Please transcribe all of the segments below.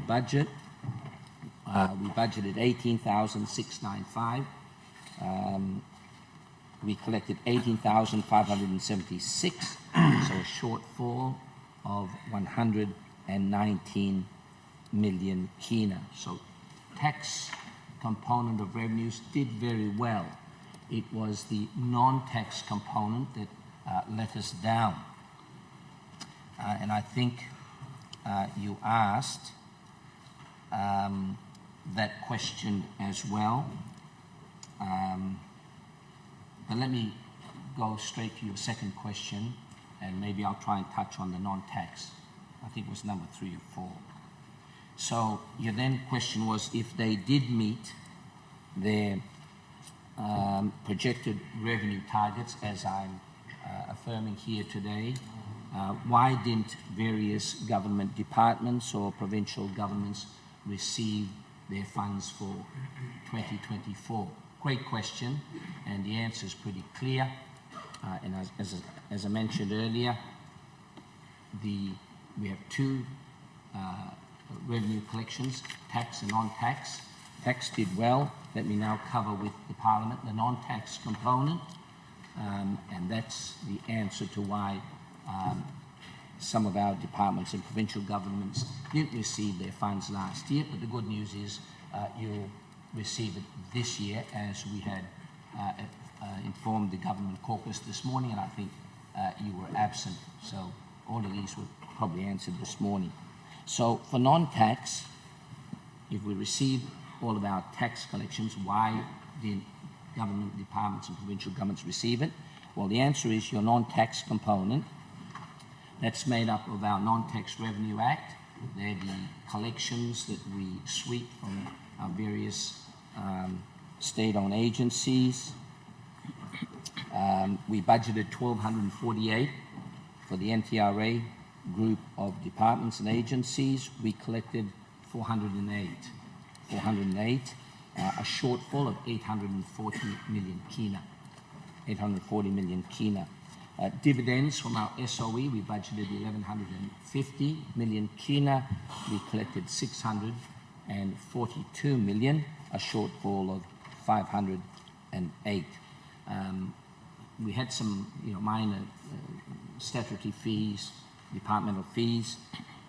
budget. We budgeted 18,695. We collected 18,576, so a shortfall of 119 million kina. So tax component of revenues did very well. It was the non-tax component that let us down. And I think you asked that question as well. But let me go straight to your second question, and maybe I'll try and touch on the non-tax. I think it was number 3 or 4. So your then question was, if they did meet their projected revenue targets, as I'm affirming here today, why didn't various government departments or provincial governments receive their funds for 2024? Great question, and the answer is pretty clear. And as I mentioned earlier, we have 2 revenue collections, tax and non-tax. Tax did well. Let me now cover with the Parliament the non-tax component, and that's the answer to why some of our departments and provincial governments didn't receive their funds last year. But the good news is you'll receive it this year, as we had informed the government caucus this morning, and I think you were absent, so all of these were probably answered this morning. So for non-tax, if we receive all of our tax collections, why did government departments and provincial governments receive it? Well, the answer is your non-tax component. That's made up of our Non-Tax Revenue Act. They're the collections that we sweep from our various state-owned agencies. We budgeted 1,248 for the NTRA group of departments and agencies. We collected 408, a shortfall of 840 million kina. 840 million kina. Dividends from our SOE, we budgeted 1,150 million kina. We collected 642 million, a shortfall of 508. We had some minor statutory fees, departmental fees.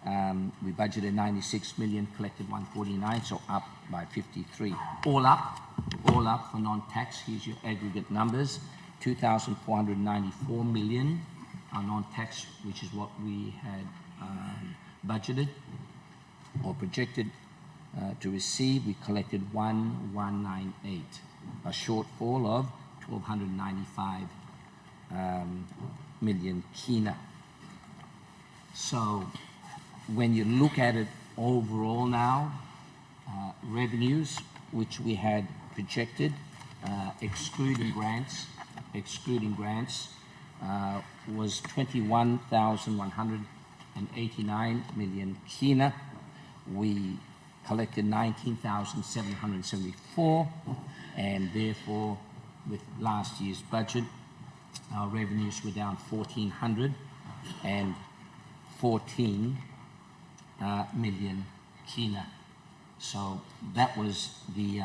We budgeted 96 million, collected 149, so up by 53. All up for non-tax, here's your aggregate numbers. 2,494 million are non-tax, which is what we had budgeted or projected to receive. We collected 1,198, a shortfall of 1,295 million kina. So when you look at it overall now, revenues, which we had projected, excluding grants, was 21,189 million kina. We collected 19,774, and therefore, with last year's budget, our revenues were down 1,414 million kina. So that was the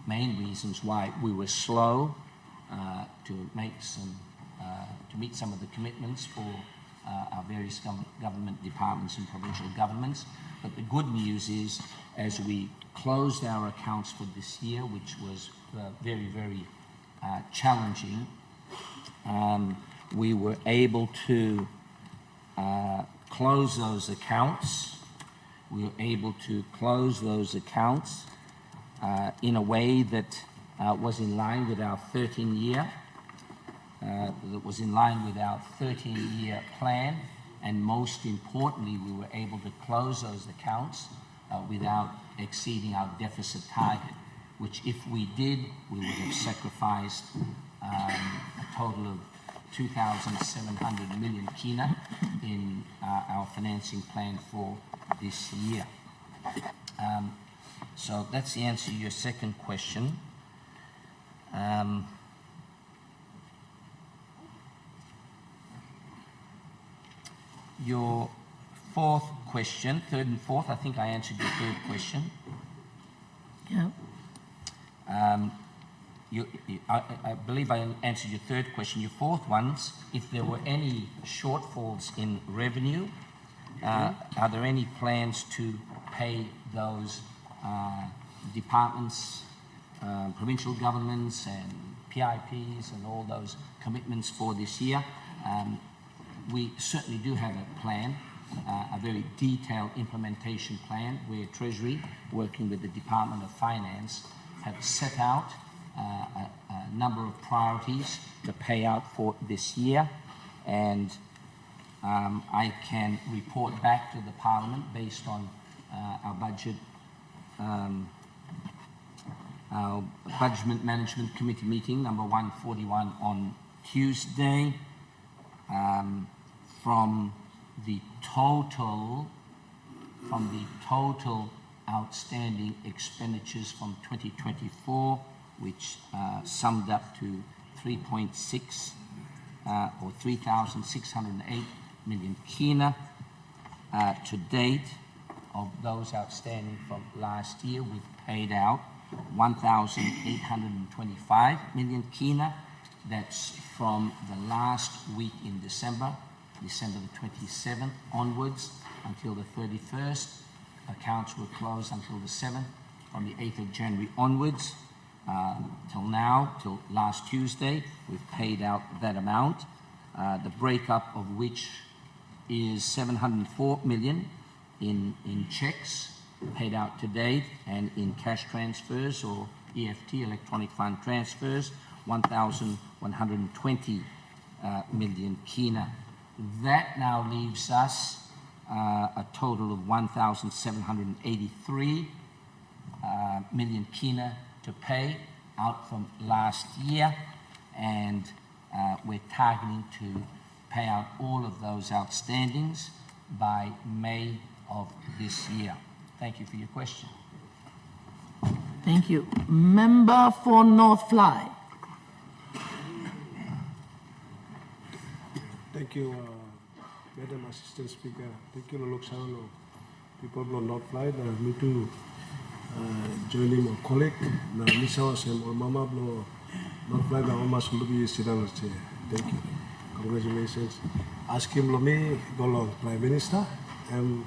main reasons why we were slow to meet some of the commitments for our various government departments and provincial governments. But the good news is, as we closed our accounts for this year, which was very, very challenging, we were able to close those accounts. We were able to close those accounts in a way that was in line with our 13-year, plan, and most importantly, we were able to close those accounts without exceeding our deficit target, which if we did, we would have sacrificed a total of 2,700 million kina in our financing plan for this year. So that's the answer to your second question. Your fourth question, third and fourth, I think I answered your third question. Yeah. I believe I answered your third question. Your fourth one's, if there were any shortfalls in revenue, are there any plans to pay those departments, provincial governments and PIPs and all those commitments for this year? We certainly do have a plan, a very detailed implementation plan where Treasury, working with the Department of Finance, have set out a number of priorities to pay out for this year, and I can report back to the Parliament based on our budget, our Budget Management Committee meeting number 141 on Tuesday. From the total outstanding expenditures from 2024, which summed up to 3.6 or 3,608 million kina. To date, of those outstanding from last year, we've paid out 1,825 million kina. That's from the last week in December the 27th onwards until the 31st. Accounts were closed until the 7th. From the 8th of January onwards, till now, till last Tuesday, we've paid out that amount. The breakup of which is 704 million in checks paid out to date, and in cash transfers or EFT, electronic fund transfers, 1,120 million kina. That now leaves us a total of 1,783 million kina to pay out from last year, and we're targeting to pay out all of those outstandings by May of this year. Thank you for your question. Thank you. Member for North Fly. Thank you, Madam Assistant Speaker. Thank you, Lok Salo. People of North Fly, me too. Joining my colleague, na Lisa and Mama Blo North Fly, na Oma Sulubi Sidalo. Thank you. Congratulations. Ask him Lomi, Dolong Prime Minister, and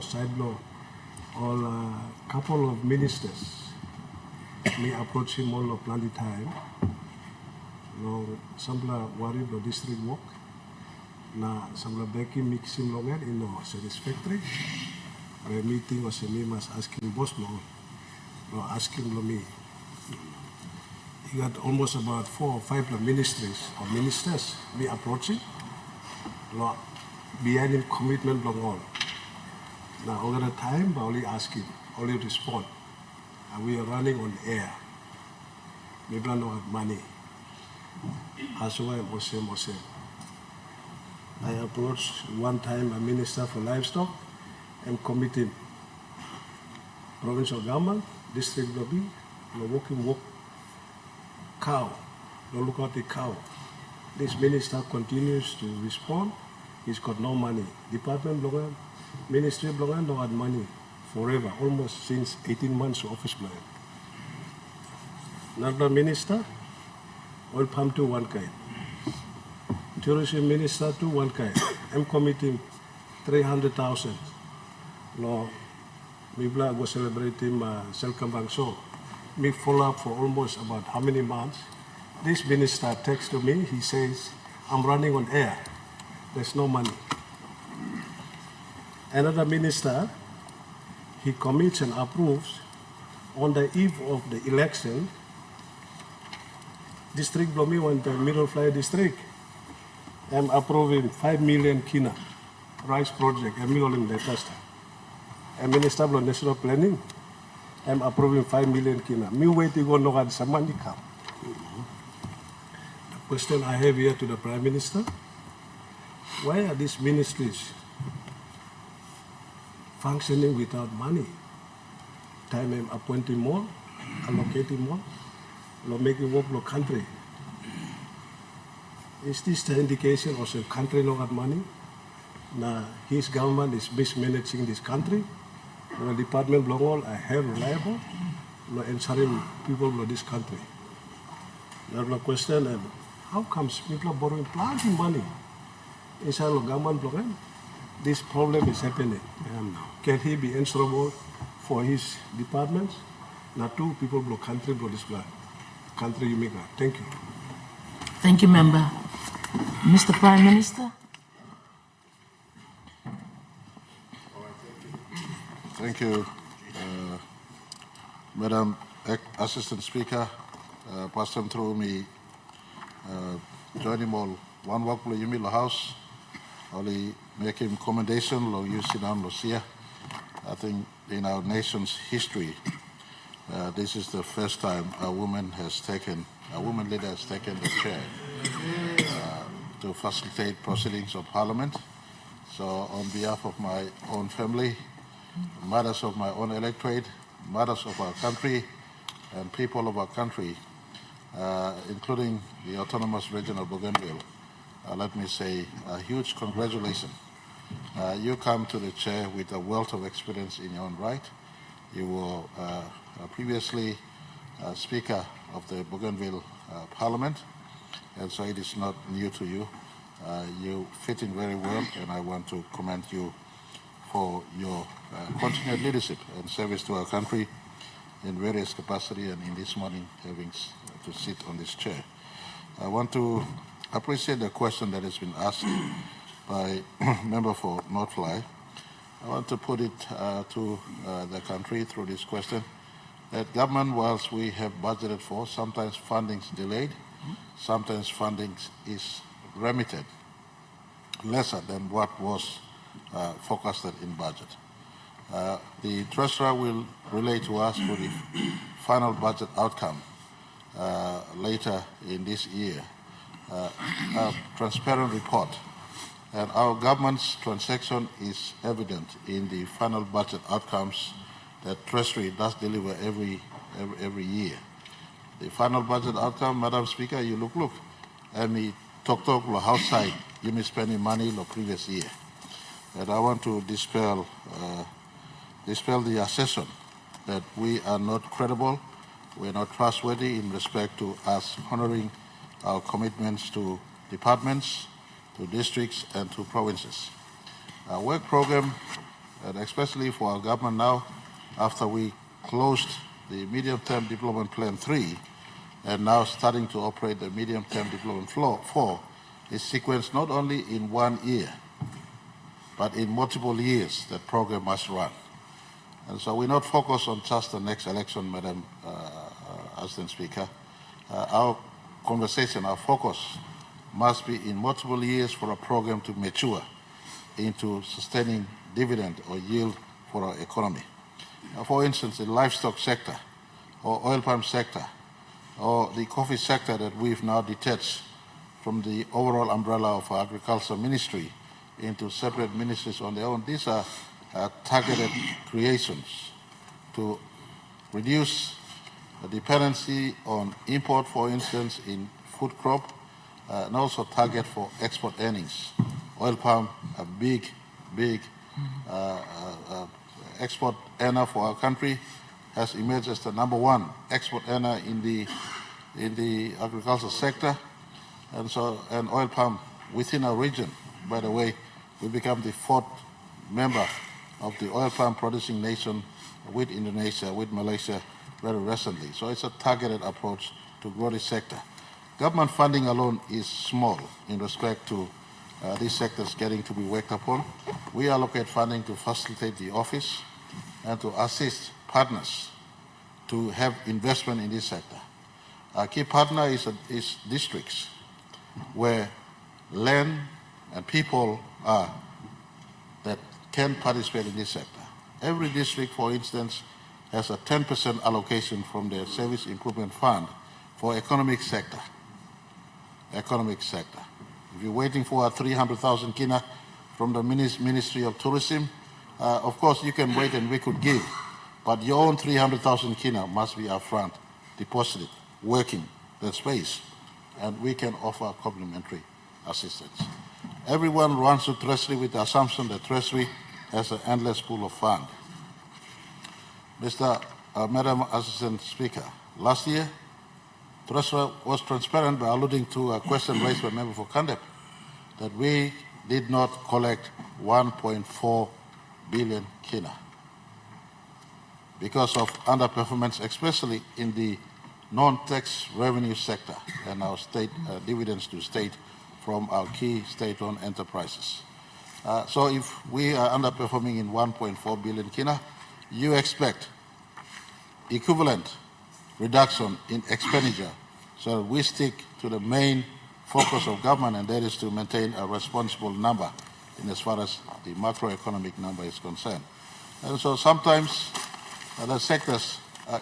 side blow. All couple of ministers. Me approach him all of plenty time. No, some worry the district work. Na some beki mixing longer in no satisfactory. A meeting was me must ask him boss no ask him me. He got almost about 4 or 5 ministries or ministers me approaching. No behind him commitment long all. Now over the time but only ask him, only respond. And we are running on air. We don't have money. As well Mosem. I approached one time a minister for livestock and committing provincial government, district lobby, walk cow, no look at the cow. This minister continues to respond. He's got no money. Department blogger, ministry blogger, no had money forever, almost since 18 months of office blogger. Another minister, oil pump to one kind. Tourism minister to one kind. I'm committing 300,000. No, we go celebrating Selkambang show. Me follow up for almost about how many months. This minister texts to me, he says, I'm running on air. There's no money. Another minister, he commits and approves on the eve of the election. District Blomi went to Middle Fly District. I'm approving 5 million kina rice project. I'm in the test. I'm Minister of National Planning. I'm approving 5 million kina. Me wait to go no had some money come. The question I have here to the Prime Minister: why are these ministries functioning without money? Time I'm appointing more, allocating more, making work the country. Is this the indication of the country not have money? Now, his government is mismanaging this country. The department belong I have reliable, answering people of this country. There's no question, and how comes people are borrowing plenty money inside the government program? This problem is happening. Can he be answerable for his departments? Now, two people blow country blow this blood. Country you make that. Thank you. Thank you, member. Mr. Prime Minister? Thank you, Madam Assistant Speaker. Pastor through me, joining all one work for you the House. Only make him commendation, lo you sit down, Lucia. I think in our nation's history, this is the first time a woman leader has taken the chair to facilitate proceedings of Parliament. So on behalf of my own family, mothers of my own electorate, mothers of our country, and people of our country, including the Autonomous Region of Bougainville, let me say a huge congratulations. You come to the chair with a wealth of experience in your own right. You were previously Speaker of the Bougainville Parliament, and so it is not new to you. You fit in very well, and I want to commend you for your continued leadership and service to our country in various capacity, and in this morning having to sit on this chair. I want to appreciate the question that has been asked by member for Northfly. I want to put it to the country through this question that government, whilst we have budgeted for, sometimes funding is delayed, sometimes funding is remitted lesser than what was forecasted in budget. The Treasurer will relay to us for the final budget outcome later in this year, a transparent report. And our government's transaction is evident in the final budget outcomes that Treasury does deliver every year. The final budget outcome, Madam Speaker, you look, and me talk outside, you may spending money the previous year. And I want to dispel the assertion that we are not credible, we are not trustworthy in respect to us honoring our commitments to departments, to districts, and to provinces. Our work program, and especially for our government now, after we closed the Medium-Term Development Plan 3, and now starting to operate the Medium-Term Development 4, is sequenced not only in 1 year, but in multiple years that program must run. And so we're not focused on just the next election, Madam Assistant Speaker. Our conversation, our focus must be in multiple years for a program to mature into sustaining dividend or yield for our economy. For instance, the livestock sector, or oil palm sector, or the coffee sector that we've now detached from the overall umbrella of our agriculture ministry into separate ministries on their own. These are targeted creations to reduce the dependency on import, for instance, in food crop, and also target for export earnings. Oil palm, a big export earner for our country, has emerged as the #1 export earner in the agricultural sector, and oil palm within our region. By the way, we become the 4th member of the oil palm producing nation with Indonesia, with Malaysia very recently. So it's a targeted approach to grow this sector. Government funding alone is small in respect to these sectors getting to be worked upon. We allocate funding to facilitate the office and to assist partners to have investment in this sector. Our key partner is districts where land and people are that can participate in this sector. Every district, for instance, has a 10% allocation from their service improvement fund for economic sector. Economic sector. If you're waiting for a 300,000 kina from the Ministry of Tourism, of course you can wait and we could give, but your own 300,000 kina must be upfront, deposited, working that space, and we can offer complementary assistance. Everyone runs to Treasury with the assumption that Treasury has an endless pool of fund. Madam Assistant Speaker, last year, Treasury was transparent by alluding to a question raised by a member for Kandep that we did not collect 1.4 billion kina because of underperformance, especially in the non-tax revenue sector and our state dividends to state from our key state-owned enterprises. So if we are underperforming in 1.4 billion kina, you expect equivalent reduction in expenditure so that we stick to the main focus of government, and that is to maintain a responsible number in as far as the macroeconomic number is concerned. And so sometimes the sectors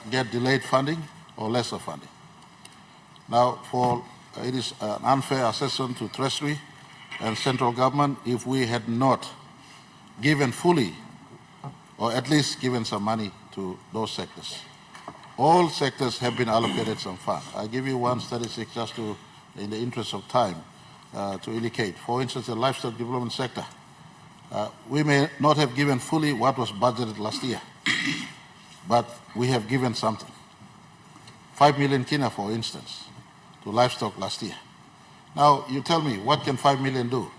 get delayed funding or lesser funding. Now, it is an unfair assessment to Treasury and central government if we had not given fully or at least given some money to those sectors. All sectors have been allocated some fund. I'll give you one statistic just to, in the interest of time, to indicate. For instance, the livestock development sector. We may not have given fully what was budgeted last year, but we have given something. 5 million kina, for instance, to livestock last year. Now, you tell me, what can 5 million do?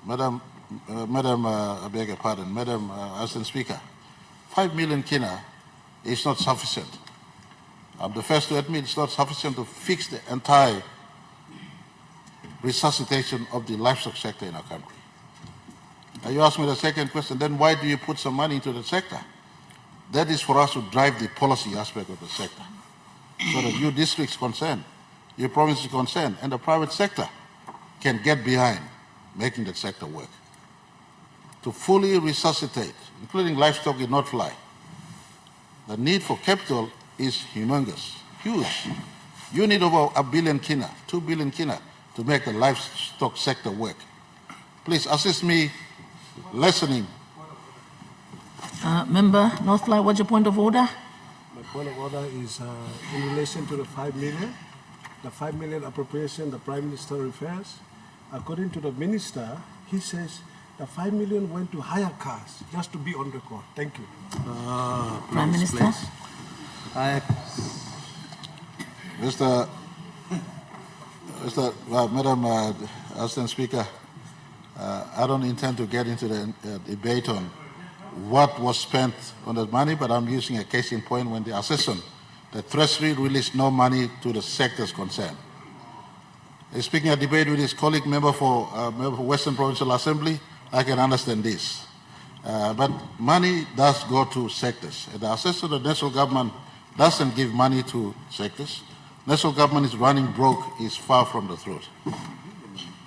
Madam, I beg your pardon, Madam Assistant Speaker, 5 million kina is not sufficient. I'm the first to admit it's not sufficient to fix the entire resuscitation of the livestock sector in our country. Now you ask me the second question, then why do you put some money into the sector? That is for us to drive the policy aspect of the sector. So that your districts concerned, your provinces concerned, and the private sector can get behind making that sector work. To fully resuscitate, including livestock did not fly, the need for capital is humongous, huge. You need over 1 billion kina, 2 billion kina to make the livestock sector work. Please assist me listening. Member Northfly, what's your point of order? My point of order is in relation to the 5 million. The 5 million appropriation the Prime Minister refers. According to the Minister, he says the 5 million went to hire cars, just to be on record. Thank you. Prime Minister. Madam Assistant Speaker, I don't intend to get into the debate on what was spent on that money, but I'm using a case in point when the assessment that Treasury released no money to the sectors concerned. Speaking a debate with his colleague member for Western Provincial Assembly, I can understand this. But money does go to sectors. The assessment of the national government doesn't give money to sectors. National government is running broke, is far from the truth.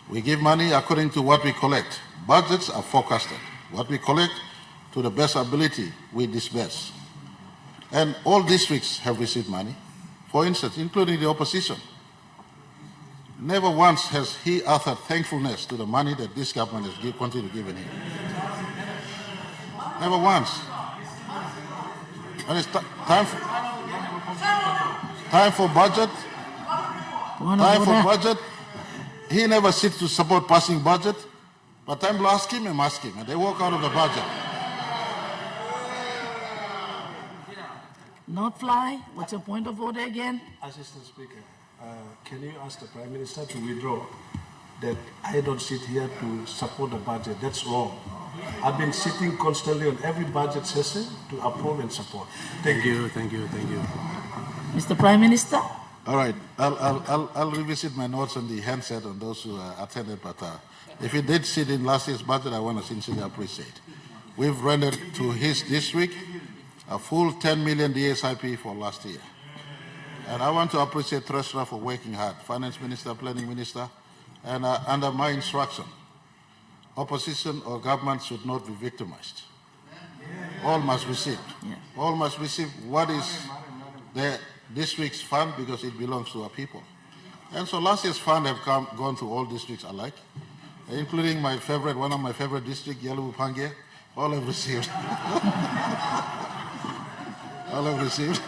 We give money according to what we collect. Budgets are forecasted. What we collect, to the best ability, we disperse. And all districts have received money, for instance, including the opposition. Never once has he uttered thankfulness to the money that this government has continued giving him. Never once. And it's time for budget. Time for budget. He never sits to support passing budget, but time to ask him, and they walk out of the budget. Northfly, what's your point of order again? Assistant Speaker, can you ask the Prime Minister to withdraw that I don't sit here to support the budget? That's wrong. I've been sitting constantly on every budget session to approve and support. Thank you. Mr. Prime Minister? All right, I'll revisit my notes on the handset on those who attended, but if you did sit in last year's budget, I want to sincerely appreciate. We've rendered to his district a full 10 million DSIP for last year. And I want to appreciate Treasurer for working hard, Finance Minister, Planning Minister, and under my instruction, opposition or government should not be victimized. All must receive. All must receive what is their district's fund because it belongs to our people. And so last year's fund have gone to all districts alike, including my favorite, one of my favorite districts, Yalubu Pange. All have received. All have received.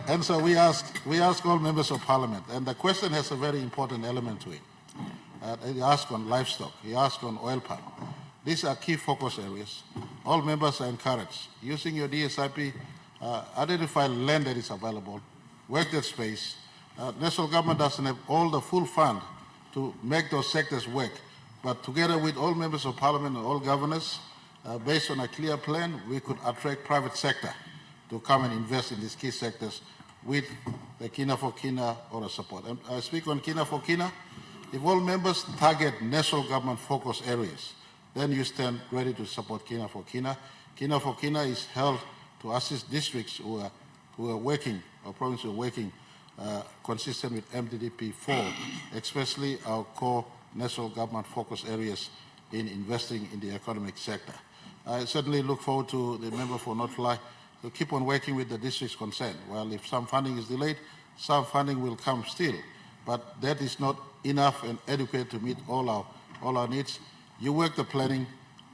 And so we ask all members of parliament, and the question has a very important element to it. He asked on livestock. He asked on oil palm. These are key focus areas. All members are encouraged. Using your DSIP, identify land that is available, work that space. National government doesn't have all the full fund to make those sectors work, but together with all members of parliament and all governors, based on a clear plan, we could attract private sector to come and invest in these key sectors with the Kina for Kina or a support. And I speak on Kina for Kina. If all members target national government focus areas, then you stand ready to support Kina for Kina. Kina for Kina is held to assist districts who are working, or provinces who are working consistent with MDDP 4, especially our core national government focus areas in investing in the economic sector. I certainly look forward to the member for North Fly to keep on working with the districts concerned. Well, if some funding is delayed, some funding will come still, but that is not enough and adequate to meet all our needs. You work the planning.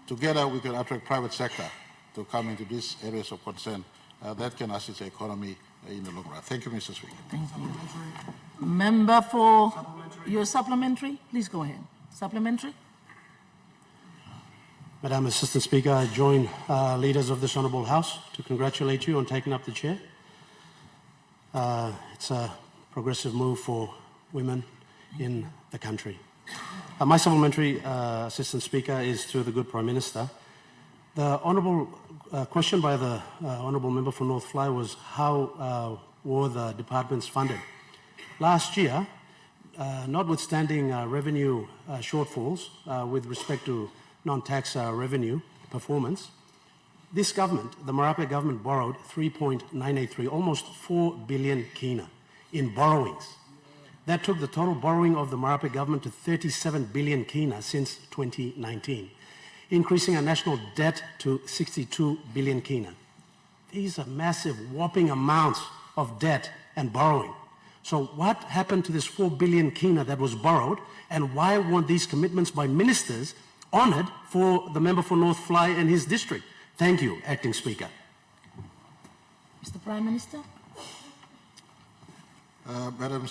Together we can attract private sector to come into these areas of concern that can assist the economy in the long run. Thank you, Mr. Speaker. Thank you. Member for your supplementary, please go ahead. Supplementary. Madam Assistant Speaker, I join leaders of this Honourable House to congratulate you on taking up the chair. It's a progressive move for women in the country. My supplementary, Assistant Speaker, is to the good Prime Minister. The honourable question by the honourable member for North Fly was how were the departments funded? Last year, notwithstanding revenue shortfalls with respect to non-tax revenue performance, this government, the Marape government, borrowed 3.983, almost 4 billion kina in borrowings. That took the total borrowing of the Marape government to 37 billion kina since 2019, increasing our national debt to 62 billion kina. These are massive, whopping amounts of debt and borrowing. So what happened to this 4 billion kina that was borrowed, and why weren't these commitments by ministers honoured for the member for North Fly and his district? Thank you, Acting Speaker. Mr. Prime Minister. Madam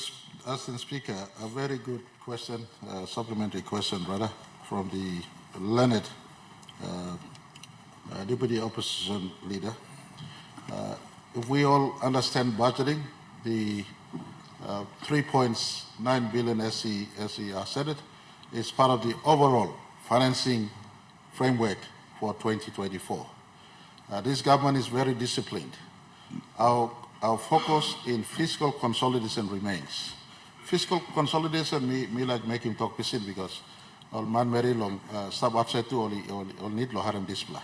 Assistant Speaker, a very good question, supplementary question rather, from the learned Deputy Opposition Leader. If we all understand budgeting, the 3.9 billion as he said it, is part of the overall financing framework for 2024. This government is very disciplined. Our focus in fiscal consolidation remains. Fiscal consolidation, me like make him talk pisin because all man very long stop upset to all need lo harem display.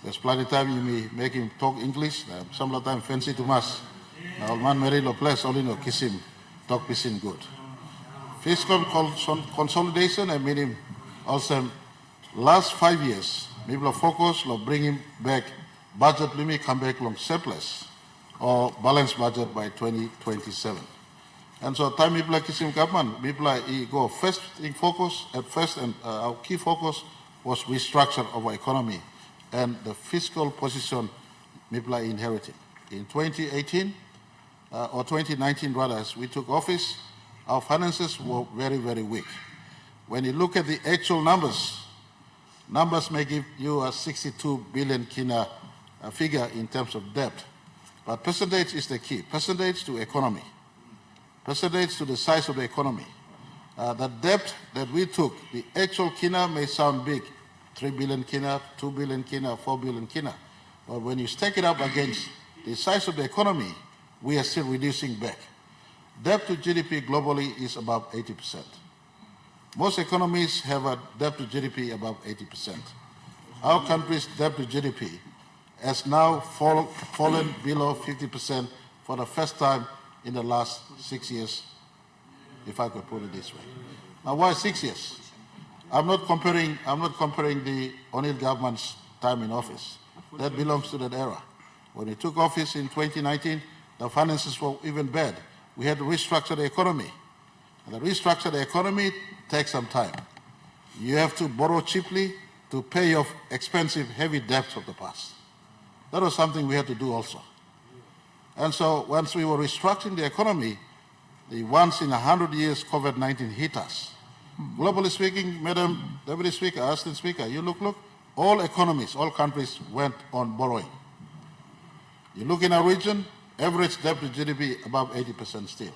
There's plenty of time you may make him talk English, some of the time fancy too much. All man very lo place only no kiss him talk pisin good. Fiscal consolidation, I mean him also last 5 years, maybe lo focus lo bring him back budget limit come back long surplus or balanced budget by 2027. And so time people like Kisim government, people like go first in focus at first, and our key focus was restructure of our economy and the fiscal position people are inheriting. In 2018 or 2019 rather, as we took office, our finances were very, very weak. When you look at the actual numbers may give you a 62 billion kina figure in terms of debt. But percentage is the key. Percentage to economy. Percentage to the size of the economy. The debt that we took, the actual kina may sound big. 3 billion kina, 2 billion kina, 4 billion kina. But when you stack it up against the size of the economy, we are still reducing back. Debt to GDP globally is above 80%. Most economies have a debt to GDP above 80%. Our country's debt to GDP has now fallen below 50% for the first time in the last 6 years, if I could put it this way. Now, why 6 years? I'm not comparing the O'Neill government's time in office. That belongs to that era. When he took office in 2019, the finances were even bad. We had to restructure the economy. And to restructure the economy takes some time. You have to borrow cheaply to pay off expensive, heavy debts of the past. That was something we had to do also. And so once we were restructuring the economy, the once in 100 years COVID-19 hit us. Globally speaking, Madam Deputy Speaker, Assistant Speaker, you look, all economies, all countries went on borrowing. You look in our region, average debt to GDP above 80% still.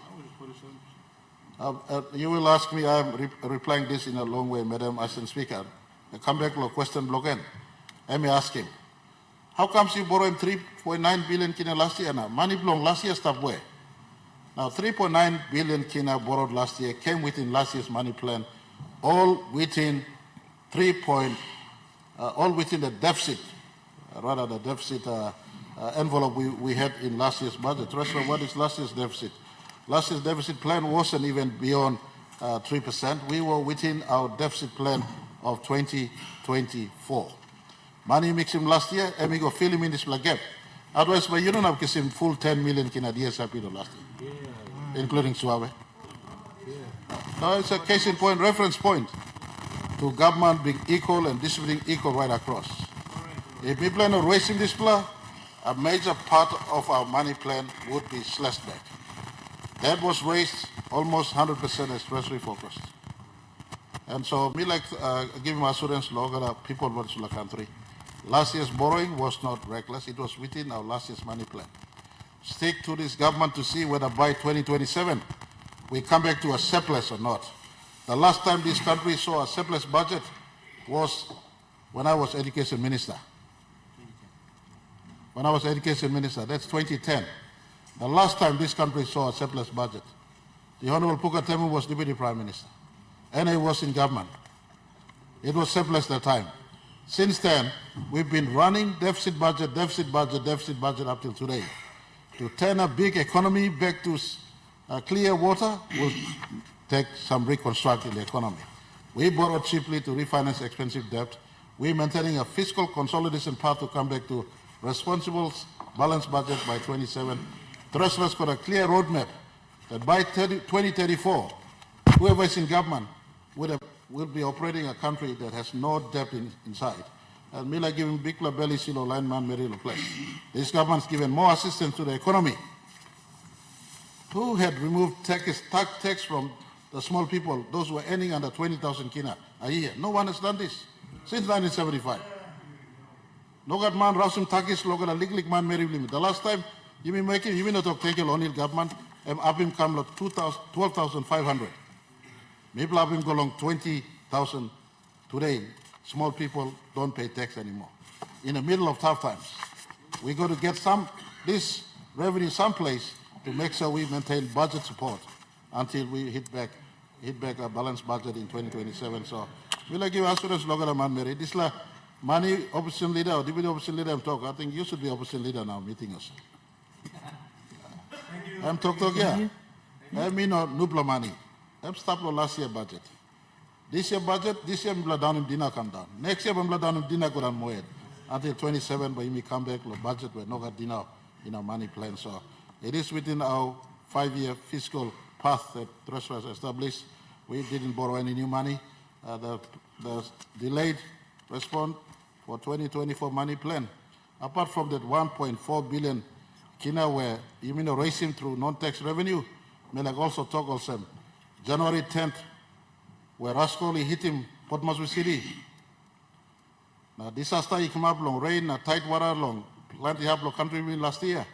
You will ask me, I'm replying this in a long way, Madam Assistant Speaker. I come back to a question block in. Let me ask him, how comes you borrowing 3.9 billion kina last year now? Money belong last year stuff where? Now 3.9 billion kina borrowed last year came within last year's money plan, all within all within the deficit, rather the deficit envelope we had in last year's budget. Treasurer, what is last year's deficit? Last year's deficit plan wasn't even beyond 3%. We were within our deficit plan of 2024. Money mix him last year, and we go fill him in this gap. Otherwise, but you don't have to give him full 10 million kina DSRP last year, including Suave. No, it's a case in point, reference point to government being equal and distributing equal right across. If we plan on raising this plan, a major part of our money plan would be slashed back. That was raised almost 100% as treasury focused. And so, me like giving assurance to people of the country. Last year's borrowing was not reckless. It was within our last year's money plan. Stick to this government to see whether by 2027 we come back to a surplus or not. The last time this country saw a surplus budget was when I was education minister. When I was education minister, that's 2010. The last time this country saw a surplus budget. The Honorable Puka Temu was Deputy Prime Minister, and he was in government. It was surplus at the time. Since then, we've been running deficit budget up till today. To turn a big economy back to clear water will take some reconstructing the economy. We borrow cheaply to refinance expensive debt. We're maintaining a fiscal consolidation path to come back to responsible, balanced budget by 27. Treasurer's got a clear roadmap that by 2034, whoever is in government will be operating a country that has no debt inside. And me like giving big belly silo line man Merilo place. This government's given more assistance to the economy. Who had removed tax from the small people, those who were earning under 20,000 kina a year? No one has done this since 1975. Logat man rasum takis logat a lik man meri limit. The last time you mean making you mean not take O'Neill government abim come lot 12,500. Maybe abim go along 20,000 today. Small people don't pay tax anymore. In the middle of tough times, we got to get this revenue someplace to make sure we maintain budget support until we hit back a balanced budget in 2027. So we like give assurance local man Mary. This la money opposition leader or deputy opposition leader I'm talking. I think you should be opposition leader now meeting us. I'm talking yeah. I mean no nubla money. I'm stop last year budget. This year budget, this year I'm down in dinner come down. Next year I'm down in dinner go down more until 27, but you may come back, the budget will not get dinner in our money plan. So it is within our 5-year fiscal path that Treasury has established. We didn't borrow any new money. The delayed response for 2024 money plan. Apart from that 1.4 billion kina where you mean raising through non-tax revenue, may like also talk also January 10th, where Rascoli hit him Port Moresby City. Now disaster he came up long rain, tight water long, plenty have long country last year,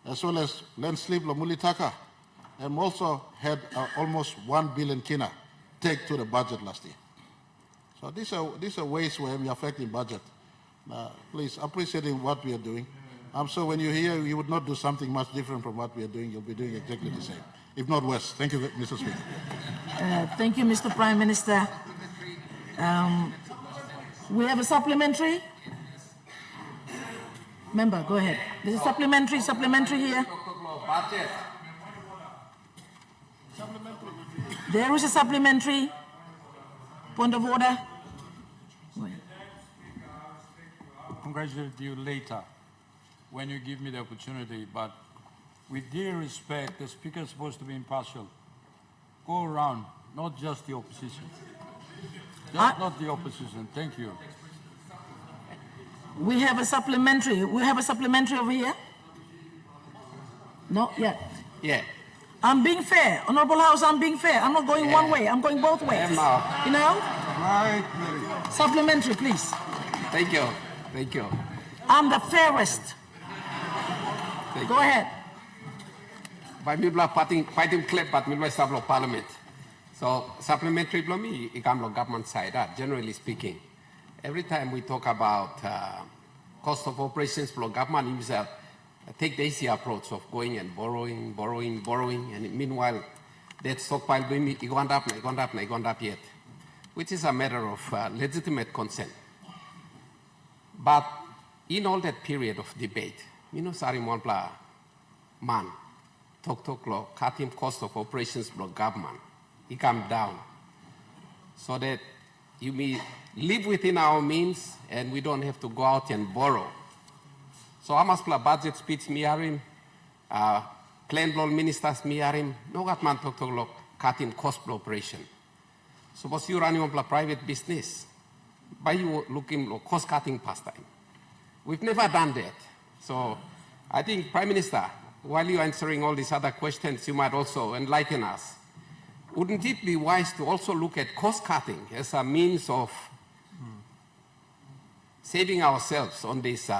as well as landslip long Mulitaka, and also had almost 1 billion kina take to the budget last year. So these are ways where we are affecting budget. Please appreciating what we are doing. I'm sure when you're here, you would not do something much different from what we are doing. You'll be doing exactly the same, if not worse. Thank you, Mr. Speaker. Thank you, Mr. Prime Minister. We have a supplementary. Member, go ahead. There's a supplementary here. There is a supplementary. Point of order. Go ahead. I'll congratulate you later when you give me the opportunity, but with due respect, the Speaker is supposed to be impartial. Go around, not just the opposition. Not the opposition. Thank you. We have a supplementary. We have a supplementary over here. Not yet. Yeah. I'm being fair. Honorable House, I'm being fair. I'm not going one way. I'm going both ways. You know? Right. Supplementary, please. Thank you. Thank you. I'm the fairest. Go ahead. By me bla fighting clip but me bla parliament. So supplementary bla me ikam government side generally speaking. Every time we talk about cost of operations for government himself take the easy approach of going and borrowing and meanwhile that stockpile bla me gone up yet, which is a matter of legitimate concern. But in all that period of debate, sari monpla man, talk law, cutting cost of operations for government, it come down. So that you may live within our means and we don't have to go out and borrow. So Amaspla budget speech miarim, plan law ministers miarim, no got man talk law, cutting cost for operation. Suppose you run your private business, by you looking for cost cutting pastime. We've never done that. So I think, Prime Minister, while you're answering all these other questions, you might also enlighten us. Wouldn't it be wise to also look at cost cutting as a means of saving ourselves on these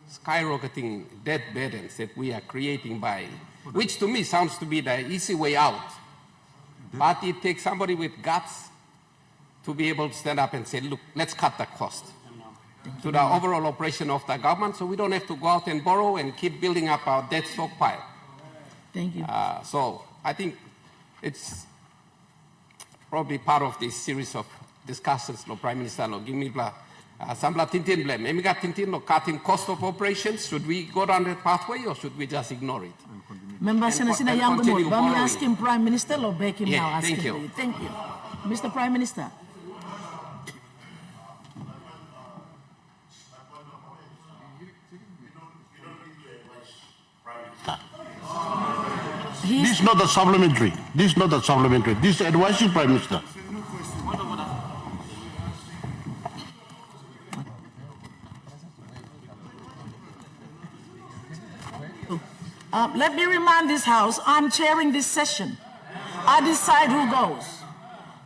skyrocketing debt burdens that we are creating by, which to me sounds to be the easy way out. But it takes somebody with guts to be able to stand up and say, look, let's cut the cost to the overall operation of the government so we don't have to go out and borrow and keep building up our debt stockpile. Thank you. So I think it's probably part of this series of discussions, Prime Minister, give me Sambla Tintin blame. Emiga Tintin cutting cost of operations. Should we go down that pathway or should we just ignore it? Member Senator Yangamul, let me ask him Prime Minister or beg him Yeah, now? thank Asking you. for you. Thank you. Mr. Prime Minister. This is not a supplementary. This is not a supplementary. This is advisory, Prime Minister. Let me remind this House, I'm chairing this session. I decide who goes.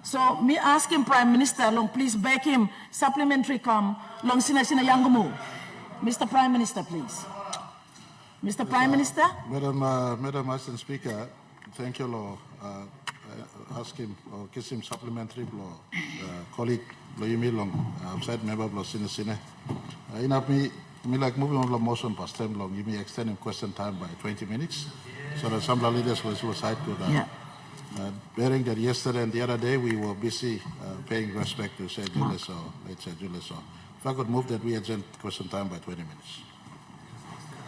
So me asking Prime Minister, long please beg him supplementary come long sina Yangumu. Mr. Prime Minister, please. Mr. Prime Minister? Madam Assistant Speaker, thank you, Law. Ask him or kiss him supplementary, Law. Colleague, Law Yumi Long, outside member, Law Sine. Me like moving on the motion past time long, give me extending question time by 20 minutes, so that some leaders will side could. Bearing that yesterday and the other day we were busy paying respect to Sir Julius or late Sir Julius. If I could move that we extend question time by 20 minutes.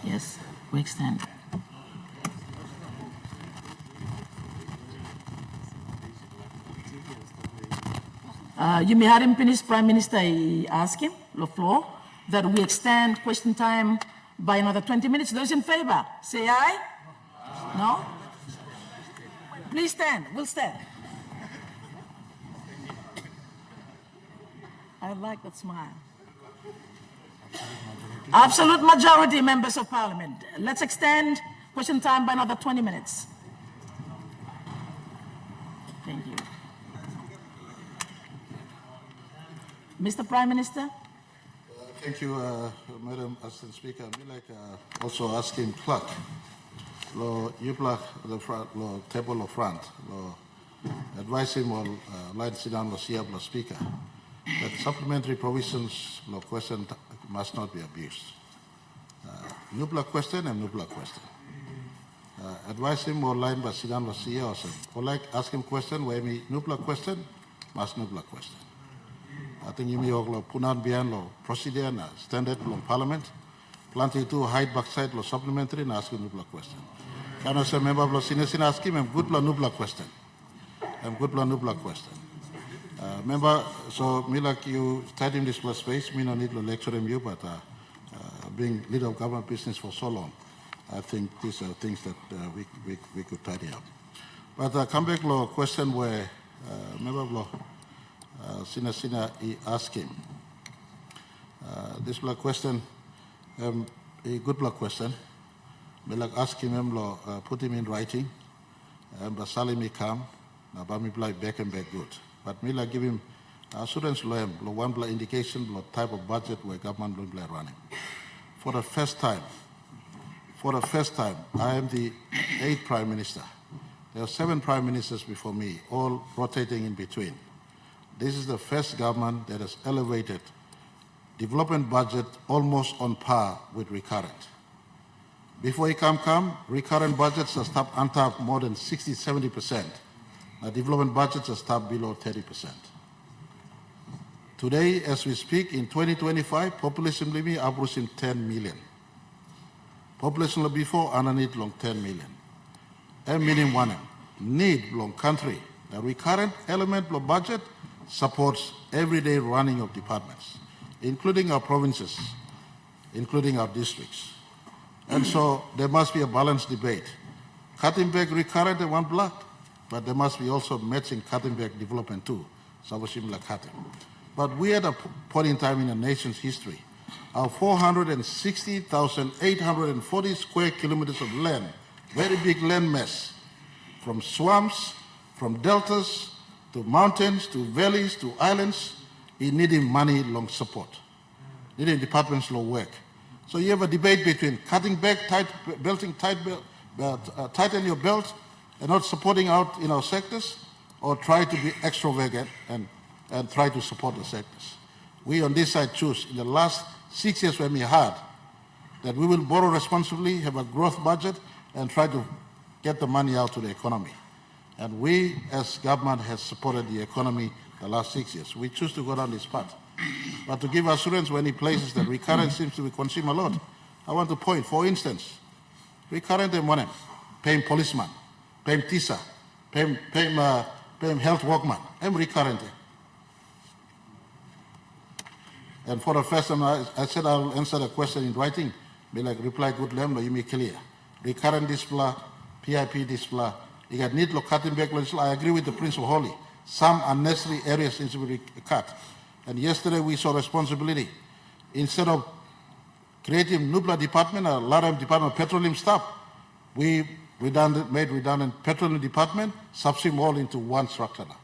Yes, we extend. You may have him finish, Prime Minister, I ask him, the floor, that we extend question time by another 20 minutes. Those in favor, say aye. No? Please stand, we'll stand. I like that smile. Absolute majority, members of parliament. Let's extend question time by another 20 minutes. Thank you. Mr. Prime Minister? Thank you, Madam Assistant Speaker. I'd like also asking clerk, you clerk the front, table of front, advise him or line sit down, Siab, Speaker, that supplementary provisions, question must not be abused. New block question and new block question. Advise him or line by sit down, or like ask him question where me new block question must new block question. I think you may have punat beyond law procedure and standard law parliament. Planting to hide backside law supplementary and ask a new block question. Can I say member of law senior ask him good law new block question? Good law new block question. Member, so me like you study in this plus space, me no need to lecture him you, but being leader of government business for so long, I think these are things that we could tidy up. But come back law question where member of law. Sina he asked him. This block question, a good block question. Me like ask him, put him in writing. Salimi come, na bami blai back and back good. But me give him assurance lo one indication lo type of budget where government will be running. For the first time, I am the 8th Prime Minister. There are 7 Prime Ministers before me, all rotating in between. This is the first government that has elevated development budget almost on par with recurrent. Before he come, recurrent budgets are stopped on top more than 60-70%. Now development budgets are stopped below 30%. Today, as we speak, in 2025, population limit approaching 10 million. Population before underneath long 10 million. And meaning one need long country. The recurrent element of budget supports everyday running of departments, including our provinces, including our districts. And so there must be a balanced debate. Cutting back recurrent in one block, but there must be also matching cutting back development too. So similar cutting. But we at a point in time in the nation's history, our 460,840 square kilometers of land, very big land mass, from swamps, from deltas, to mountains, to valleys, to islands, it needing money long support, needing departments long work. So you have a debate between cutting back, tighten your belt, and not supporting out in our sectors, or try to be extravagant and try to support the sectors. We on this side choose, in the last 6 years when we had, that we will borrow responsibly, have a growth budget, and try to get the money out to the economy. And we, as government, has supported the economy the last 6 years. We choose to go down this path. But to give assurance when he places that recurrent seems to be consumed a lot, I want to point, for instance, recurrent and money, paying policeman, paying TISA, paying health workman, and recurrent. And for the first time, I said I'll answer the question in writing, be like reply good lamb, you make clear. Recurrent display, PIP display, you got need to cutting back. I agree with the Principal Holly. Some unnecessary areas need to be cut. And yesterday we saw responsibility. Instead of creating NUPLA department, a lot of department petroleum staff, we made redundant petroleum department, subsume all into one structure now.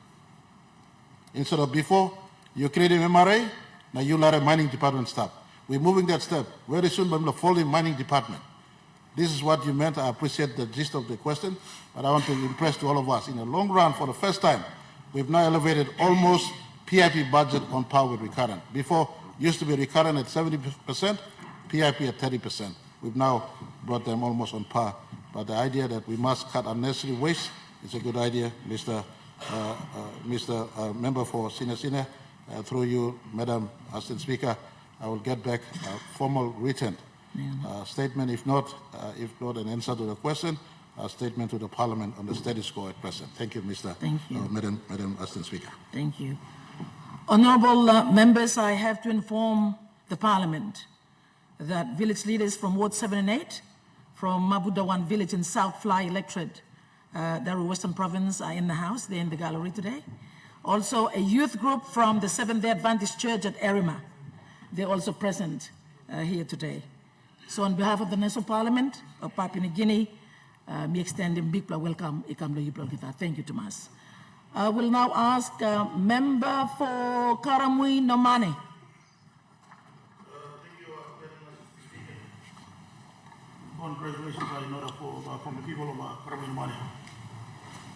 Instead of before, you create an MRA, now you let a mining department staff. We're moving that step. Very soon, we're folding mining department. This is what you meant. I appreciate the gist of the question, but I want to impress to all of us. In the long run, for the first time, we've now elevated almost PIP budget on par with recurrent. Before, used to be recurrent at 70%, PIP at 30%. We've now brought them almost on par. But the idea that we must cut unnecessary waste is a good idea, Mr. Member for Senior. Through you, Madam Assistant Speaker, I will get back a formal written statement, if not an answer to the question, a statement to the Parliament on the status quo at present. Thank you, Madam Assistant Speaker. Thank you. Honourable members, I have to inform the Parliament that village leaders from Ward 7 and 8, from Mabudawan village in South Fly electorate, Daru Western Province, are in the house. They're in the gallery today. Also, a youth group from the Seventh-day Adventist Church at Erima. They're also present here today. So on behalf of the National Parliament of Papua New Guinea, me extend a big welcome. Thank you, Tomas. I will now ask member for Karamui Nomane. Congratulations in order from the people of Karamui Nomane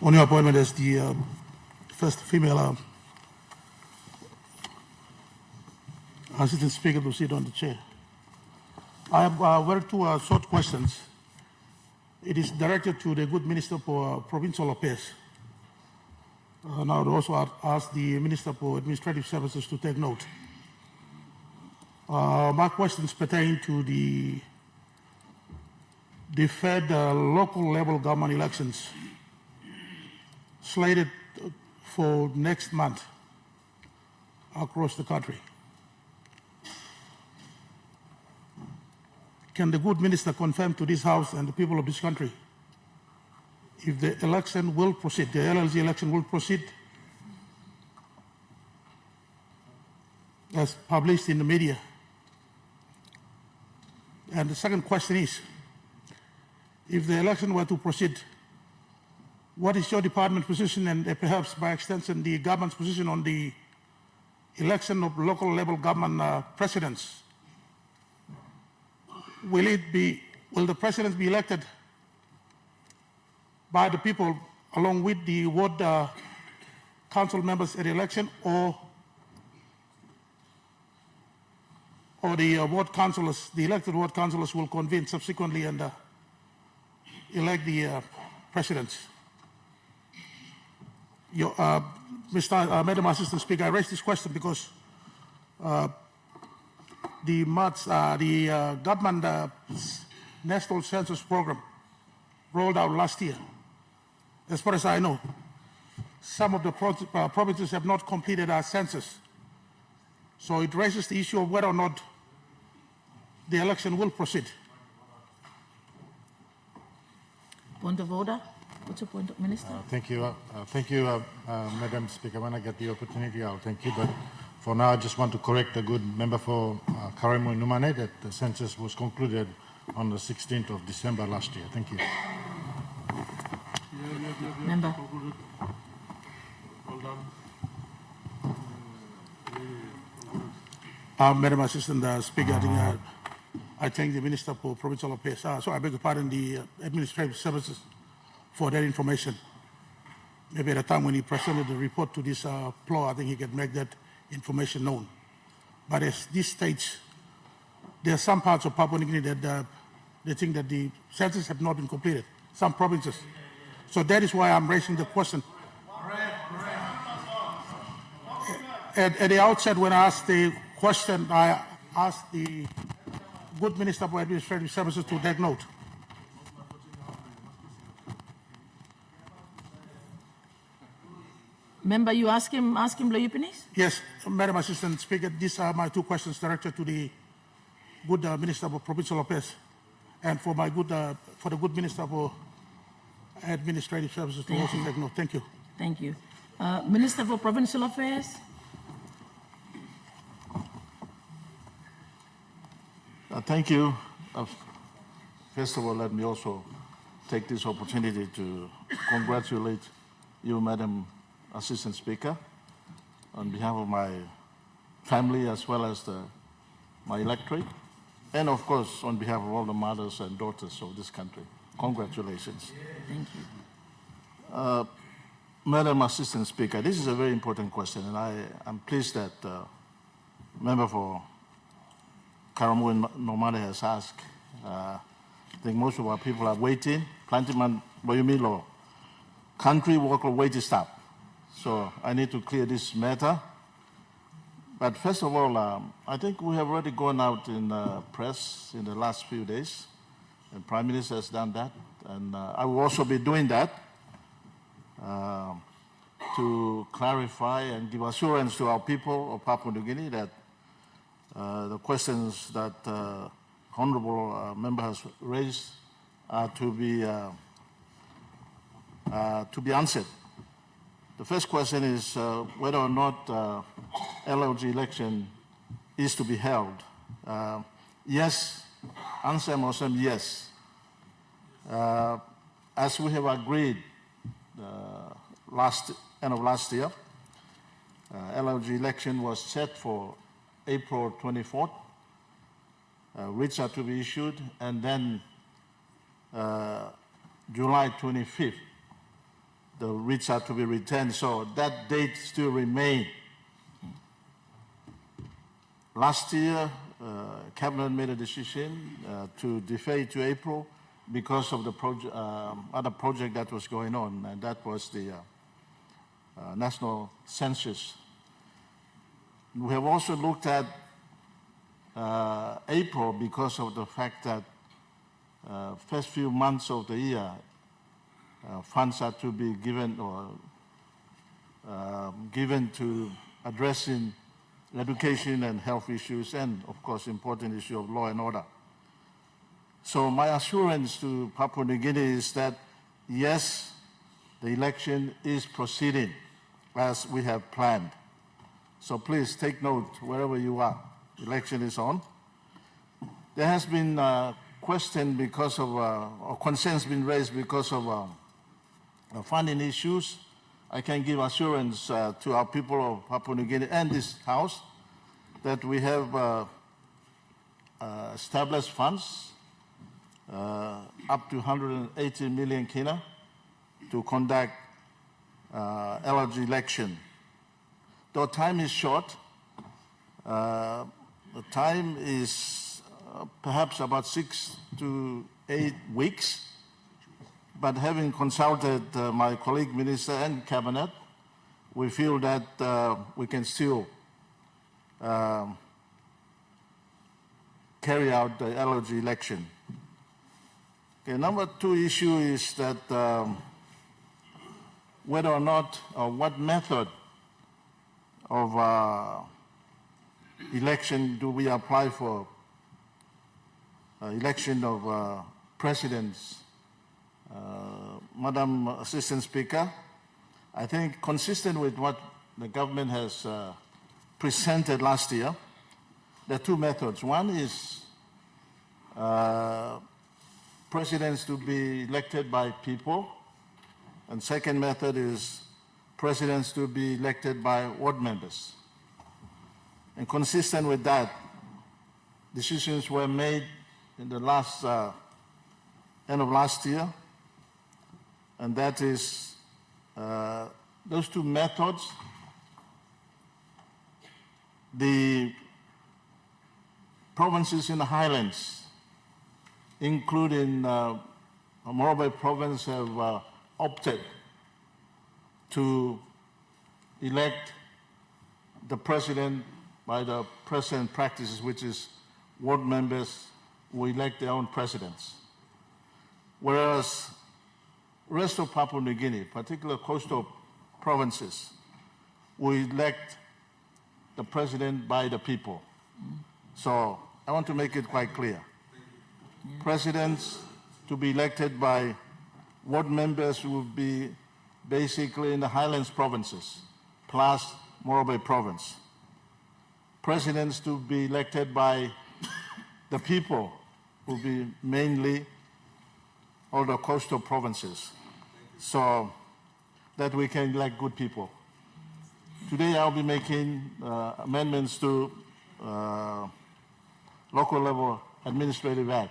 on your appointment as the first female Assistant Speaker to sit on the chair. I have very two short questions. It is directed to the good Minister for Provincial Affairs. And I would also ask the Minister for Administrative Services to take note. My questions pertain to the deferred local level government elections slated for next month across the country. Can the good minister confirm to this House and the people of this country if the election will proceed, the LLG election will proceed as published in the media? And the second question is, if the election were to proceed what is your department's position and perhaps by extension the government's position on the election of local level government presidents? Will the presidents be elected by the people along with the ward council members at the election, or the ward councillors, the elected ward councillors will convene subsequently and elect the presidents? Madam Assistant Speaker, I raised this question because the government National Census Program rolled out last year. As far as I know, some of the provinces have not completed our census. So it raises the issue of whether or not the election will proceed. Point of order. What's your point, Minister? Thank you, Madam Speaker. When I get the opportunity, I'll thank you. But for now, I just want to correct the good member for Karamu Numane that the census was concluded on the 16th of December last year. Thank you. Member. Madam Assistant Speaker, I thank the Minister for Provincial Affairs. So I beg your pardon, the Administrative Services for that information. Maybe at a time when he presented the report to this floor, I think he can make that information known. But at this stage, there are some parts of Papua New Guinea that they think that the census have not been completed, some provinces. So that is why I'm raising the question. At the outset, when I asked the question, I asked the good Minister for Administrative Services to take note. Member, you ask him Loyupinis? Yes, Madam Assistant Speaker, these are my two questions directed to the good Minister for Provincial Affairs and for the good Minister for Administrative Services to also take note. Thank you. Thank you. Minister for Provincial Affairs? Thank you. First of all, let me also take this opportunity to congratulate you, Madam Assistant Speaker, on behalf of my family as well as my electorate, and of course on behalf of all the mothers and daughters of this country. Congratulations. Thank you. Madam Assistant Speaker, this is a very important question, and I'm pleased that member for Karamu Nomade has asked. I think most of our people are waiting. Plantiman Boyumilo, country worker wait to stop. So I need to clear this matter. But first of all, I think we have already gone out in the press in the last few days. The Prime Minister has done that. And I will also be doing that to clarify and give assurance to our people of Papua New Guinea that the questions that honourable member has raised are to be answered. The first question is whether or not LLG election is to be held. Yes, answer Muslim, yes. As we have agreed end of last year, LLG election was set for April 24th. Writs are to be issued, and then July 25th, the writs are to be returned. So that date still remains. Last year, Cabinet made a decision to defer to April because of the other project that was going on, and that was the national census. We have also looked at April because of the fact that first few months of the year, funds are to be given or given to addressing education and health issues and, of course, important issue of law and order. So my assurance to Papua New Guinea is that, yes, the election is proceeding as we have planned. So please take note wherever you are. Election is on. There has been question because of, or concerns been raised because of funding issues, I can give assurance to our people of Papua New Guinea and this House that we have established funds up to 180 million kina to conduct LRG election. Though time is short, the time is perhaps about 6 to 8 weeks, but having consulted my colleague minister and cabinet, we feel that we can still carry out the LRG election. Okay, number 2 issue is that whether or not, or what method of election do we apply for election of presidents. Madam Assistant Speaker, I think consistent with what the government has presented last year, there are 2 methods. One is presidents to be elected by people, and second method is presidents to be elected by ward members. And consistent with that, decisions were made in the last end of last year, and that is those 2 methods. The provinces in the highlands, including Morobe province, have opted to elect the president by the present practices, which is ward members who elect their own presidents. Whereas rest of Papua New Guinea, particularly coastal provinces, will elect the president by the people. So I want to make it quite clear. Presidents to be elected by ward members will be basically in the highlands provinces, plus Morobe province. Presidents to be elected by the people will be mainly all the coastal provinces, so that we can elect good people. Today I'll be making amendments to local level administrative act.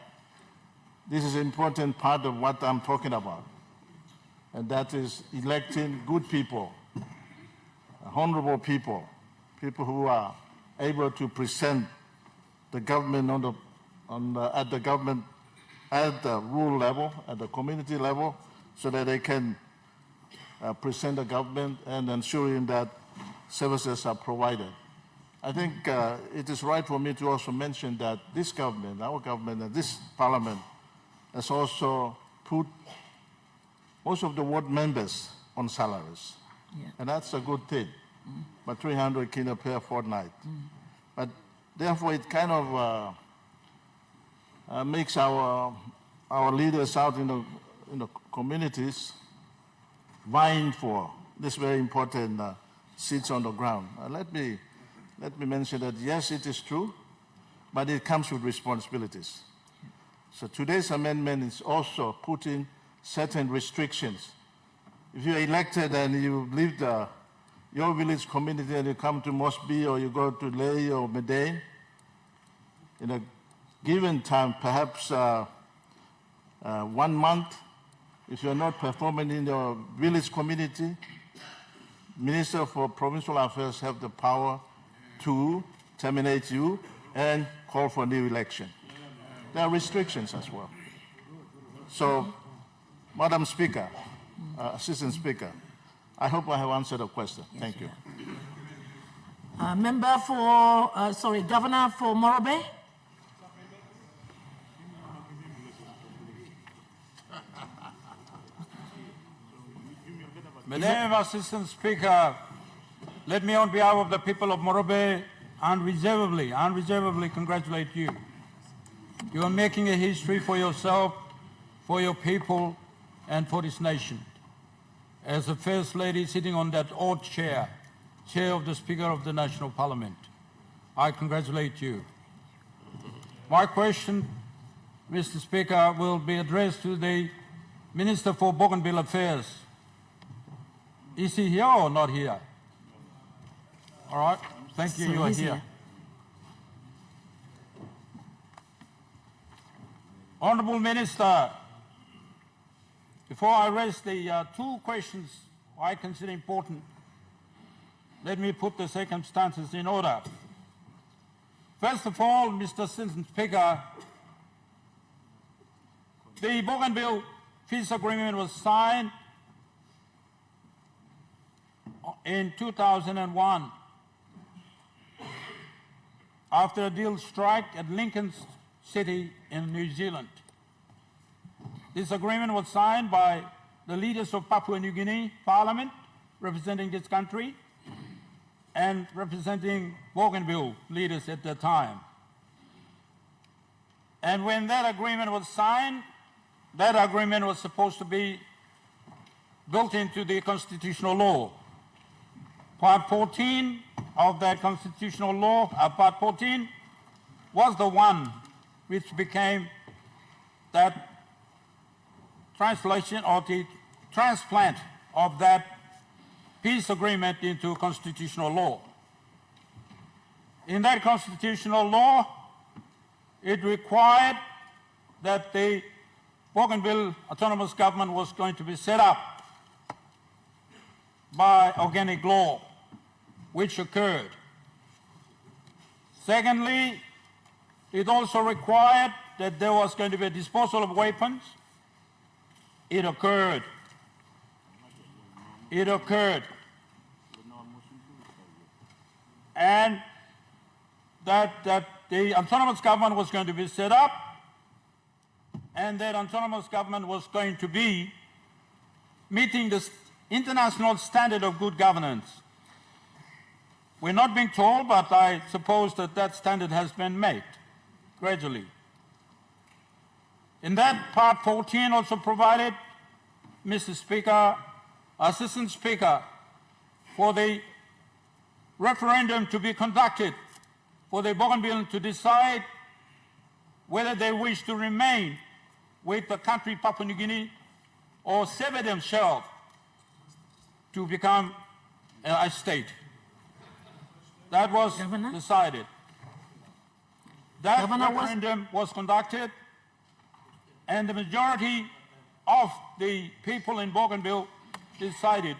This is an important part of what I'm talking about, and that is electing good people, honorable people, people who are able to present the government at the rural level, at the community level, so that they can present the government and ensuring that services are provided. I think it is right for me to also mention that this government, our government, and this parliament has also put most of the ward members on salaries. Yeah. And that's a good thing, but 300 kina per fortnight. But therefore it kind of makes our leaders out in the communities vying for this very important seats on the ground. Let me mention that yes, it is true, but it comes with responsibilities. So today's amendment is also putting certain restrictions. If you're elected and you leave your village community and you come to Mosby or you go to Ley or Medan, in a given time, perhaps 1 month, if you're not performing in your village community, Minister for Provincial Affairs have the power to terminate you and call for a new election. There are restrictions as well. So, Madam Speaker, Assistant Speaker, I hope I have answered the question. Thank you. Member for, Governor for Morobe. Madam Assistant Speaker, let me on behalf of the people of Morobe unreservedly congratulate you. You are making a history for yourself, for your people, and for this nation. As the First Lady sitting on that odd chair of the Speaker of the National Parliament, I congratulate you. My question, Mr. Speaker, will be addressed to the Minister for Bougainville Affairs, Is he here or not here? All right, thank you, So you are he's here. here. Honourable Minister, before I raise the two questions I consider important, let me put the circumstances in order. First of all, Mr. Assistant Speaker, the Bougainville Peace Agreement was signed in 2001 after a deal strike at Lincoln City in New Zealand. This agreement was signed by the leaders of Papua New Guinea Parliament, representing this country, and representing Bougainville leaders at the time. And when that agreement was signed, that agreement was supposed to be built into the constitutional law. Part 14 of that constitutional law, Part 14, was the one which became that translation or the transplant of that peace agreement into constitutional law. In that constitutional law, it required that the Bougainville Autonomous Government was going to be set up by organic law, which occurred. Secondly, it also required that there was going to be a disposal of weapons. It occurred. It occurred. And that the autonomous government was going to be set up, and that autonomous government was going to be meeting the international standard of good governance. We're not being told, but I suppose that that standard has been met gradually. In that Part 14 also provided, Mr. Speaker, Assistant Speaker, for the referendum to be conducted for the Bougainville to decide whether they wish to remain with the country Papua New Guinea or sever themselves to become a state. That was Governor? decided. That Governor, referendum was conducted, and the majority of the people in Bougainville decided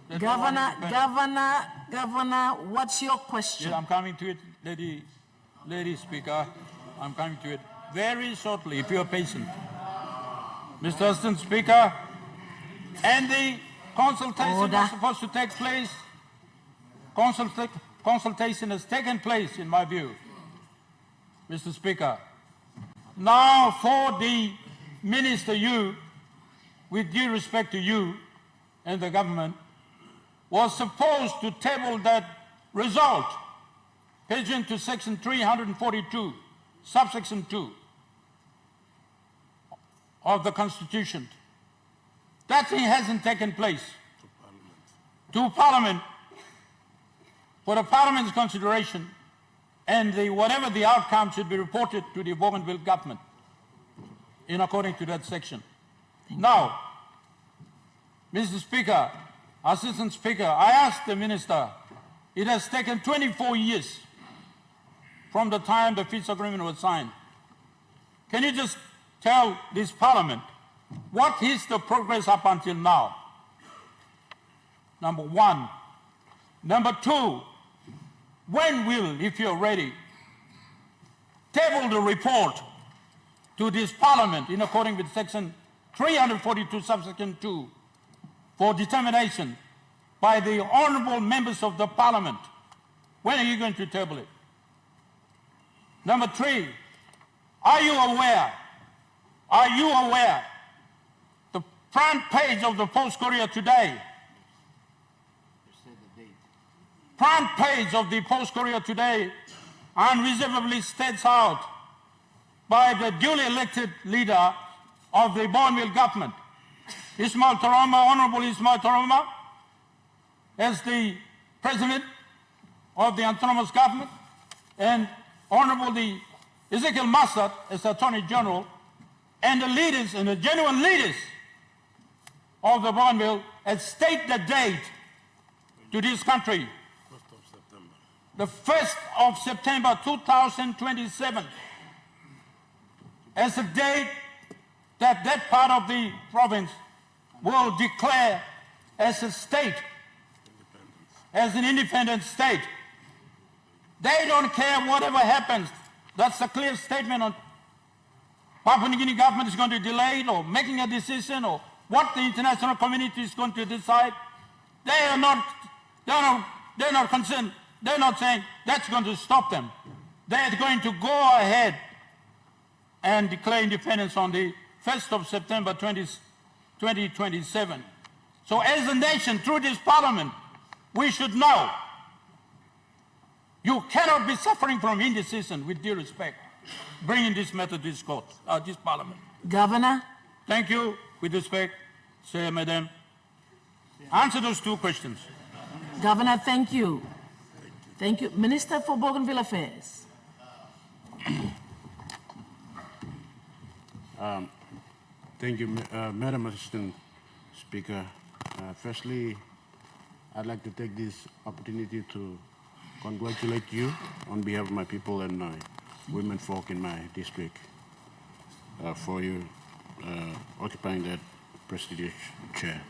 that they wanted to benefit. Governor, what's your question? Yeah, I'm coming to it, Lady Speaker. I'm coming to it very shortly, if you're patient. Mr. Assistant Speaker, and the consultation Order. was supposed to take place. Consultation has taken place, in my view, Mr. Speaker. Now, for the Minister, you, with due respect to you and the government, was supposed to table that result pursuant to Section 342, subsection 2 of the Constitution. That thing hasn't taken place. To Parliament, for the Parliament's consideration, and whatever the outcome should be reported to the Bougainville government in according to that section. Now, Mr. Speaker, Assistant Speaker, I asked the Minister, it has taken 24 years from the time the peace agreement was signed. Can you just tell this Parliament what is the progress up until now? Number one. Number two, when will, if you're ready, table the report to this Parliament in accordance with Section 342, subsection 2, for determination by the honourable members of the Parliament? When are you going to table it? Number three, are you aware, the front page of the Post-Courier today, front page of the Post-Courier today unreservedly states out by the duly elected leader of the Bougainville government, Ismail Tarama, Honourable Ismail Tarama, as the President of the Autonomous Government, and Honourable the Ezekiel Massad as the Attorney General, and the leaders, and the genuine leaders of the Bougainville and state the date to this country. The 1st of September 2027 as the date that that part of the province will declare as a state, as an independent state. They don't care whatever happens. That's a clear statement on Papua New Guinea government is going to delay it or making a decision or what the international community is going to decide. They're not concerned. They're not saying that's going to stop them. They're going to go ahead and declare independence on the 1st of September 2027. So as a nation, through this parliament, we should know you cannot be suffering from indecision, with due respect, bringing this matter to this court, this parliament. Governor, Thank you. With respect, Sir, Madam. Answer those two questions. Governor, thank you. Thank you. Minister for Bougainville Affairs. Thank you, Madam Assistant Speaker. Firstly, I'd like to take this opportunity to congratulate you on behalf of my people and my women folk in my district for you occupying that prestigious chair.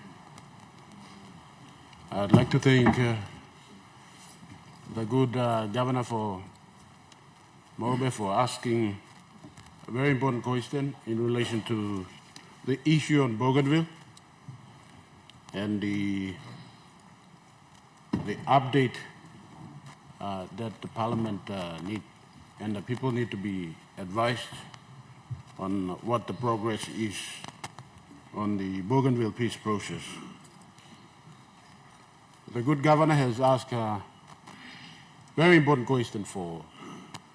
I'd like to thank the good governor for Mobe for asking a very important question in relation to the issue on Bougainville and the update that the parliament need and the people need to be advised on what the progress is on the Bougainville peace process. The good governor has asked a very important question for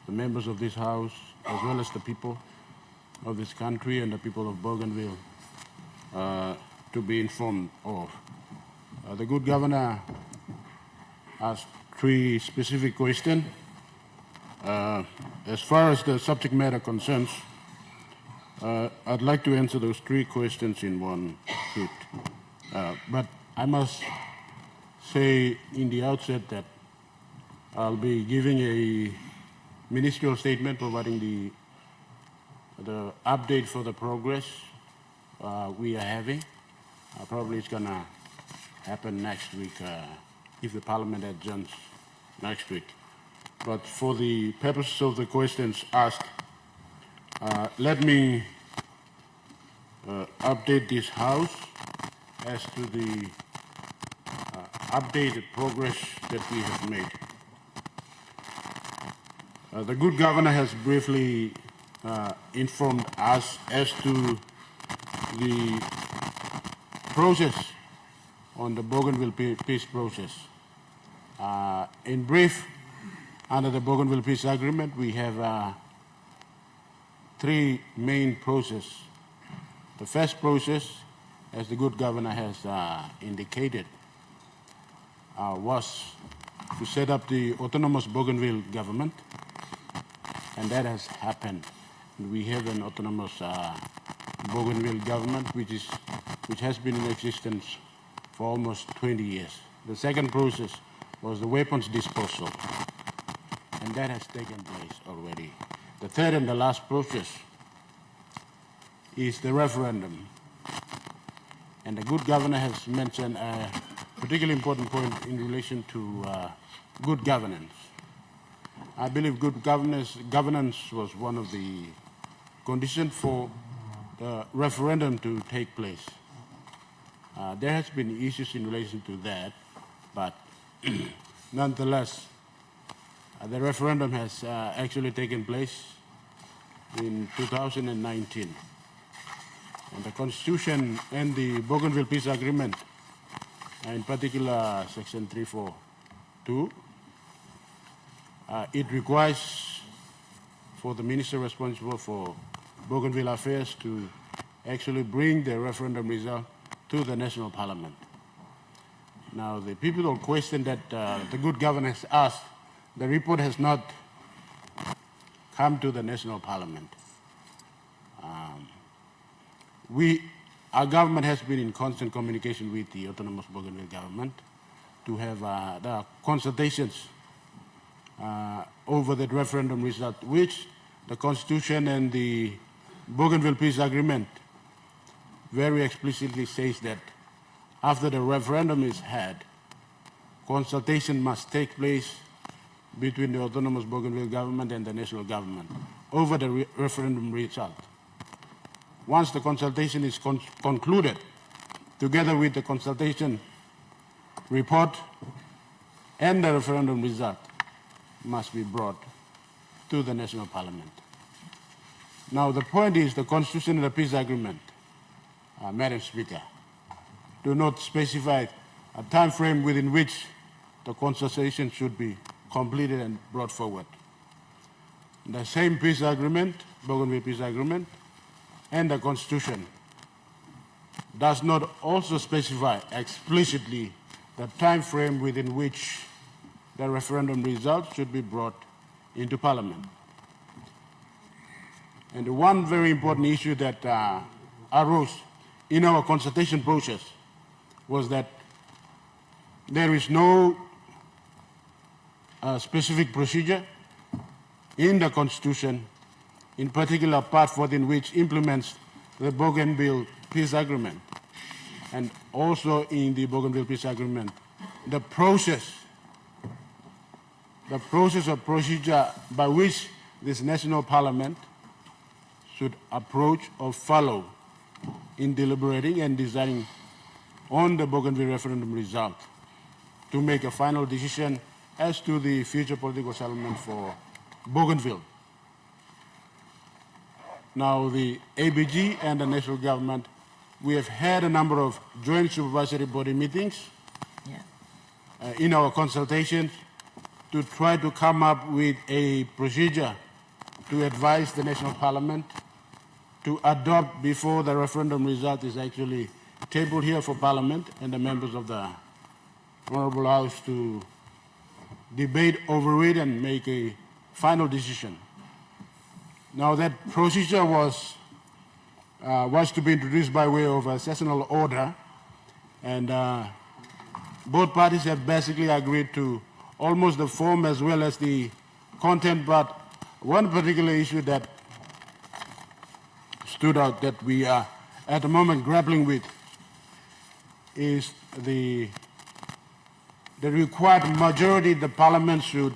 the members of this house as well as the people of this country and the people of Bougainville to be informed of. The good governor asked three specific questions. As far as the subject matter concerns, I'd like to answer those three questions in one hit. But I must say in the outset that I'll be giving a ministerial statement providing the update for the progress we are having. Probably it's gonna happen next week if the parliament adjourns next week. But for the purposes of the questions asked, let me update this house as to the updated progress that we have made. The good governor has briefly informed us as to the process on the Bougainville peace process. In brief, under the Bougainville Peace Agreement, we have three main processes. The first process, as the good governor has indicated, was to set up the autonomous Bougainville government, and that has happened. We have an autonomous Bougainville government which has been in existence for almost 20 years. The second process was the weapons disposal, and that has taken place already. The third and the last process is the referendum. And the good governor has mentioned a particularly important point in relation to good governance. I believe good governance was one of the conditions for the referendum to take place. There has been issues in relation to that, but nonetheless, the referendum has actually taken place in 2019. And the Constitution and the Bougainville Peace Agreement, in particular Section 342, it requires for the minister responsible for Bougainville affairs to actually bring the referendum result to the national parliament. Now, the people question that the good governor has asked, the report has not come to the national parliament. We our government has been in constant communication with the autonomous Bougainville government to have the consultations over that referendum result, which the Constitution and the Bougainville Peace Agreement very explicitly says that after the referendum is had, consultation must take place between the autonomous Bougainville government and the national government over the referendum result. Once the consultation is concluded, together with the consultation report and the referendum result must be brought to the national parliament. Now the point is the Constitution and the Peace Agreement, Madam Speaker, do not specify a time frame within which the consultation should be completed and brought forward. The same peace agreement, Bougainville Peace Agreement, and the Constitution does not also specify explicitly the time frame within which the referendum result should be brought into Parliament. And one very important issue that arose in our consultation process was that there is no specific procedure in the Constitution, in particular part 14, which implements the Bougainville Peace Agreement, and also in the Bougainville Peace Agreement, the process or procedure by which this national parliament should approach or follow in deliberating and deciding on the Bougainville referendum result to make a final decision as to the future political settlement for Bougainville. Now, the ABG and the national government, we have had a number of joint supervisory body meetings in our consultations to try to come up with a procedure to advise the national parliament to adopt before the referendum result is actually tabled here for parliament and the members of the Honorable House to debate over it and make a final decision. Now that procedure was to be introduced by way of a sessional order, and both parties have basically agreed to almost the form as well as the content, but one particular issue that stood out that we are at the moment grappling with is the required majority the parliament should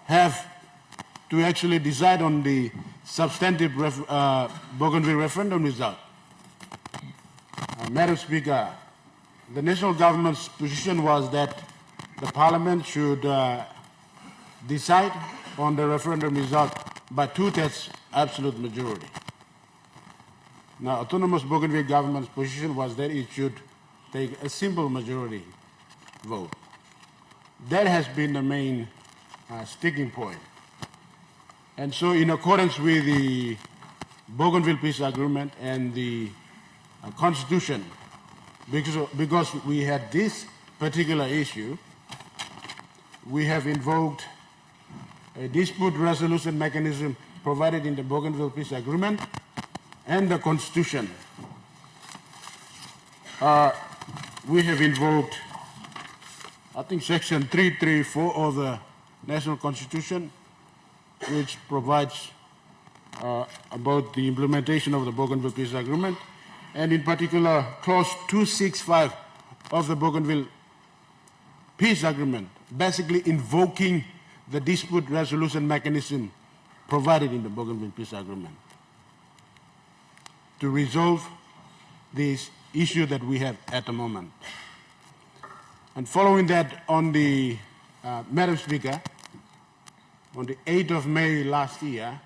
have to actually decide on the substantive Bougainville referendum result. Madam Speaker, the national government's position was that the parliament should decide on the referendum result by 2/3 absolute majority. Now, autonomous Bougainville government's position was that it should take a simple majority vote. That has been the main sticking point. And so in accordance with the Bougainville Peace Agreement and the Constitution, because we had this particular issue, we have invoked a dispute resolution mechanism provided in the Bougainville Peace Agreement and the Constitution. We have invoked, I think, Section 334 of the National Constitution, which provides about the implementation of the Bougainville Peace Agreement, and in particular, Clause 265 of the Bougainville Peace Agreement, basically invoking the dispute resolution mechanism provided in the Bougainville Peace Agreement to resolve this issue that we have at the moment. And following that, on the, Madam Speaker, on the 8th of May last year,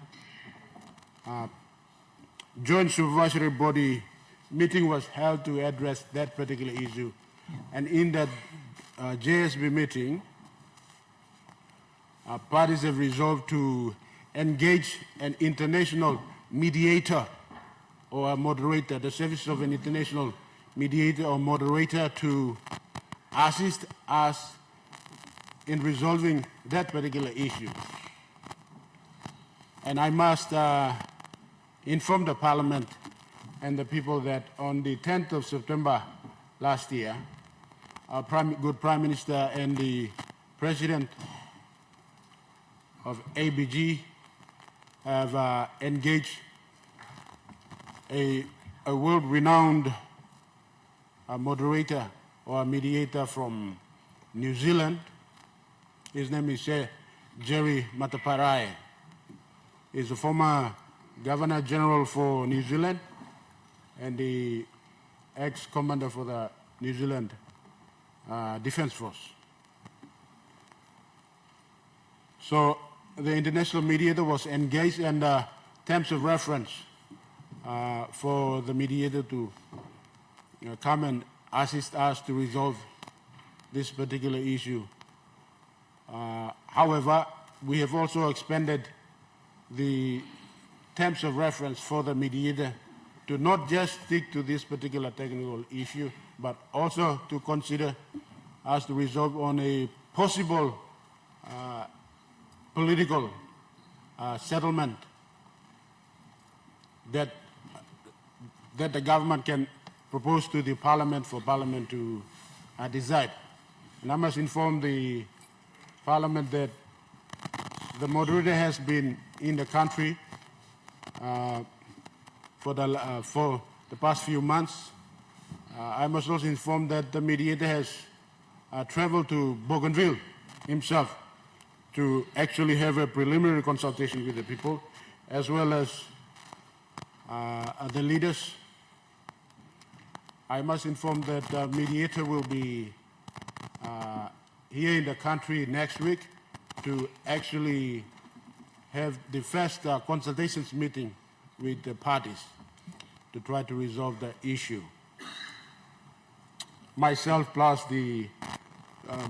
joint supervisory body meeting was held to address that particular issue. And in that JSB meeting, parties have resolved to engage an international mediator or a moderator, the service of an international mediator or moderator to assist us in resolving that particular issue. And I must inform the Parliament and the people that on the 10th of September last year, our good Prime Minister and the President of ABG have engaged a world-renowned moderator or mediator from New Zealand. His name is Jerry Mateparae. He's a former Governor General for New Zealand and the ex-commander for the New Zealand Defence Force. So the international mediator was engaged, and terms of reference for the mediator to come and assist us to resolve this particular issue. However, we have also expanded the terms of reference for the mediator to not just stick to this particular technical issue, but also to consider us to resolve on a possible political settlement that the government can propose to the Parliament for Parliament to decide. And I must inform the Parliament that the moderator has been in the country for the past few months. I must also inform that the mediator has traveled to Bougainville himself to actually have a preliminary consultation with the people, as well as the leaders. I must inform that the mediator will be here in the country next week to actually have the first consultations meeting with the parties to try to resolve the issue. Myself plus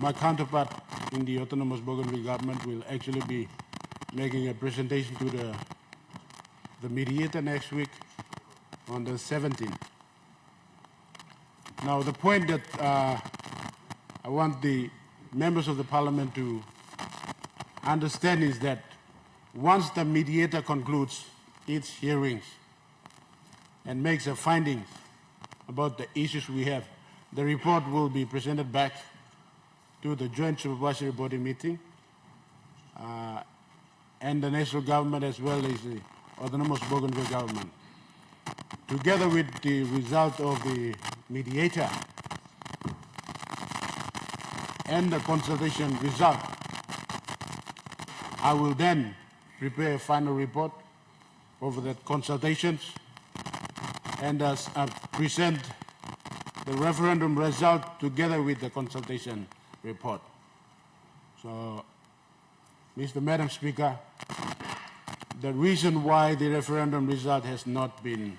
my counterpart in the autonomous Bougainville government will actually be making a presentation to the mediator next week on the 17th. Now, the point that I want the members of the Parliament to understand is that once the mediator concludes its hearings and makes a findings about the issues we have, the report will be presented back to the Joint Supervisory Body meeting and the national government, as well as the autonomous Bougainville government. Together with the result of the mediator and the consultation result, I will then prepare a final report over the consultations and present the referendum result together with the consultation report. So, Madam Speaker, the reason why the referendum result has not been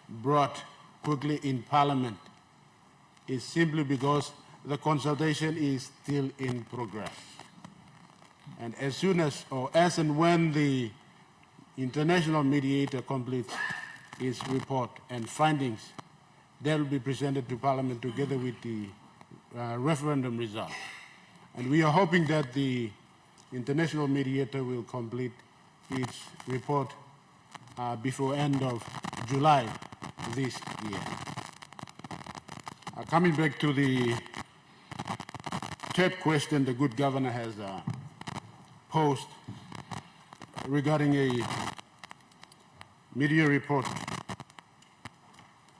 brought quickly in Parliament is simply because the consultation is still in progress. And as soon as, or as and when the international mediator completes its report and findings, they will be presented to Parliament together with the referendum result. And we are hoping that the international mediator will complete its report before end of July this year. Coming back to the third question the good governor has posed regarding a media report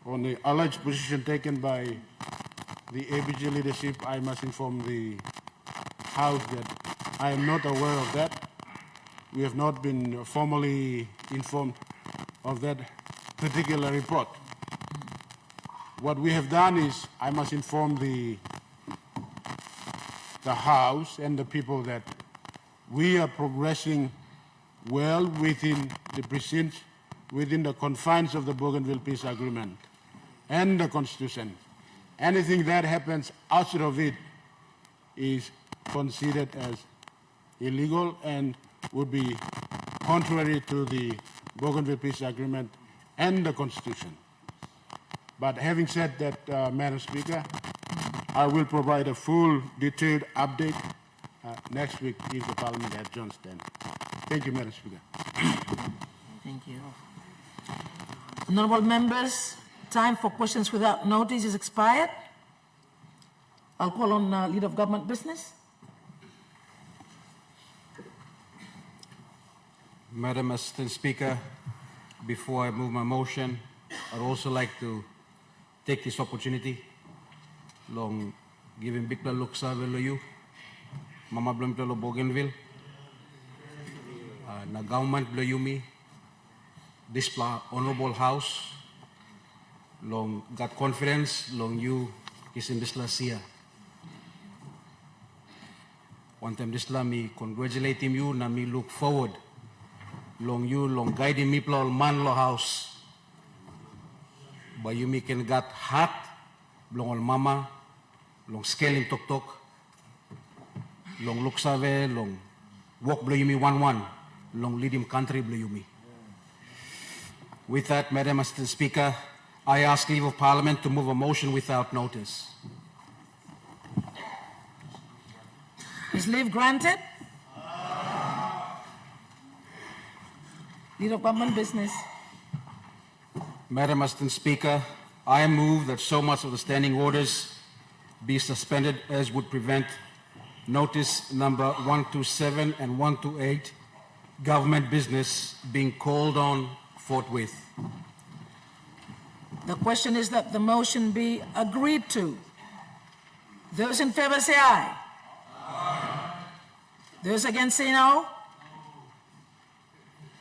on the alleged position taken by the ABG leadership, I must inform the House that I am not aware of that. We have not been formally informed of that particular report. What we have done is, I must inform the House and the people that we are progressing well within the precincts, within the confines of the Bougainville Peace Agreement and the Constitution. Anything that happens outside of it is considered as illegal and would be contrary to the Bougainville Peace Agreement and the Constitution. But having said that, Madam Speaker, I will provide a full, detailed update next week if the Parliament adjourns then. Thank you, Madam Speaker. Thank you. Honorable members, time for questions without notice is expired. I'll call on Leader of Government Business. Madam Assistant Speaker, before I move my motion, I'd also like to take this opportunity long giving Bikla Luksa Velo Mama Blumtelo Bougainville, na government Bloyumi, this honorable house, long got confidence, long you is in this last year. One time this la me congratulate you, na me look forward, long you, long guiding me plo man lo house. But you me can got hat, long all mama, long scaling tok tok, long look save, long walk blow you me 1-1, long lead him country blow you me. With that, Madam Assistant Speaker, I ask leave of Parliament to move a motion without notice. Is leave granted? Leader of Government Business. Madam Assistant Speaker, I move that so much of the standing orders be suspended as would prevent notice number 127 and 128, government business, being called on forthwith. The question is that the motion be agreed to. Those in favor say aye. Those against say no.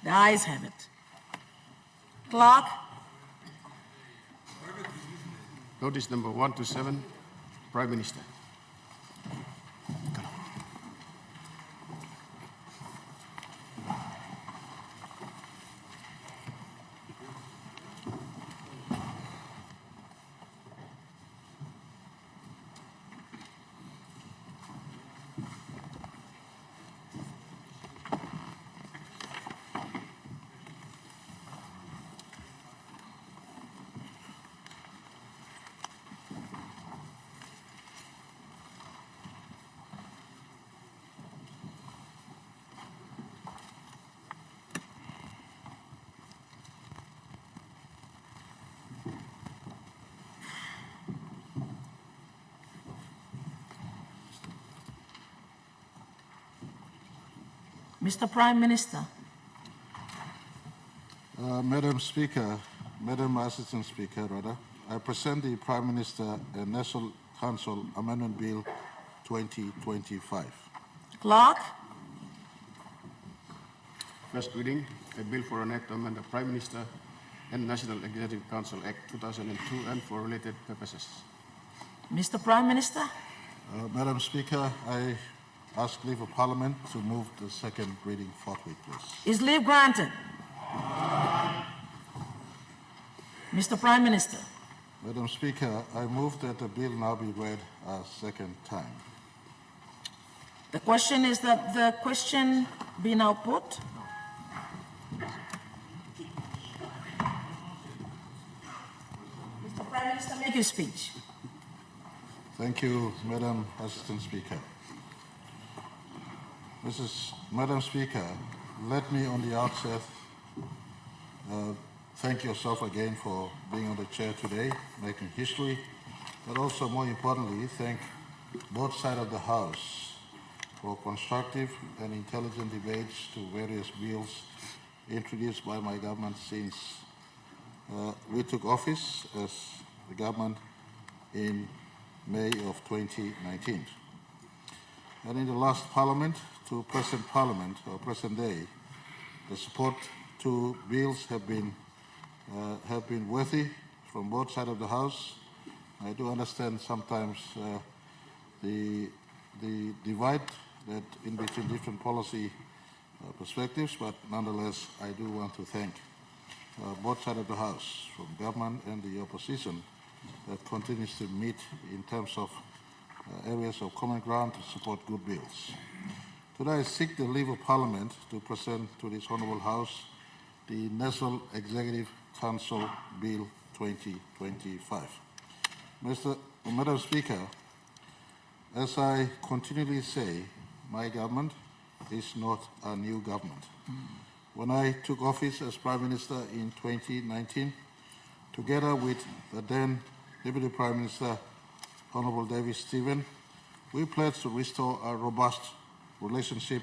The ayes have it. Clerk. Notice number 127, Prime Minister. Mr. Prime Minister. Madam Speaker, Madam Assistant Speaker, rather, I present the Prime Minister a National Council Amendment Bill 2025. Clerk. First reading, a bill for an act to amend the Prime Minister and National Executive Council Act 2002 and for related purposes. Mr. Prime Minister. Madam Speaker, I ask leave of Parliament to move the second reading forthwith, please. Is leave granted? Mr. Prime Minister. Madam Speaker, I move that the bill now be read a second time. The question is that the question be now put. Mr. Prime Minister, make your speech. Thank you, Madam Assistant Speaker. Madam Speaker, let me on the outset thank yourself again for being on the chair today, making history, but also more importantly, thank both sides of the House for constructive and intelligent debates to various bills introduced by my government since we took office as the government in May of 2019. And in the last Parliament to present Parliament, or present day, the support to bills have been worthy from both sides of the House. I do understand sometimes the divide that in between different policy perspectives, but nonetheless, I do want to thank both sides of the House, from government and the opposition, that continues to meet in terms of areas of common ground to support good bills. Today I seek the leave of Parliament to present to this Honourable House the National Executive Council Bill 2025. Madam Speaker, as I continually say, my government is not a new government. When I took office as Prime Minister in 2019, together with the then Deputy Prime Minister, Honorable David Stephen, we pledge to restore a robust relationship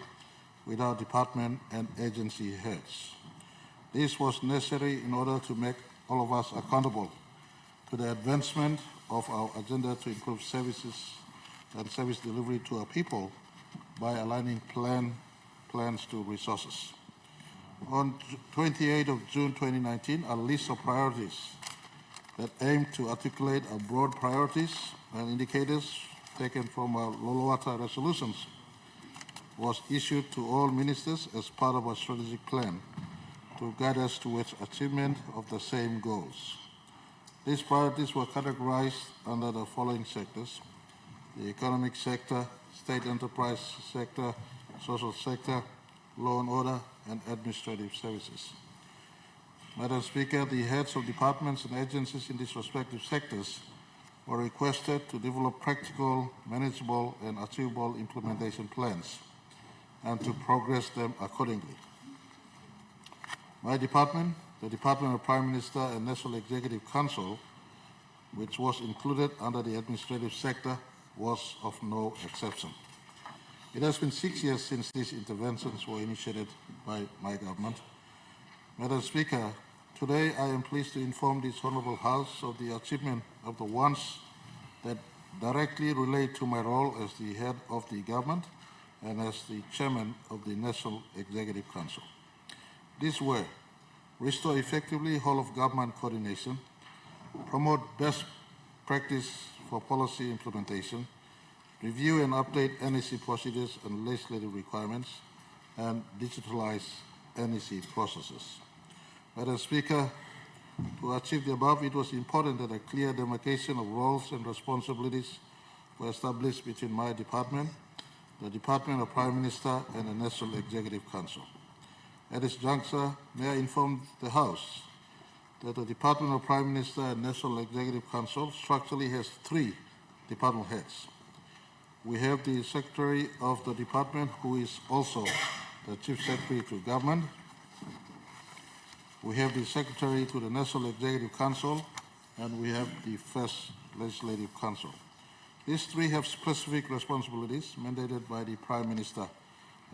with our department and agency heads. This was necessary in order to make all of us accountable to the advancement of our agenda to improve services and service delivery to our people by aligning plans to resources. On 28th of June 2019, a list of priorities that aim to articulate our broad priorities and indicators taken from our Luluwata resolutions was issued to all ministers as part of our strategic plan to guide us towards achievement of the same goals. These priorities were categorized under the following sectors: the economic sector, state enterprise sector, social sector, law and order, and administrative services. Madam Speaker, the heads of departments and agencies in these respective sectors were requested to develop practical, manageable, and achievable implementation plans and to progress them accordingly. My department, the Department of Prime Minister and National Executive Council, which was included under the administrative sector, was of no exception. It has been 6 years since these interventions were initiated by my government. Madam Speaker, today I am pleased to inform this Honourable House of the achievement of the ones that directly relate to my role as the head of the government and as the chairman of the National Executive Council. These were: restore effectively whole-of-government coordination, promote best practice for policy implementation, review and update NEC procedures and legislative requirements, and digitalize NEC processes. Madam Speaker, to achieve the above, it was important that a clear demarcation of roles and responsibilities were established between my department, the Department of Prime Minister, and the National Executive Council. At this juncture, may I inform the House that the Department of Prime Minister and National Executive Council structurally has 3 department heads. We have the Secretary of the Department, who is also the Chief Secretary to Government. We have the Secretary to the National Executive Council, and we have the First Legislative Council. These 3 have specific responsibilities mandated by the Prime Minister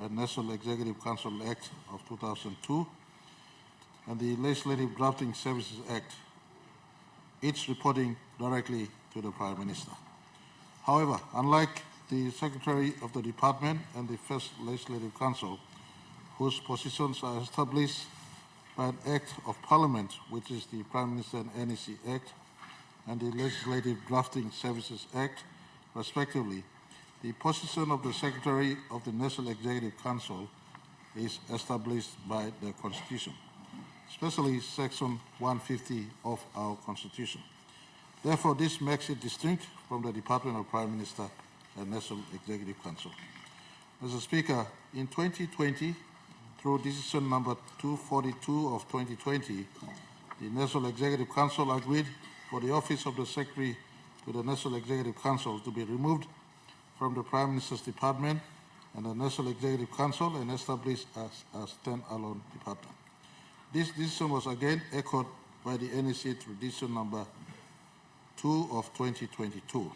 and National Executive Council Act of 2002 and the Legislative Drafting Services Act, each reporting directly to the Prime Minister. However, unlike the Secretary of the Department and the First Legislative Council, whose positions are established by an Act of Parliament, which is the Prime Minister and NEC Act, and the Legislative Drafting Services Act, respectively, the position of the Secretary of the National Executive Council is established by the Constitution, especially Section 150 of our Constitution. Therefore, this makes it distinct from the Department of Prime Minister and National Executive Council. Mr. Speaker, in 2020, through decision number 242 of 2020, the National Executive Council agreed for the office of the Secretary to the National Executive Council to be removed from the Prime Minister's Department and the National Executive Council and established as a stand-alone department. This decision was again echoed by the NEC through decision number 2 of 2022.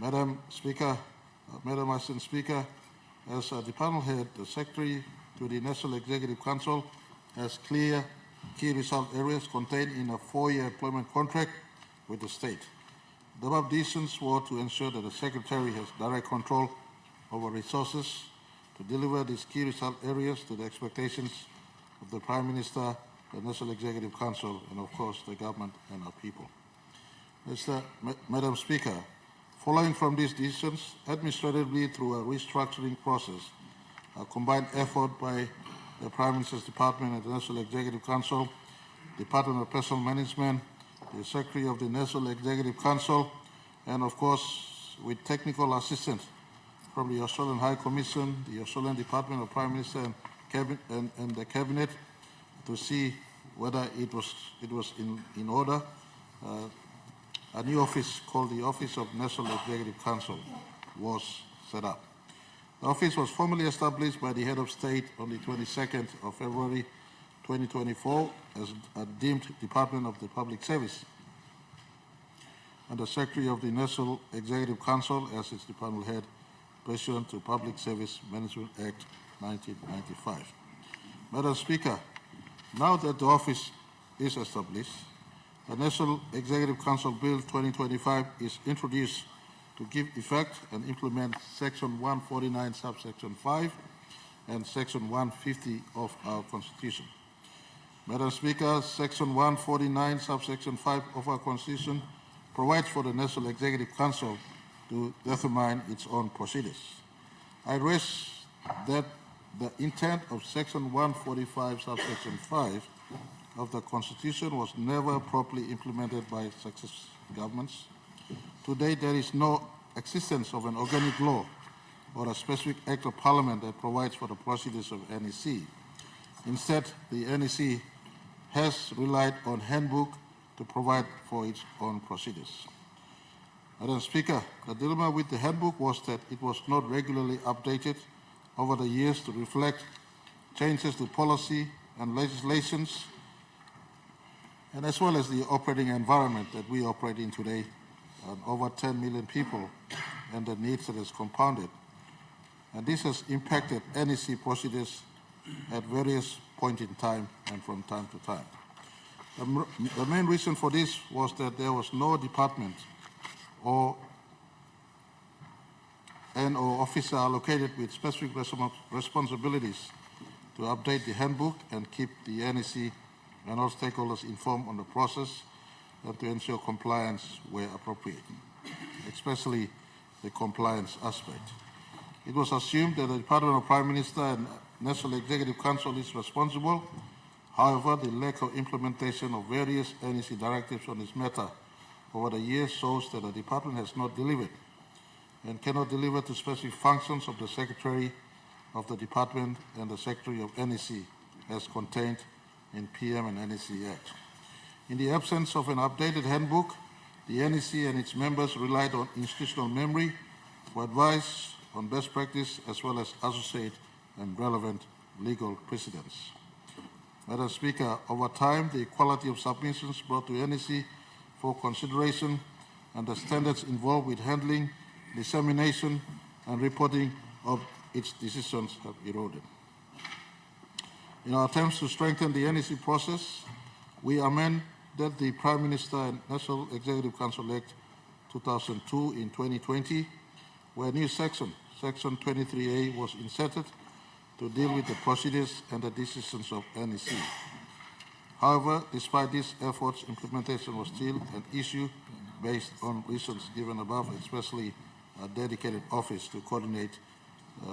Madam Speaker, Madam Assistant Speaker, as a department head, the Secretary to the National Executive Council has clear key result areas contained in a 4-year employment contract with the state. The above decisions were to ensure that the Secretary has direct control over resources to deliver these key result areas to the expectations of the Prime Minister, the National Executive Council, and of course the government and our people. Madam Speaker, following from these decisions, administratively through a restructuring process, a combined effort by the Prime Minister's Department and the National Executive Council, Department of Personnel Management, the Secretary of the National Executive Council, and of course with technical assistance from the Australian High Commission, the Australian Department of Prime Minister and the Cabinet to see whether it was in order. A new office called the Office of National Executive Council was set up. The office was formally established by the Head of State on the 22nd of February 2024 as a deemed Department of the Public Service, and the Secretary of the National Executive Council as its departmental head pursuant to Public Service Management Act 1995. Madam Speaker, now that the office is established, the National Executive Council Bill 2025 is introduced to give effect and implement Section 149, subsection 5, and Section 150 of our Constitution. Madam Speaker, Section 149, subsection 5 of our Constitution provides for the National Executive Council to determine its own procedures. I raise that the intent of Section 145, subsection 5 of the Constitution was never properly implemented by successive governments. Today, there is no existence of an organic law or a specific act of parliament that provides for the procedures of NEC. Instead, the NEC has relied on handbook to provide for its own procedures. Madam Speaker, the dilemma with the handbook was that it was not regularly updated over the years to reflect changes to policy and legislations, and as well as the operating environment that we operate in today, over 10 million people, and the needs that has compounded. And this has impacted NEC procedures at various points in time and from time to time. The main reason for this was that there was no department or officer allocated with specific responsibilities to update the handbook and keep the NEC and all stakeholders informed on the process and to ensure compliance where appropriate, especially the compliance aspect. It was assumed that the Department of Prime Minister and National Executive Council is responsible. However, the lack of implementation of various NEC directives on this matter over the years shows that the department has not delivered and cannot deliver to specific functions of the Secretary of the Department and the Secretary of NEC as contained in PM and NEC Act. In the absence of an updated handbook, the NEC and its members relied on institutional memory for advice on best practice as well as associate and relevant legal precedents. Madam Speaker, over time, the quality of submissions brought to NEC for consideration and the standards involved with handling, dissemination, and reporting of its decisions have eroded. In our attempts to strengthen the NEC process, we amended the Prime Minister and National Executive Council Act 2002 in 2020, where a new section 23A, was inserted to deal with the procedures and the decisions of NEC. However, despite these efforts, implementation was still an issue based on reasons given above, especially a dedicated office to coordinate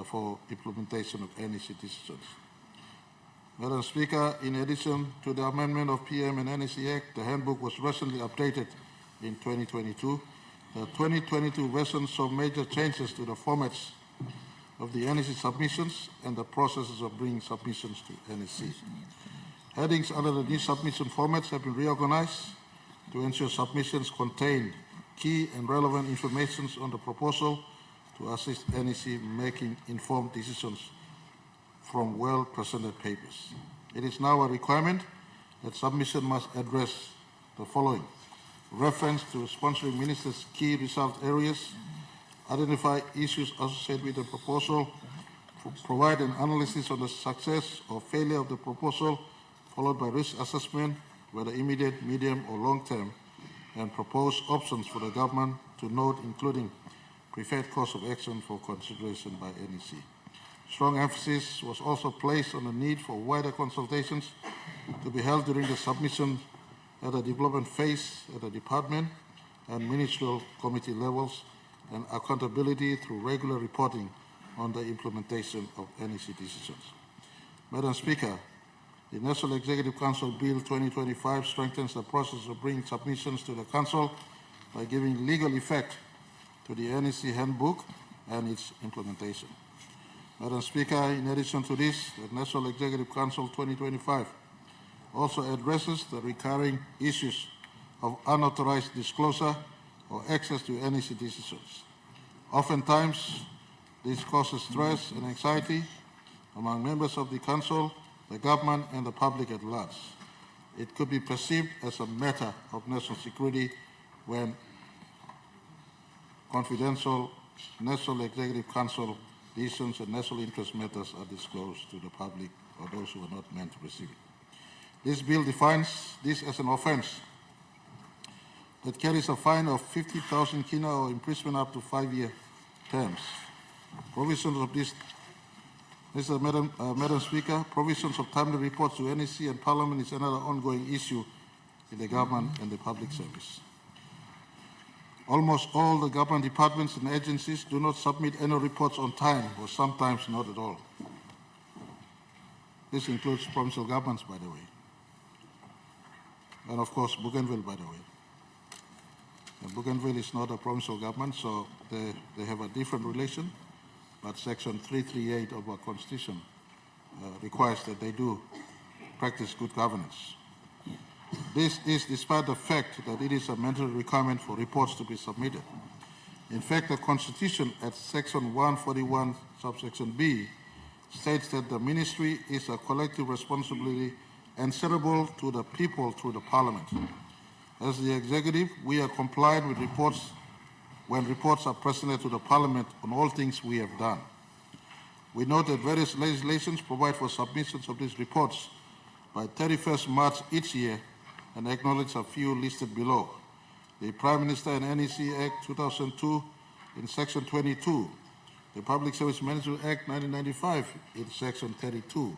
for implementation of NEC decisions. Madam Speaker, in addition to the amendment of PM and NEC Act, the handbook was recently updated in 2022. The 2022 version saw major changes to the formats of the NEC submissions and the processes of bringing submissions to NEC. Headings under the new submission formats have been reorganized to ensure submissions contain key and relevant information on the proposal to assist NEC making informed decisions from well-presented papers. It is now a requirement that submission must address the following: reference to sponsoring minister's key result areas, identify issues associated with the proposal, provide an analysis on the success or failure of the proposal, followed by risk assessment, whether immediate, medium, or long term, and propose options for the government to note, including preferred course of action for consideration by NEC. Strong emphasis was also placed on the need for wider consultations to be held during the submission at the development phase at the department and ministerial committee levels, and accountability through regular reporting on the implementation of NEC decisions. Madam Speaker, the National Executive Council Bill 2025 strengthens the process of bringing submissions to the Council by giving legal effect to the NEC handbook and its implementation. Madam Speaker, in addition to this, the National Executive Council 2025 also addresses the recurring issues of unauthorized disclosure or access to NEC decisions. Oftentimes, this causes stress and anxiety among members of the Council the government, and the public at large. It could be perceived as a matter of national security when confidential National Executive Council decisions and national interest matters are disclosed to the public or those who are not meant to receive it. This bill defines this as an offence that carries a fine of 50,000 kina or imprisonment up to 5-year terms. Provisions of this, Madam Speaker, provisions of timely reports to NEC and Parliament is another ongoing issue in the government and the public service. Almost all the government departments and agencies do not submit annual reports on time, or sometimes not at all. This includes provincial governments, by the way. And of course, Bougainville, by the way. And Bougainville is not a provincial government, so they have a different relation, but Section 338 of our Constitution requires that they do practice good governance. This is despite the fact that it is a mandatory requirement for reports to be submitted. In fact, the Constitution at Section 141, subsection B, states that the ministry is a collective responsibility answerable to the people through the Parliament. As the executive, we are compliant with reports when reports are presented to the Parliament on all things we have done. We note that various legislations provide for submissions of these reports by 31st March each year and acknowledge a few listed below. The Prime Minister and NEC Act 2002 in Section 22, the Public Service Management Act 1995 in Section 32,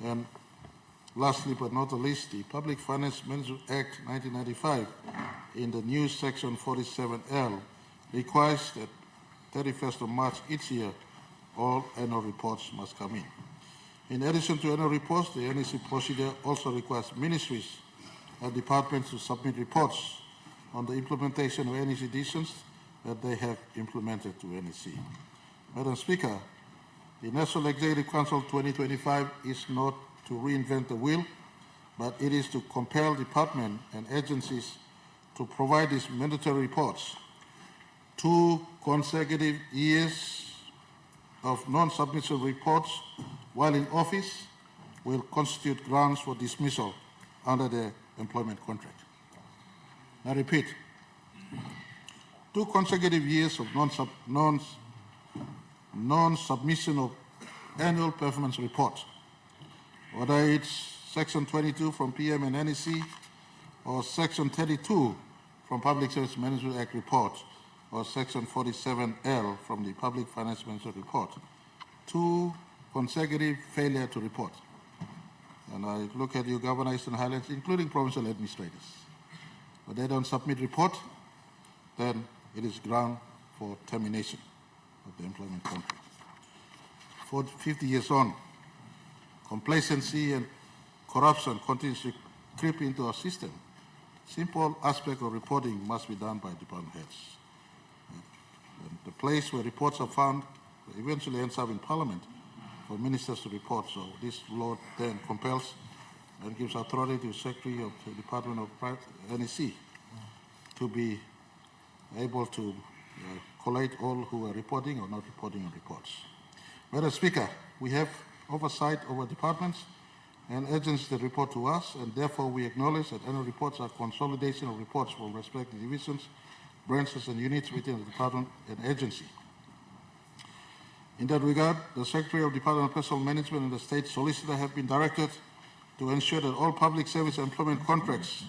and lastly but not the least, the Public Finance Management Act 1995 in the new Section 47L requires that 31st of March each year all annual reports must come in. In addition to annual reports, the NEC procedure also requires ministries and departments to submit reports on the implementation of NEC decisions that they have implemented to NEC. Madam Speaker, the National Executive Council 2025 is not to reinvent the wheel, but it is to compel departments and agencies to provide these mandatory reports. 2 consecutive years of non-submission reports while in office will constitute grounds for dismissal under the employment contract. I repeat, 2 consecutive years of non-submission of annual performance reports, whether it's Section 22 from PM and NEC or Section 32 from Public Service Management Act report or Section 47L from the Public Finance Management report. 2 consecutive failure to report. And I look at you, Governor Eastern Highlands, including provincial administrators. But they don't submit report, then it is ground for termination of the employment contract. 50 years on, complacency and corruption continues to creep into our system. Simple aspect of reporting must be done by department heads. And the place where reports are found eventually ends up in Parliament for ministers to report. So this law then compels and gives authority to the Secretary of the Department of NEC to be able to collate all who are reporting or not reporting on reports. Madam Speaker, we have oversight over departments and agencies that report to us, and therefore we acknowledge that annual reports are consolidation of reports from respective divisions, branches, and units within the department and agency. In that regard, the Secretary of Department of Personnel Management and the State Solicitor have been directed to ensure that all public service employment contracts,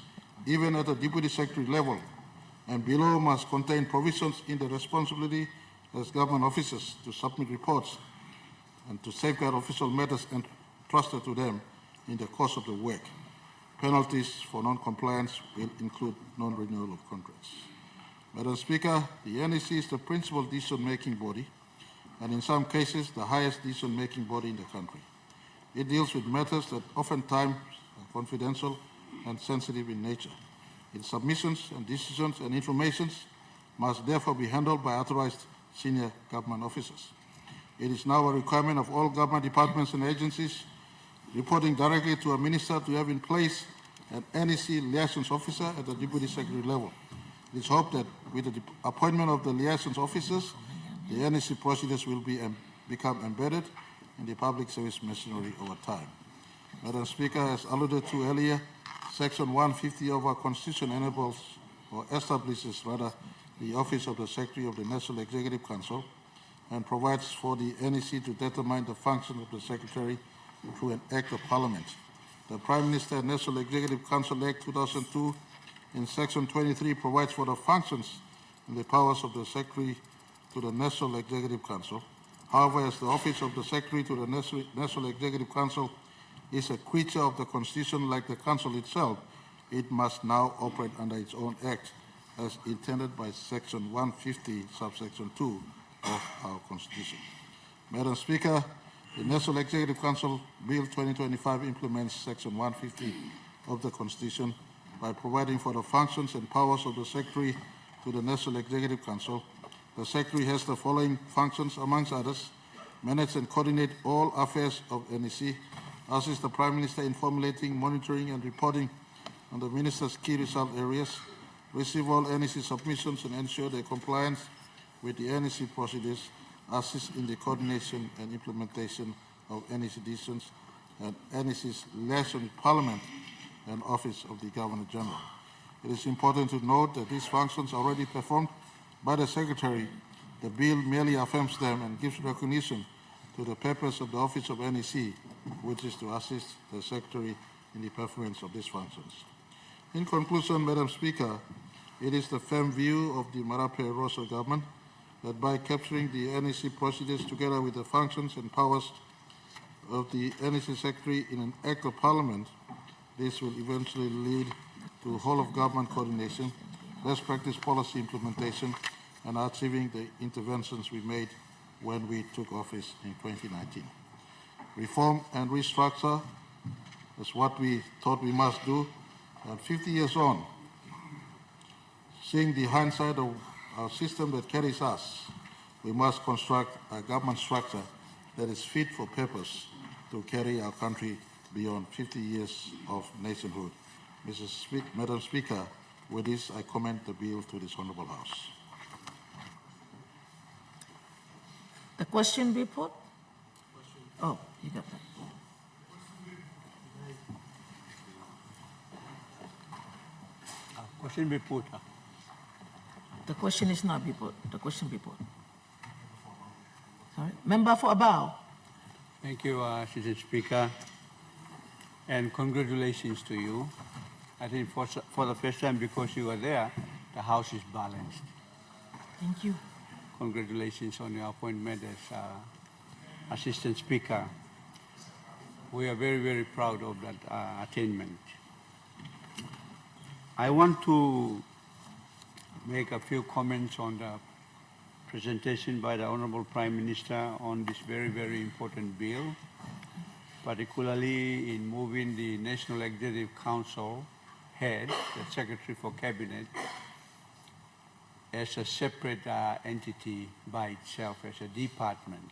even at the Deputy Secretary level and below, must contain provisions in the responsibility as government officers to submit reports and to safeguard official matters entrusted to them in the course of the work. Penalties for non-compliance will include non-renewal of contracts. Madam Speaker, the NEC is the principal decision-making body and in some cases the highest decision-making body in the country. It deals with matters that oftentimes are confidential and sensitive in nature. Its submissions and decisions and informations must therefore be handled by authorized senior government officers. It is now a requirement of all government departments and agencies reporting directly to a minister to have in place an NEC liaisons officer at the Deputy Secretary level. It is hoped that with the appointment of the liaisons officers, the NEC procedures will become embedded in the public service machinery over time. Madam Speaker, as alluded to earlier, Section 150 of our Constitution enables, or establishes rather, the Office of the Secretary of the National Executive Council and provides for the NEC to determine the function of the Secretary through an Act of Parliament. The Prime Minister and National Executive Council Act 2002 in Section 23 provides for the functions and the powers of the Secretary to the National Executive Council. However, as the Office of the Secretary to the National Executive Council is a creature of the Constitution like the Council itself, it must now operate under its own Act as intended by Section 150, subsection 2 of our Constitution. Madam Speaker, the National Executive Council Bill 2025 implements Section 150 of the Constitution by providing for the functions and powers of the Secretary to the National Executive Council. The Secretary has the following functions, amongst others: manage and coordinate all affairs of NEC, assist the Prime Minister in formulating, monitoring, and reporting on the Minister's key result areas, receive all NEC submissions and ensure their compliance with the NEC procedures, assist in the coordination and implementation of NEC decisions, and NEC's liaison with Parliament and Office of the Governor General. It is important to note that these functions are already performed by the Secretary. The bill merely affirms them and gives recognition to the purpose of the Office of NEC, which is to assist the Secretary in the performance of these functions. In conclusion, Madam Speaker, it is the firm view of the Marape Rosso government that by capturing the NEC procedures together with the functions and powers of the NEC Secretary in an Act of Parliament, this will eventually lead to whole-of-government coordination, best practice policy implementation, and achieving the interventions we made when we took office in 2019. Reform and restructure is what we thought we must do, and 50 years on, seeing the hindsight of our system that carries us, we must construct a government structure that is fit for purpose to carry our country beyond 50 years of nationhood. Madam Speaker, with this, I commend the bill to this Honourable House. The question be put? Oh, you got that. Question be put. The question is not be put. The question be put. Sorry. Member for Abao. Thank you, Assistant Speaker, and congratulations to you. I think for the first time, because you were there, the House is balanced. Thank you. Congratulations on your appointment as Assistant Speaker. We are very, very proud of that attainment. I want to make a few comments on the presentation by the Honorable Prime Minister on this very, very important bill, particularly in moving the National Executive Council head, the Secretary for Cabinet, as a separate entity by itself, as a department.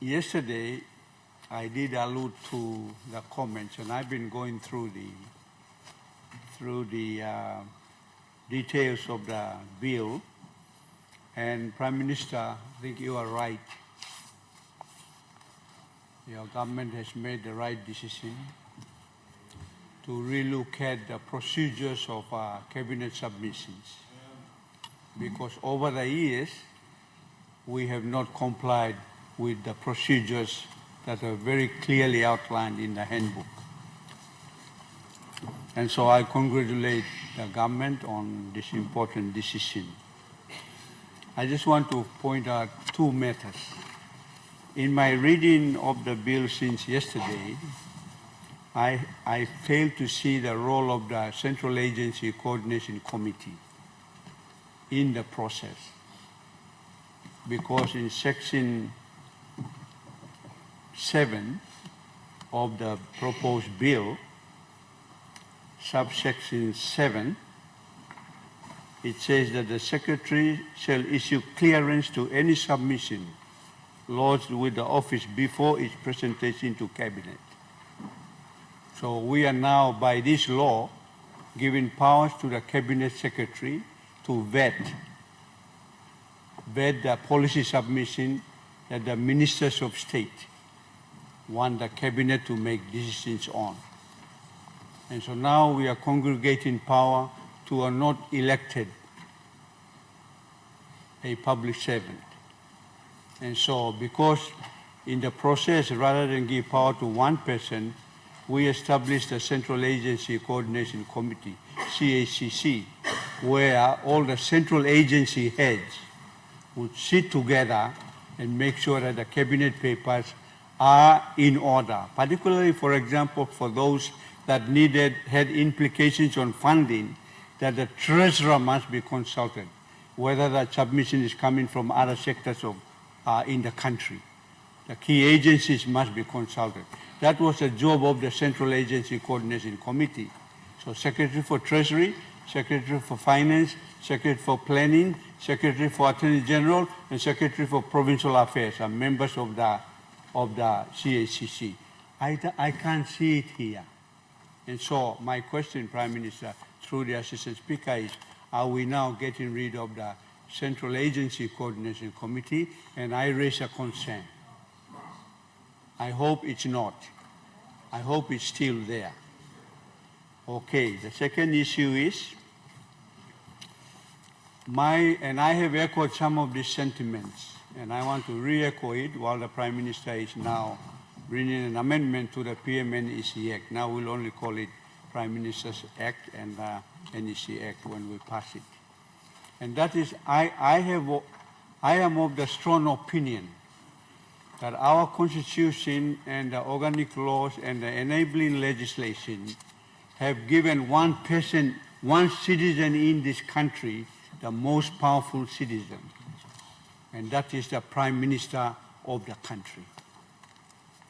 Yesterday, I did allude to the comments, and I've been going through the details of the bill. And Prime Minister, I think you are right. Your government has made the right decision to relook at the procedures of cabinet submissions. Because over the years, we have not complied with the procedures that are very clearly outlined in the handbook. And so I congratulate the government on this important decision. I just want to point out two matters. In my reading of the bill since yesterday, I failed to see the role of the Central Agency Coordination Committee in the process. Because in Section 7 of the proposed bill, subsection 7, it says that the Secretary shall issue clearance to any submission lodged with the office before its presentation to Cabinet. So we are now, by this law, giving powers to the Cabinet Secretary to vet the policy submission that the Ministers of State want the cabinet to make decisions on. And so now we are congregating power to a not elected, a public servant. And so because in the process, rather than give power to one person, we established a Central Agency Coordination Committee, CACC, where all the central agency heads would sit together and make sure that the cabinet papers are in order, particularly, for example, for those that had implications on funding, that the treasurer must be consulted, whether that submission is coming from other sectors of, in the country. The key agencies must be consulted. That was the job of the Central Agency Coordination Committee. So Secretary for Treasury, Secretary for Finance, Secretary for Planning, Secretary for Attorney General, and Secretary for Provincial Affairs are members of the CACC. I can't see it here. And so my question, Prime Minister, through the Assistant Speaker is, are we now getting rid of the Central Agency Coordination Committee? And I raise a concern. I hope it's not. I hope it's still there. Okay, the second issue is, and I have echoed some of these sentiments, and I want to re-echo it while the Prime Minister is now bringing an amendment to the PMNEC Act. Now we'll only call it Prime Minister's Act and NEC Act when we pass it. And that is, I am of the strong opinion that our Constitution and the organic laws and the enabling legislation have given one person, one citizen in this country, the most powerful citizen, and that is the Prime Minister of the country.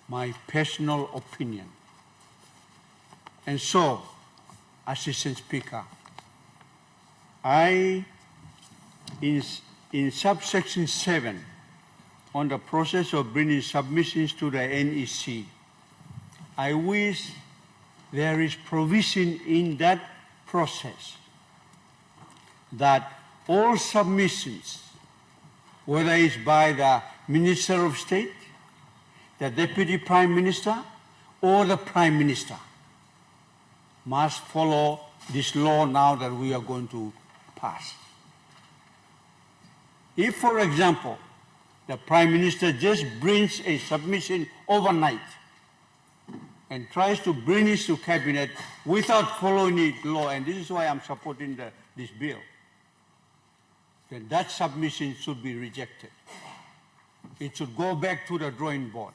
My personal opinion. And so, Assistant Speaker, in subsection 7, on the process of bringing submissions to the NEC, I wish there is provision in that process that all submissions, whether it's by the Minister of State, the Deputy Prime Minister, or the Prime Minister, must follow this law now that we are going to pass. If, for example, the Prime Minister just brings a submission overnight and tries to bring it to Cabinet without following the law, and this is why I'm supporting this bill, then that submission should be rejected. It should go back to the drawing board.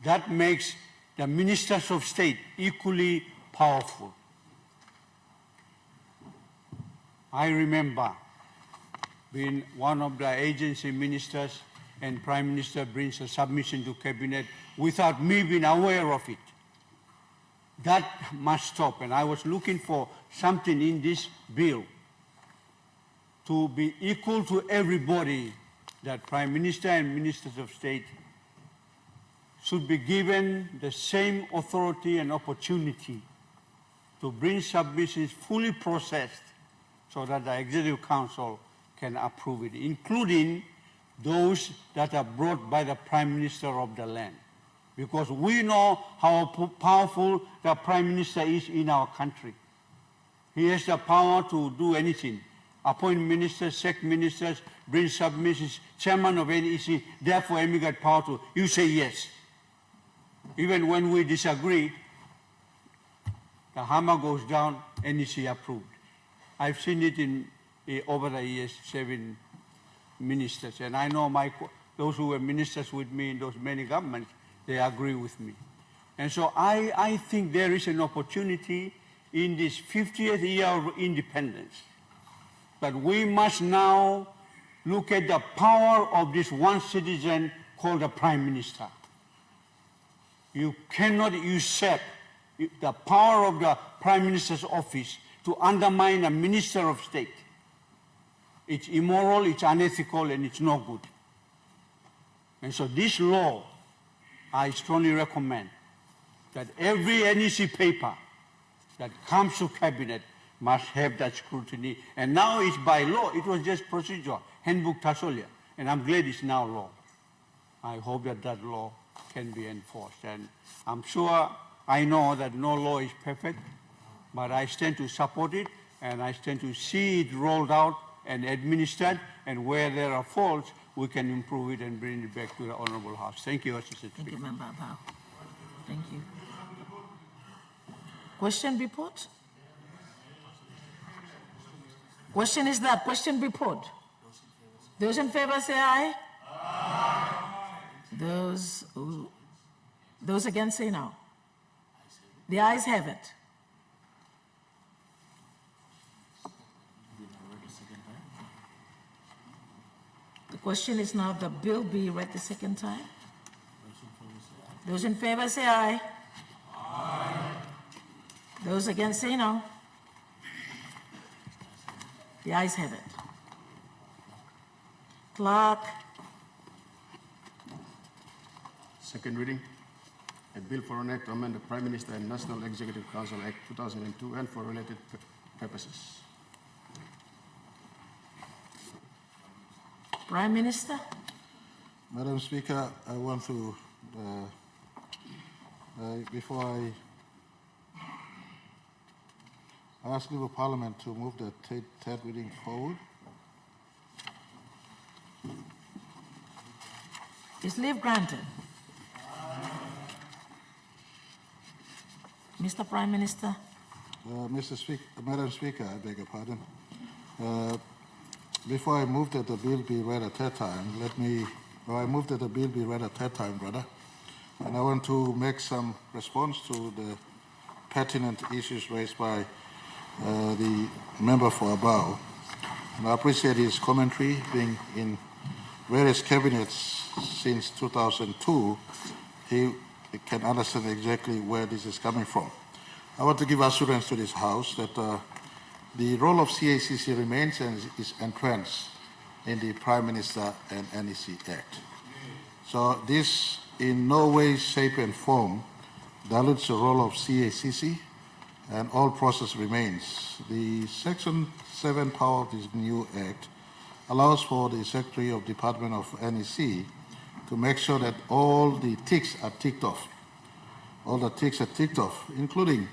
That makes the Ministers of State equally powerful. I remember being one of the agency ministers, and Prime Minister brings a submission to Cabinet without me being aware of it. That must stop, and I was looking for something in this bill to be equal to everybody, that Prime Minister and Ministers of State should be given the same authority and opportunity to bring submissions fully processed so that the Executive Council can approve it, including those that are brought by the Prime Minister of the land. Because we know how powerful the Prime Minister is in our country. He has the power to do anything. Appoint ministers, sack ministers, bring submissions, chairman of NEC, therefore he got power to, you say yes. Even when we disagree, the hammer goes down, NEC approved. I've seen it in over the years, 7 ministers, and I know those who were ministers with me in those many governments, they agree with me. And so I think there is an opportunity in this 50th year of independence, but we must now look at the power of this one citizen called the Prime Minister. You cannot usurp the power of the Prime Minister's office to undermine a Minister of State. It's immoral, it's unethical, and it's no good. And so this law, I strongly recommend that every NEC paper that comes to Cabinet must have that scrutiny. And now it's by law. It was just procedure, handbook Tasolia, and I'm glad it's now law. I hope that that law can be enforced. And I'm sure, I know that no law is perfect, but I stand to support it, and I stand to see it rolled out and administered, and where there are faults, we can improve it and bring it back to the Honorable House. Thank you, Assistant Thank Speaker. you, Member Abao. Thank you. Question be put? Question is that, question be put? Those in favor say aye. Those against say no. The ayes have it. The question is now the bill be read the second time. Those in favor say aye. Those against say no. The ayes have it. Clerk. Second reading. A bill for an act to amend the Prime Minister and National Executive Council Act 2002 and for related purposes. Prime Minister. Madam Speaker, I want to, before I ask the Parliament to move the third reading forward. Is leave granted? Mr. Prime Minister. Madam Speaker, I beg your pardon. Before I move that the bill be read a third time, I move that the bill be read a third time, brother. And I want to make some response to the pertinent issues raised by the member for Abao. And I appreciate his commentary. Being in various cabinets since 2002, he can understand exactly where this is coming from. I want to give assurance to this House that the role of CACC remains and is entrenched in the Prime Minister and NEC Act. So this in no way, shape and form dilutes the role of CACC, and all process remains. The Section 7 power of this new Act allows for the Secretary of Department of NEC to make sure that all the ticks are ticked off. All the ticks are ticked off, including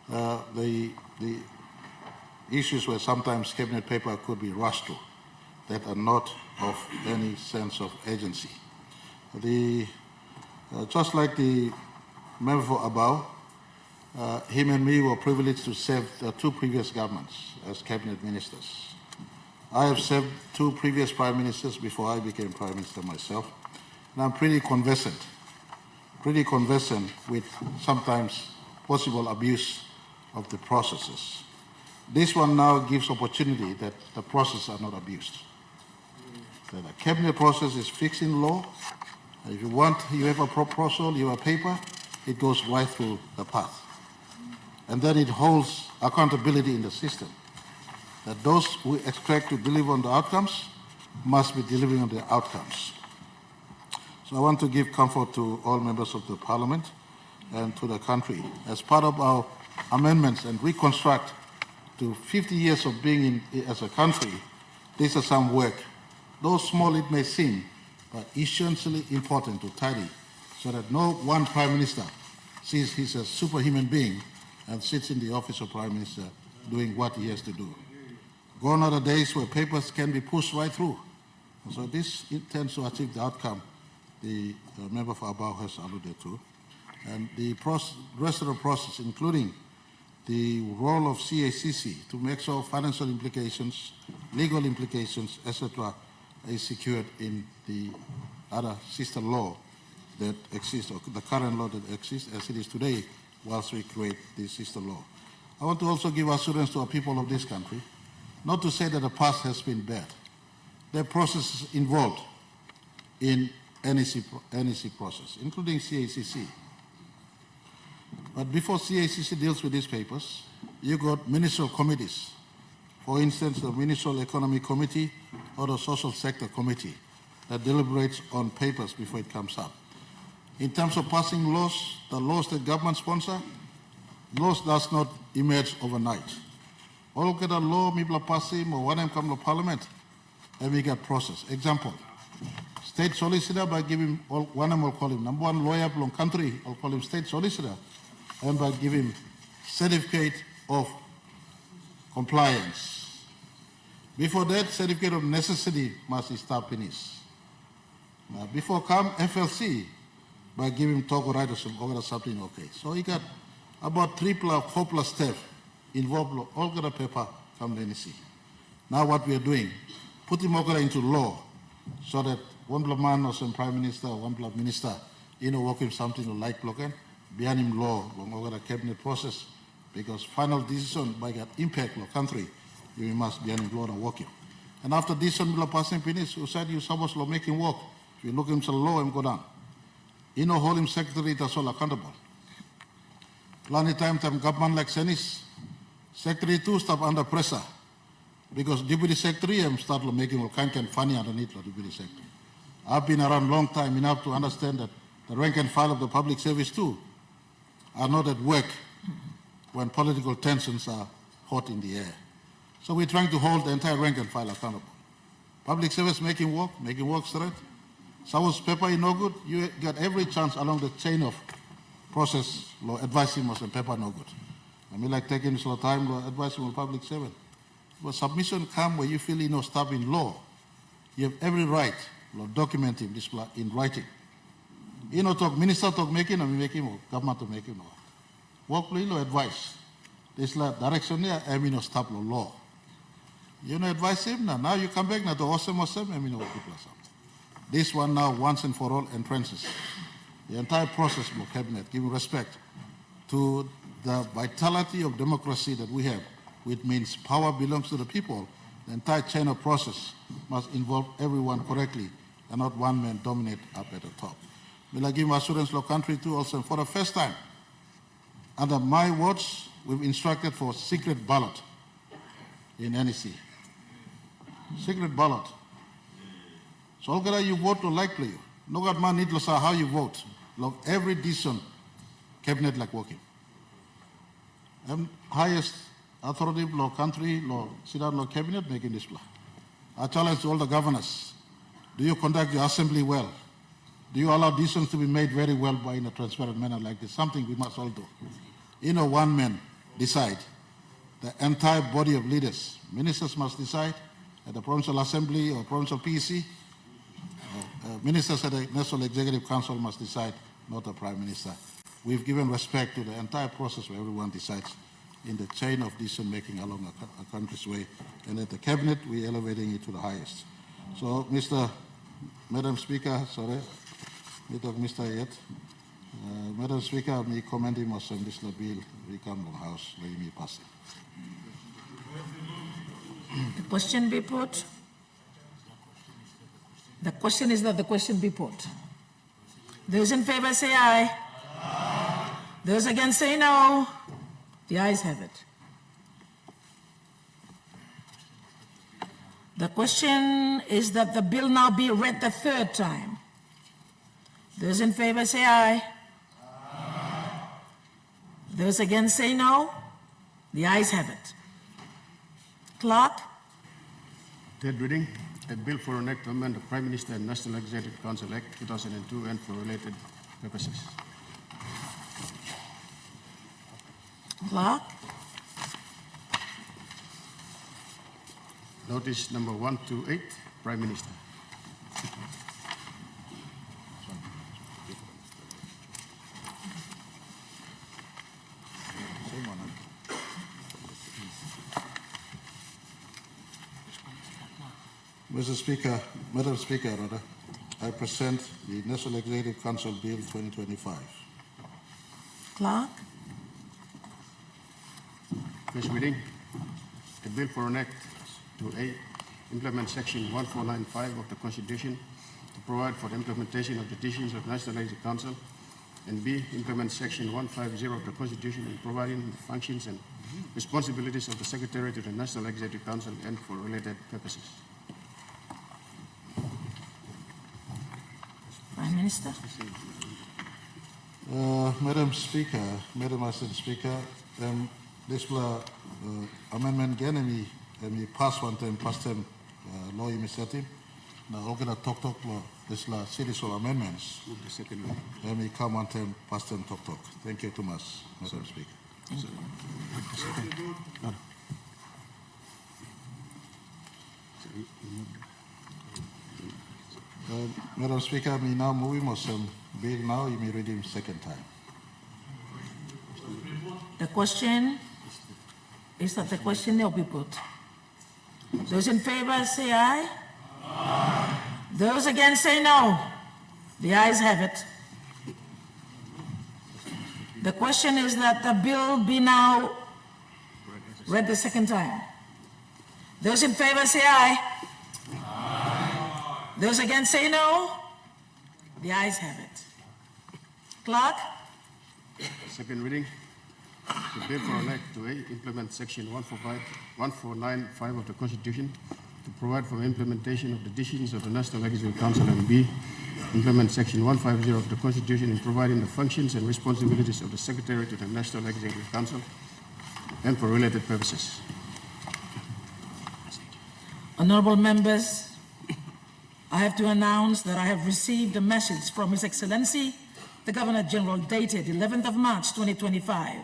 the issues where sometimes cabinet paper could be rushed through that are not of any sense of agency. Just like the member for Abao, him and me were privileged to serve the two previous governments as cabinet ministers. I have served two previous prime ministers before I became prime minister myself, and I'm pretty conversant with sometimes possible abuse of the processes. This one now gives opportunity that the processes are not abused. That the cabinet process is fixed in law. If you have a proposal, you have a paper, it goes right through the path. And then it holds accountability in the system. That those who expect to deliver on the outcomes must be delivering on the outcomes. So I want to give comfort to all members of the Parliament and to the country. As part of our amendments and reconstruct to 50 years of being as a country, this is some work. Though small it may seem, but essentially important to tidy, so that no one Prime Minister sees he's a superhuman being and sits in the office of Prime Minister doing what he has to do. Gone are the days where papers can be pushed right through. And so this intends to achieve the outcome the member for Abao has alluded to. And the rest of the process, including the role of CACC to make sure financial implications, legal implications, etc., is secured in the other sister law that exists, or the current law that exists as it is today, whilst we create the sister law. I want to also give assurance to our people of this country, not to say that the past has been bad. There are processes involved in NEC process, including CACC. But before CACC deals with these papers, you got ministerial committees. For instance, the Ministerial Economic Committee or the Social Sector Committee that deliberates on papers before it comes up. In terms of passing laws, the laws that government sponsor, laws does not emerge overnight. All get a law, mibla passim, or when come to Parliament, and we get process. Example, state solicitor by giving one I'll call him number one lawyer long country, I'll call him state solicitor, and by giving certificate of compliance. Before that, certificate of necessity must start finish. Now, before come FLC, by giving Togo right or something okay. So he got about 4+ steps involved all the paper come the NEC. Now what we are doing, put him into law so that one black man or some prime minister or one black minister, working something like blocking, behind him law, over the cabinet process, because final decision by that impact the country, you must be in law and working. And after this one, passing finish, who said you supposed to making work, if you look him to law and go down. Hold him secretary that's all accountable. Plenty time government like Senis, secretary too stop under pressure. Because deputy secretary start making all kind of funny underneath the deputy secretary. I've been around long time enough to understand that the rank and file of the public service too are not at work when political tensions are hot in the air. So we're trying to hold the entire rank and file accountable. Public service making work straight. Someone's paper is no good, you got every chance along the chain of process, law advising us and paper no good. I mean like taking this time, law advising on public servant. But submission come where you feel stuff in law. You have every right, law documenting this in writing. Talk, minister talk making, or making, or government to make him. Work law advice. This direction there, stop law. Advise him now you come back now to awesome, what people are something. This one now, once and for all, entrances. The entire process of the cabinet, giving respect to the vitality of democracy that we have, which means power belongs to the people. The entire chain of process must involve everyone correctly and not one man dominate up at the top. Will I give assurance to country too also for the first time? Under my words, we've instructed for secret ballot in NEC. Secret ballot. So all you vote to likely you. No God man need to say how you vote. Look, every decision, cabinet like working. And highest authority law country, law sit down law cabinet making this law. I challenge all the governors. Do you conduct your assembly well? Do you allow decisions to be made very well by in a transparent manner like this? Something we must all do. One man decide. The entire body of leaders, ministers must decide at the provincial assembly or provincial PEC. Ministers at the National Executive Council must decide, not the Prime Minister. We've given respect to the entire process where everyone decides in the chain of decision making along a country's way. And at the cabinet, we're elevating it to the highest. So, Madam Speaker, sorry, Mr. Yet. Madam Speaker, me commending most on this bill, we come to the House, let me pass it. The question be put. The question is that the question be put. Those in favor say aye. Aye. Those against say no. The ayes have it. The question is that the bill now be read the third time. Those in favor say aye. Aye. Those against say no. The ayes have it. Clerk. Third reading. A bill for an act to amend the Prime Minister and National Executive Council Act 2002 and for related purposes. Clerk. Notice number 128, Prime Minister. Mr. Speaker, Madam Speaker, I present the National Executive Council Bill 2025. Clerk. First reading. A bill for an act to A, implement section 1495 of the Constitution to provide for the implementation of the decisions of the National Executive Council, and B, implement section 150 of the Constitution in providing the functions and responsibilities of the Secretary to the National Executive Council and for related purposes. Prime Minister. Madam Speaker, Madam Assistant Speaker, this amendment again, and we pass one time, past time law initiative. Now, we're going to talk this la series of amendments. Let me come on and pass them talk. Thank you too much, Madam Speaker. Madam Speaker, me now moving on some bill now, you may read him second time. The question is that the question will be put. Those in favor say aye. Those against say no. The ayes have it. The question is that the bill be now read the second time. Those in favor say aye. Those against say no. The ayes have it. Clerk? Second reading. The bill for an act to A, implement section 1495 of the Constitution to provide for implementation of the decisions of the National Legislative Council, and B, implement section 150 of the Constitution in providing the functions and responsibilities of the Secretary to the National Legislative Council and for related purposes. Honorable members, I have to announce that I have received a message from His Excellency, the Governor General, dated 11th of March 2025,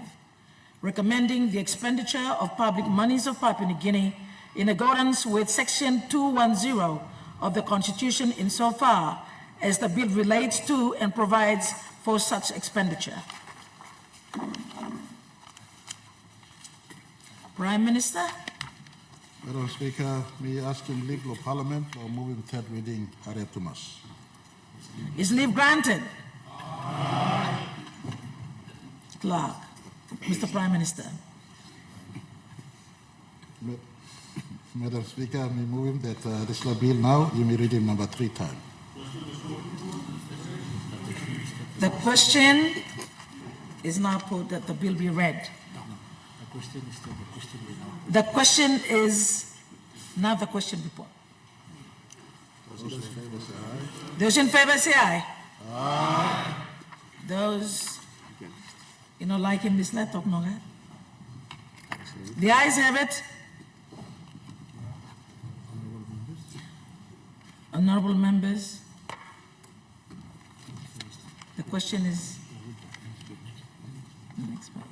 recommending the expenditure of public monies of Papua New Guinea in accordance with Section 210 of the Constitution insofar as the bill relates to and provides for such expenditure. Prime Minister? Madam Speaker, may I ask him leave of Parliament or move in third reading, Harriet Thomas. Is leave granted? Clerk, Mr. Prime Minister. Madam Speaker, may move him that this bill now, you may read him number 3 times. The question is now put that the bill be read. The question is now the question report. Those in favor say aye. Aye. Those like him, this let talk no. The ayes have it. Honorable members, the question is the next page.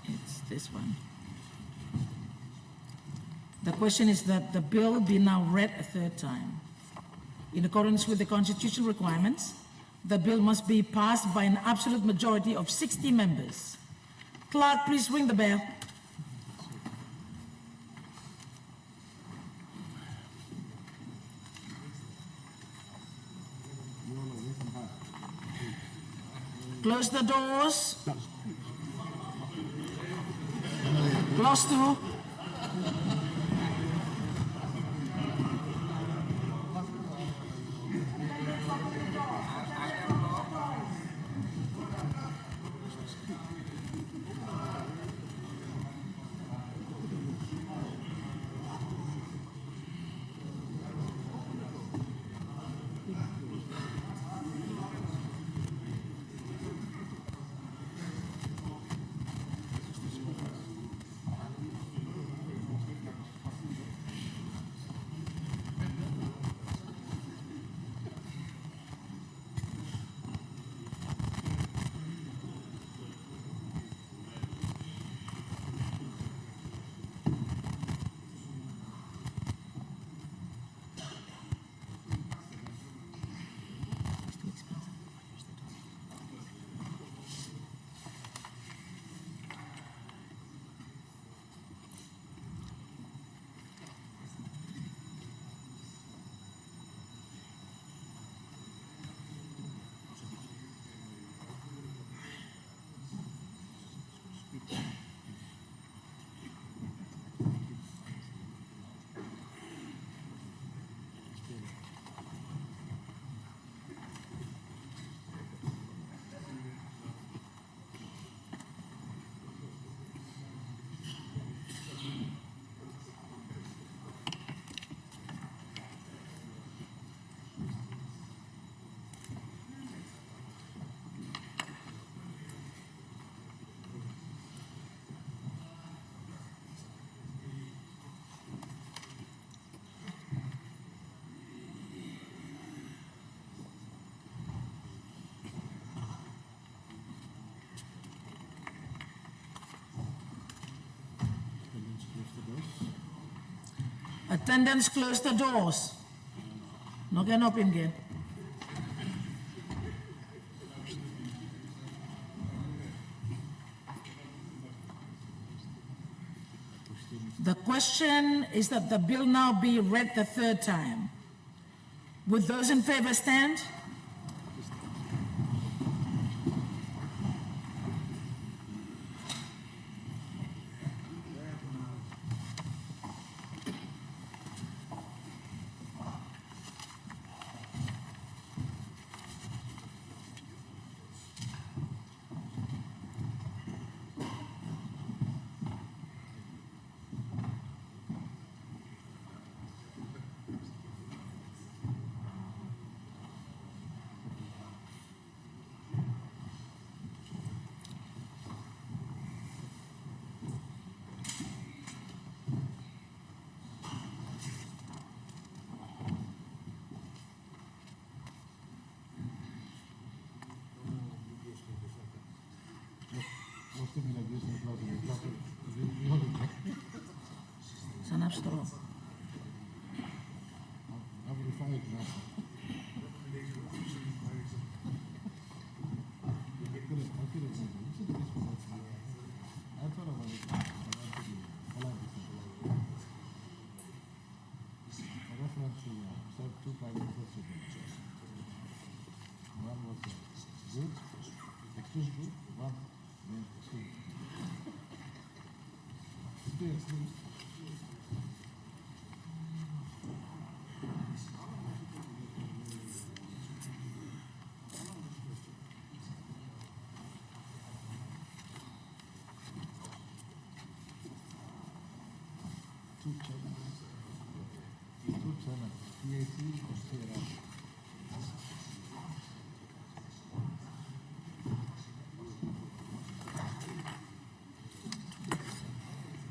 It's this one. The question is that the bill be now read a third time. In accordance with the constitutional requirements, the bill must be passed by an absolute majority of 60 members. Clerk, please ring the bell. Close the doors. Close to. Attendants, close the doors. No can open again. The question is that the bill now be read the third time. Would those in favor stand? Sanap straw.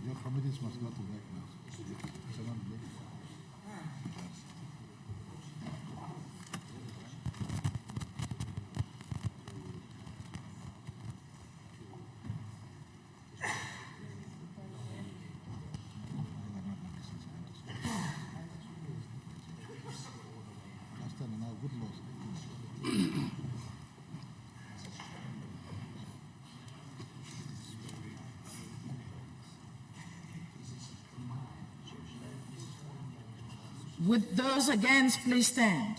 Your committees must go to work now. Would those against please stand?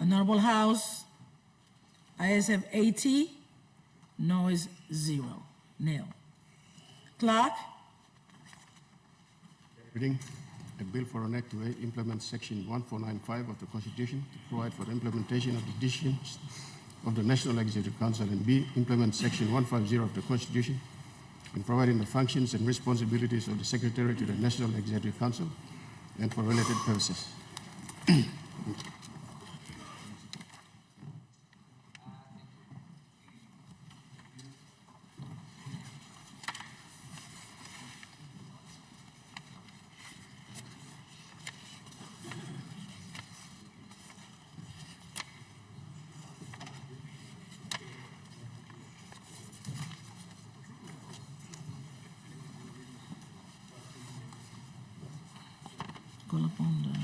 Honorable House, ayes have 80, no is 0, nil. Clerk, Reading a bill for an act to A, implement section 1495 of the Constitution to provide for the implementation of the decisions of the National Executive Council, and B, implement section 150 of the Constitution in providing the functions and responsibilities of the Secretary to the National Executive Council and for related purposes. Call upon the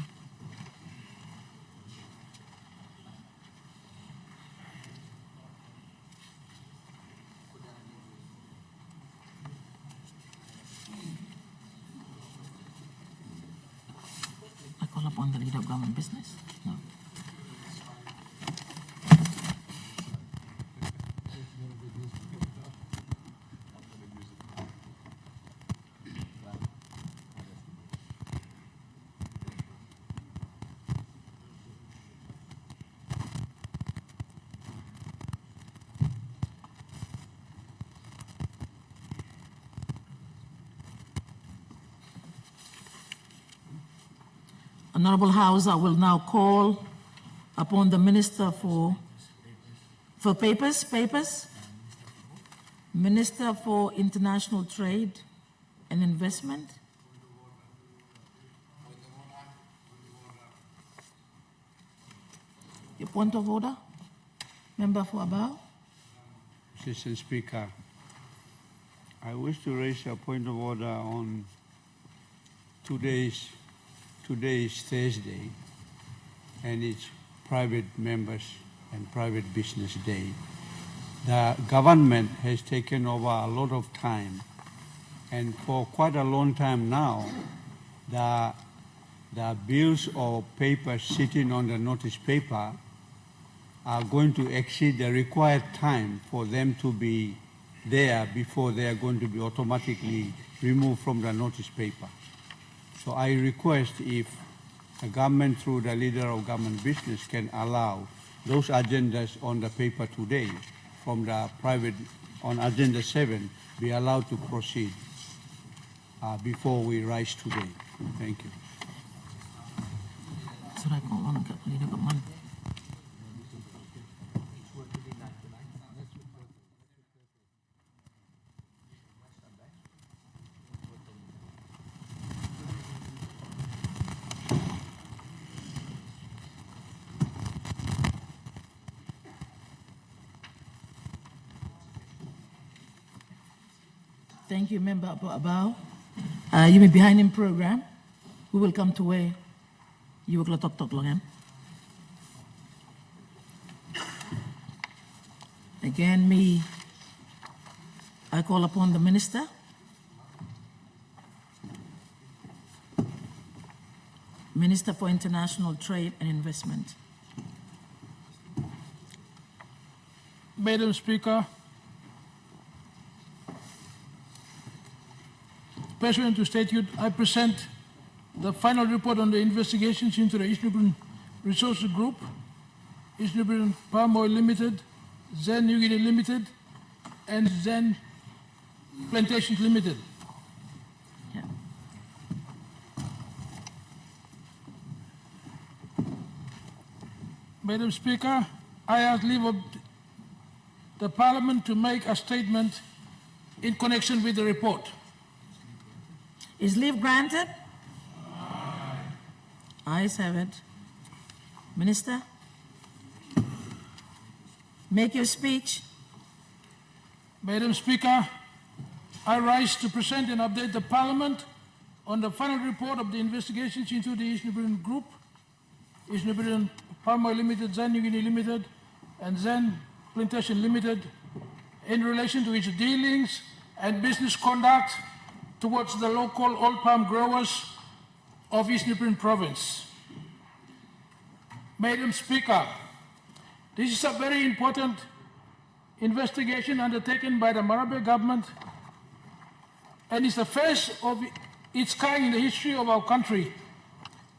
I call upon the leader of government business. No. Honorable House, I will now call upon the Minister for Papers, Minister for International Trade and Investment. Your point of order, Member for Abao. Assistant Speaker, I wish to raise a point of order on today is Thursday, and it's private members and private business day. The government has taken over a lot of time, and for quite a long time now, the bills or papers sitting on the notice paper are going to exceed the required time for them to be there before they are going to be automatically removed from the notice paper. So I request if the government, through the leader of government business, can allow those agendas on the paper today from the private, on agenda 7, be allowed to proceed before we rise today. Thank you. So I call on the leader of government. Thank you, Member Abao. You may behind him program. We will come to where you will talk long. Again, I call upon the Minister. Minister for International Trade and Investment. Madam Speaker, pursuant to statute, I present the final report on the investigations into the East Nubian Resources Group, East Nubian Palm Oil Limited, Zen New Guinea Limited, and Zen Plantations Limited. Yeah. Madam Speaker, I ask leave of the Parliament to make a statement in connection with the report. Is leave granted? Ayes have it. Minister, make your speech. Madam Speaker, I rise to present and update the Parliament on the final report of the investigations into the East Nubian Group, East Nubian Palm Oil Limited, Zen New Guinea Limited, and Zen Plantation Limited in relation to its dealings and business conduct towards the local oil palm growers of East Nubian Province. Madam Speaker, this is a very important investigation undertaken by the Marabe government, and it's the first of its kind in the history of our country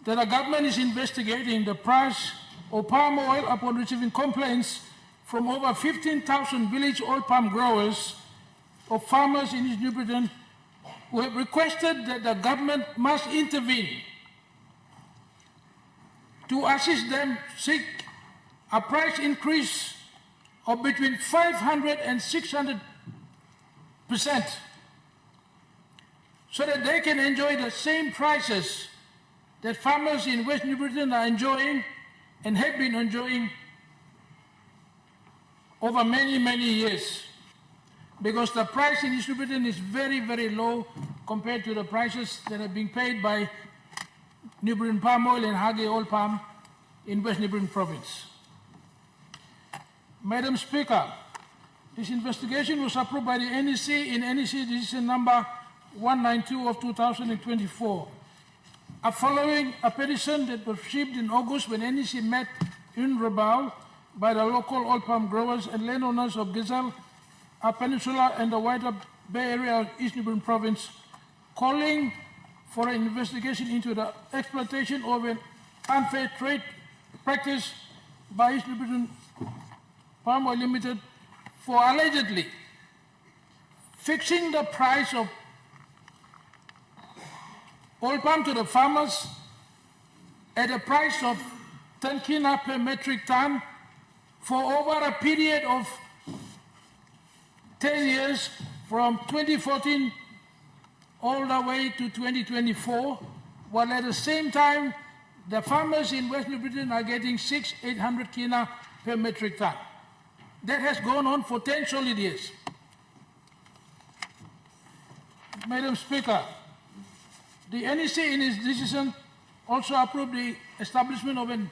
that a government is investigating the price of palm oil upon receiving complaints from over 15,000 village oil palm growers of farmers in East New Britain who have requested that the government must intervene to assist them seek a price increase of between 500 and 600% so that they can enjoy the same prices that farmers in West New Britain are enjoying and have been enjoying over many, many years. Because the price in East New Britain is very, very low compared to the prices that are being paid by New Britain Palm Oil and Hage Oil Palm in West New Britain Province. Madam Speaker, this investigation was approved by the NEC in NEC Decision Number 192 of 2024. Following a petition that was received in August when NEC met in Rabaul by the local oil palm growers and landowners of Gazelle, a peninsula and the wider Bay Area of East New Britain Province, calling for an investigation into the exploitation of an unfair trade practice by East New Britain Palm Oil Limited for allegedly fixing the price of oil palm to the farmers at a price of 10 kina per metric ton for over a period of 10 years from 2014 all the way to 2024, while at the same time the farmers in West New Britain are getting 800 kina per metric ton. That has gone on for 10 solid years. Madam Speaker, the NEC in its decision also approved the establishment of an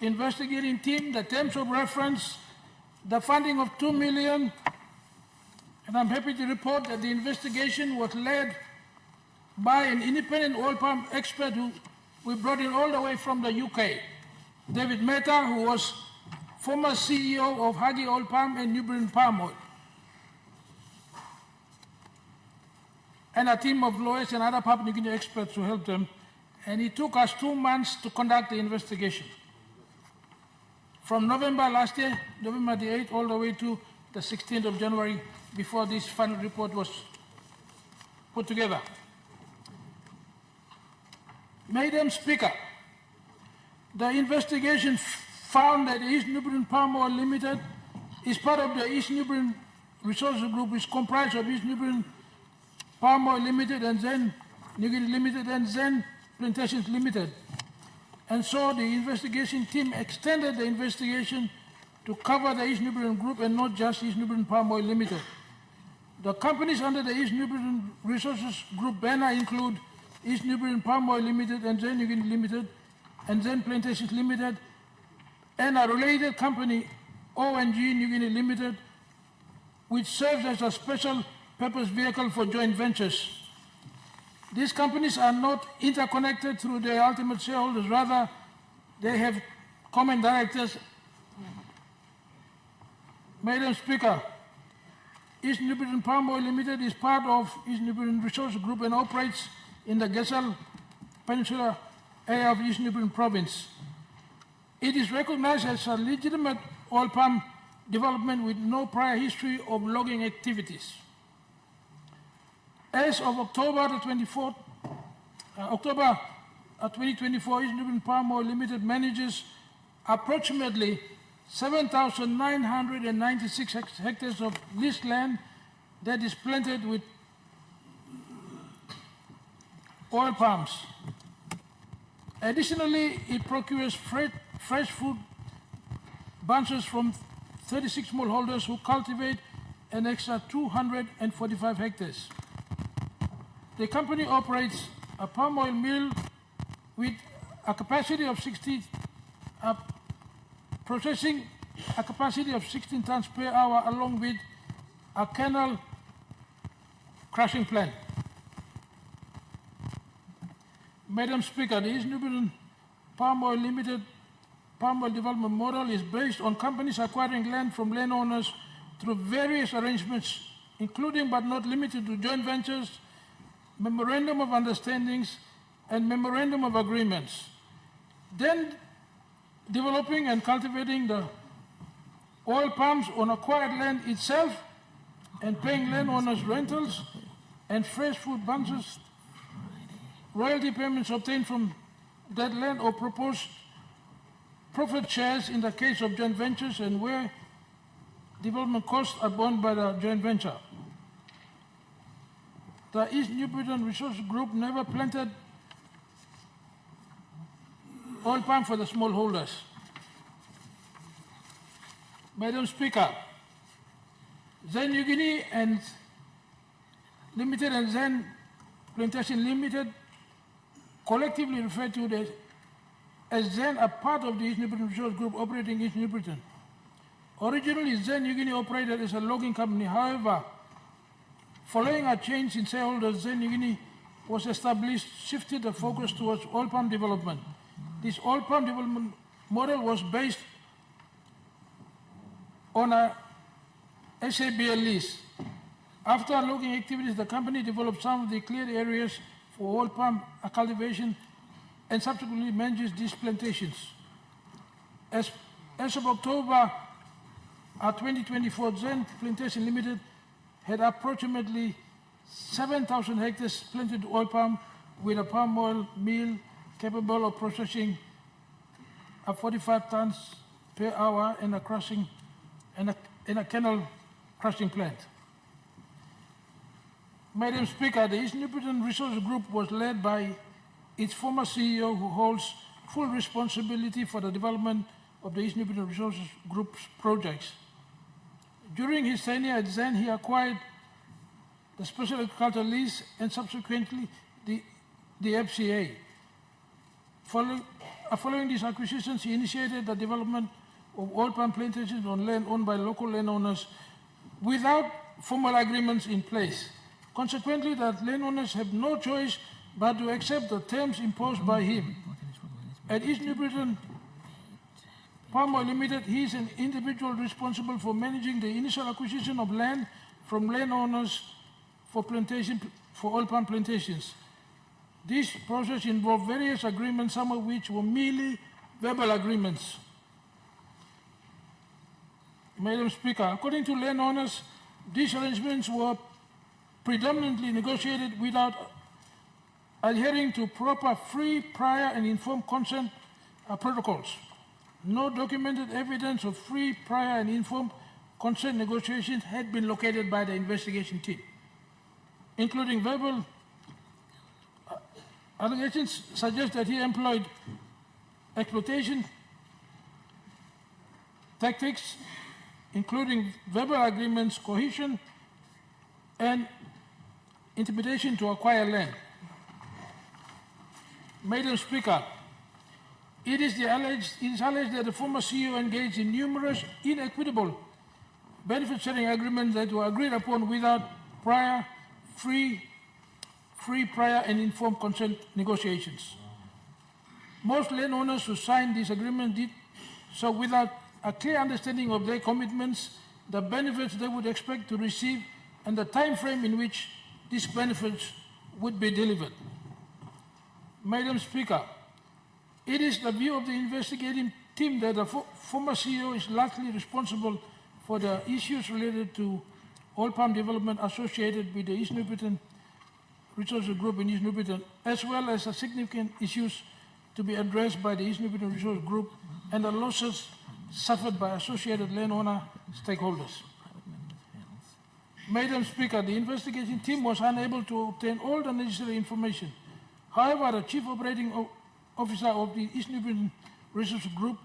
investigating team, the terms of reference, the funding of $2 million, and I'm happy to report that the investigation was led by an independent oil palm expert who we brought in all the way from the UK, David Mehta, who was former CEO of Hage Oil Palm and New Britain Palm Oil, and a team of lawyers and other Papua New Guinea experts who helped them. And it took us 2 months to conduct the investigation. From November last year, November the 8th, all the way to the 16th of January, before this final report was put together. Madam Speaker, the investigation found that East New Britain Palm Oil Limited is part of the East New Britain Resources Group, which comprised of East New Britain Palm Oil Limited and Zen New Guinea Limited and Zen Plantations Limited. And so the investigation team extended the investigation to cover the East New Britain Group and not just East New Britain Palm Oil Limited. The companies under the East New Britain Resources Group banner include East New Britain Palm Oil Limited and Zen New Guinea Limited and Zen Plantations Limited, and a related company, ONG New Guinea Limited, which serves as a special purpose vehicle for joint ventures. These companies are not interconnected through their ultimate shareholders, rather they have common directors. Madam Speaker, East New Britain Palm Oil Limited is part of East New Britain Resources Group and operates in the Gazelle Peninsula area of East New Britain Province. It is recognized as a legitimate oil palm development with no prior history of logging activities. As of October 2024, East New Britain Palm Oil Limited manages approximately 7,996 hectares of leased land that is planted with oil palms. Additionally, it procures fresh fruit bunches from 36 smallholders who cultivate an extra 245 hectares. The company operates a palm oil mill with a capacity of processing a capacity of 16 tons per hour, along with a kernel crushing plant. Madam Speaker, the East New Britain Palm Oil Limited palm oil development model is based on companies acquiring land from landowners through various arrangements, including but not limited to joint ventures, memorandum of understandings, and memorandum of agreements. Then developing and cultivating the oil palms on acquired land itself and paying landowners rentals and fresh food bunches, royalty payments obtained from that land or proposed profit shares in the case of joint ventures and where development costs are borne by the joint venture. The East New Britain Resources Group never planted oil palm for the smallholders. Madam Speaker, Zen New Guinea and Limited and Zen Plantation Limited collectively referred to as Zen are part of the East New Britain Resources Group operating in East New Britain. Originally, Zen New Guinea operated as a logging company. However, following a change in shareholders, Zen New Guinea was established, shifted the focus towards oil palm development. This oil palm development model was based on a SABL lease. After logging activities, the company developed some of the cleared areas for oil palm cultivation and subsequently manages these plantations. As of October 2024, Zen Plantation Limited had approximately 7,000 hectares planted oil palm with a palm oil mill capable of processing 45 tons per hour and a crushing and a kennel crushing plant. Madam Speaker, the East New Britain Resources Group was led by its former CEO, who holds full responsibility for the development of the East New Britain Resources Group's projects. During his tenure at Zen, he acquired the Special Agricultural Lease and subsequently the FCA. Following these acquisitions, he initiated the development of oil palm plantations on land owned by local landowners without formal agreements in place. Consequently, that landowners have no choice but to accept the terms imposed by him. At East New Britain Palm Oil Limited, he is an individual responsible for managing the initial acquisition of land from landowners for oil palm plantations. This process involved various agreements, some of which were merely verbal agreements. Madam Speaker, according to landowners, these arrangements were predominantly negotiated without adhering to proper free, prior, and informed consent protocols. No documented evidence of free, prior, and informed consent negotiations had been located by the investigation team, including verbal allegations suggest that he employed exploitation tactics, including verbal agreements, coercion, and intimidation to acquire land. Madam Speaker, it is alleged that the former CEO engaged in numerous inequitable benefit-sharing agreements that were agreed upon without prior, free, prior, and informed consent negotiations. Most landowners who signed this agreement did so without a clear understanding of their commitments, the benefits they would expect to receive, and the time frame in which these benefits would be delivered. Madam Speaker, it is the view of the investigating team that the former CEO is largely responsible for the issues related to oil palm development associated with the East New Britain Resources Group in East New Britain, as well as the significant issues to be addressed by the East New Britain Resources Group and the losses suffered by associated landowner stakeholders. Madam Speaker, the investigation team was unable to obtain all the necessary information. However, the Chief Operating Officer of the East New Britain Resources Group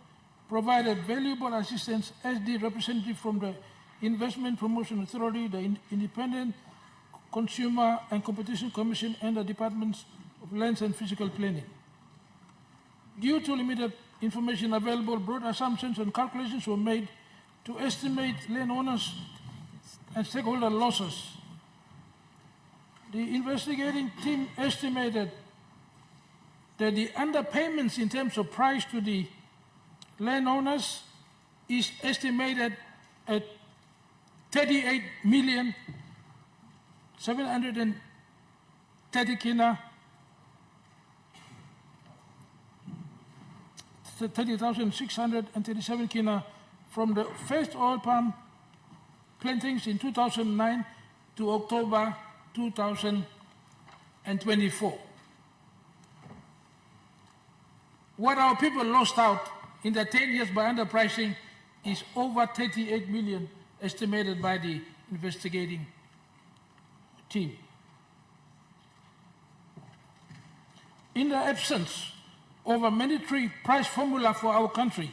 provided valuable assistance as the representative from the Investment Promotion Authority, the Independent Consumer and Competition Commission, and the Departments of Lands and Physical Planning. Due to limited information available, broad assumptions and calculations were made to estimate landowners and stakeholder losses. The investigating team estimated that the underpayments in terms of price to the landowners is estimated at 38,730 kina, 30,637 kina from the first oil palm plantings in 2009 to October 2024. What our people lost out in the 10 years by underpricing is over 38 million estimated by the investigating team. In the absence of a mandatory price formula for our country,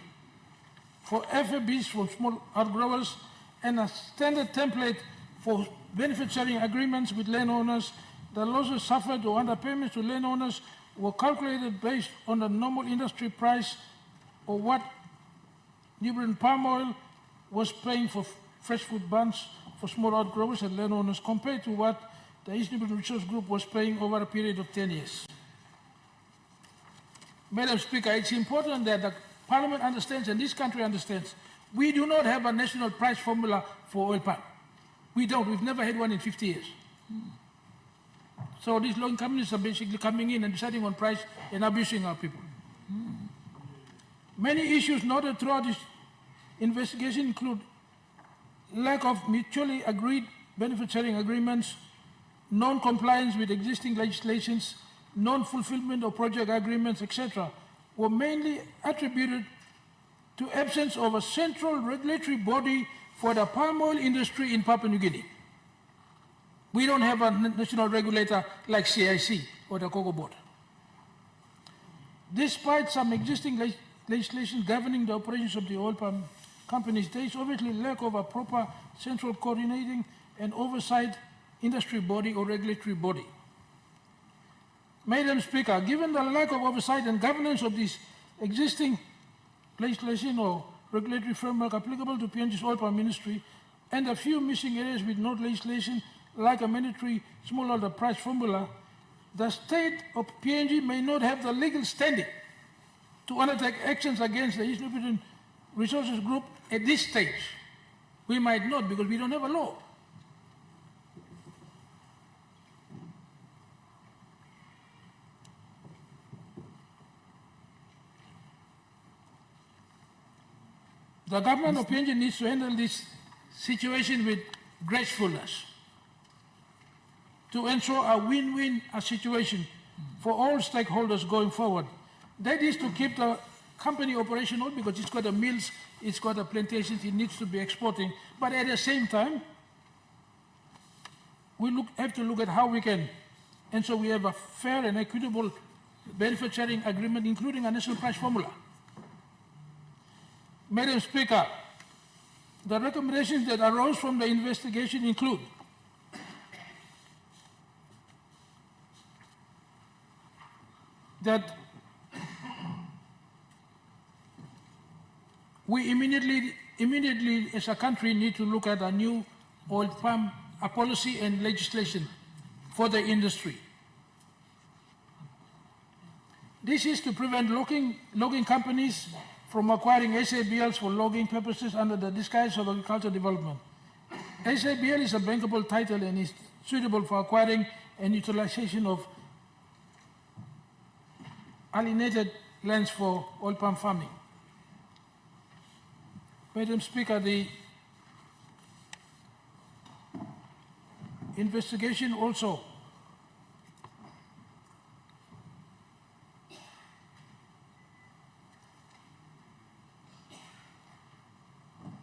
for FABs from small outgrowers, and a standard template for benefit sharing agreements with landowners, the losses suffered or underpayments to landowners were calculated based on the normal industry price or what New Britain Palm Oil was paying for fresh food buns for small outgrowers and landowners compared to what the East New Britain Resource Group was paying over a period of 10 years. Madam Speaker, it's important that the Parliament understands and this country understands we do not have a national price formula for oil palm. We don't. We've never had one in 50 years. So these loan companies are basically coming in and deciding on price and abusing our people. Many issues noted throughout this investigation include lack of mutually agreed benefit sharing agreements, non-compliance with existing legislations, non-fulfillment of project agreements, etc., were mainly attributed to absence of a central regulatory body for the palm oil industry in Papua New Guinea. We don't have a national regulator like CIC or the Cocoa Board. Despite some existing legislation governing the operations of the oil palm companies, there is obviously lack of a proper central coordinating and oversight industry body or regulatory body. Madam Speaker, given the lack of oversight and governance of this existing legislation or regulatory framework applicable to PNG's oil palm industry and a few missing areas with no legislation like a mandatory smallholder price formula, the state of PNG may not have the legal standing to undertake actions against the East New Britain Resources Group at this stage. We might not because we don't have a law. The government of PNG needs to handle this situation with gracefulness to ensure a win-win situation for all stakeholders going forward. That is to keep the company operational because it's got the mills, it's got the plantations, it needs to be exporting. But at the same time, we have to look at how we can ensure we have a fair and equitable benefit sharing agreement, including a national price formula. Madam Speaker, the recommendations that arose from the investigation include that we immediately as a country need to look at a new oil palm policy and legislation for the industry. This is to prevent logging companies from acquiring SABLs for logging purposes under the disguise of agricultural development. SABL is a bankable title and is suitable for acquiring and utilization of alienated lands for oil palm farming. Madam Speaker, the investigation also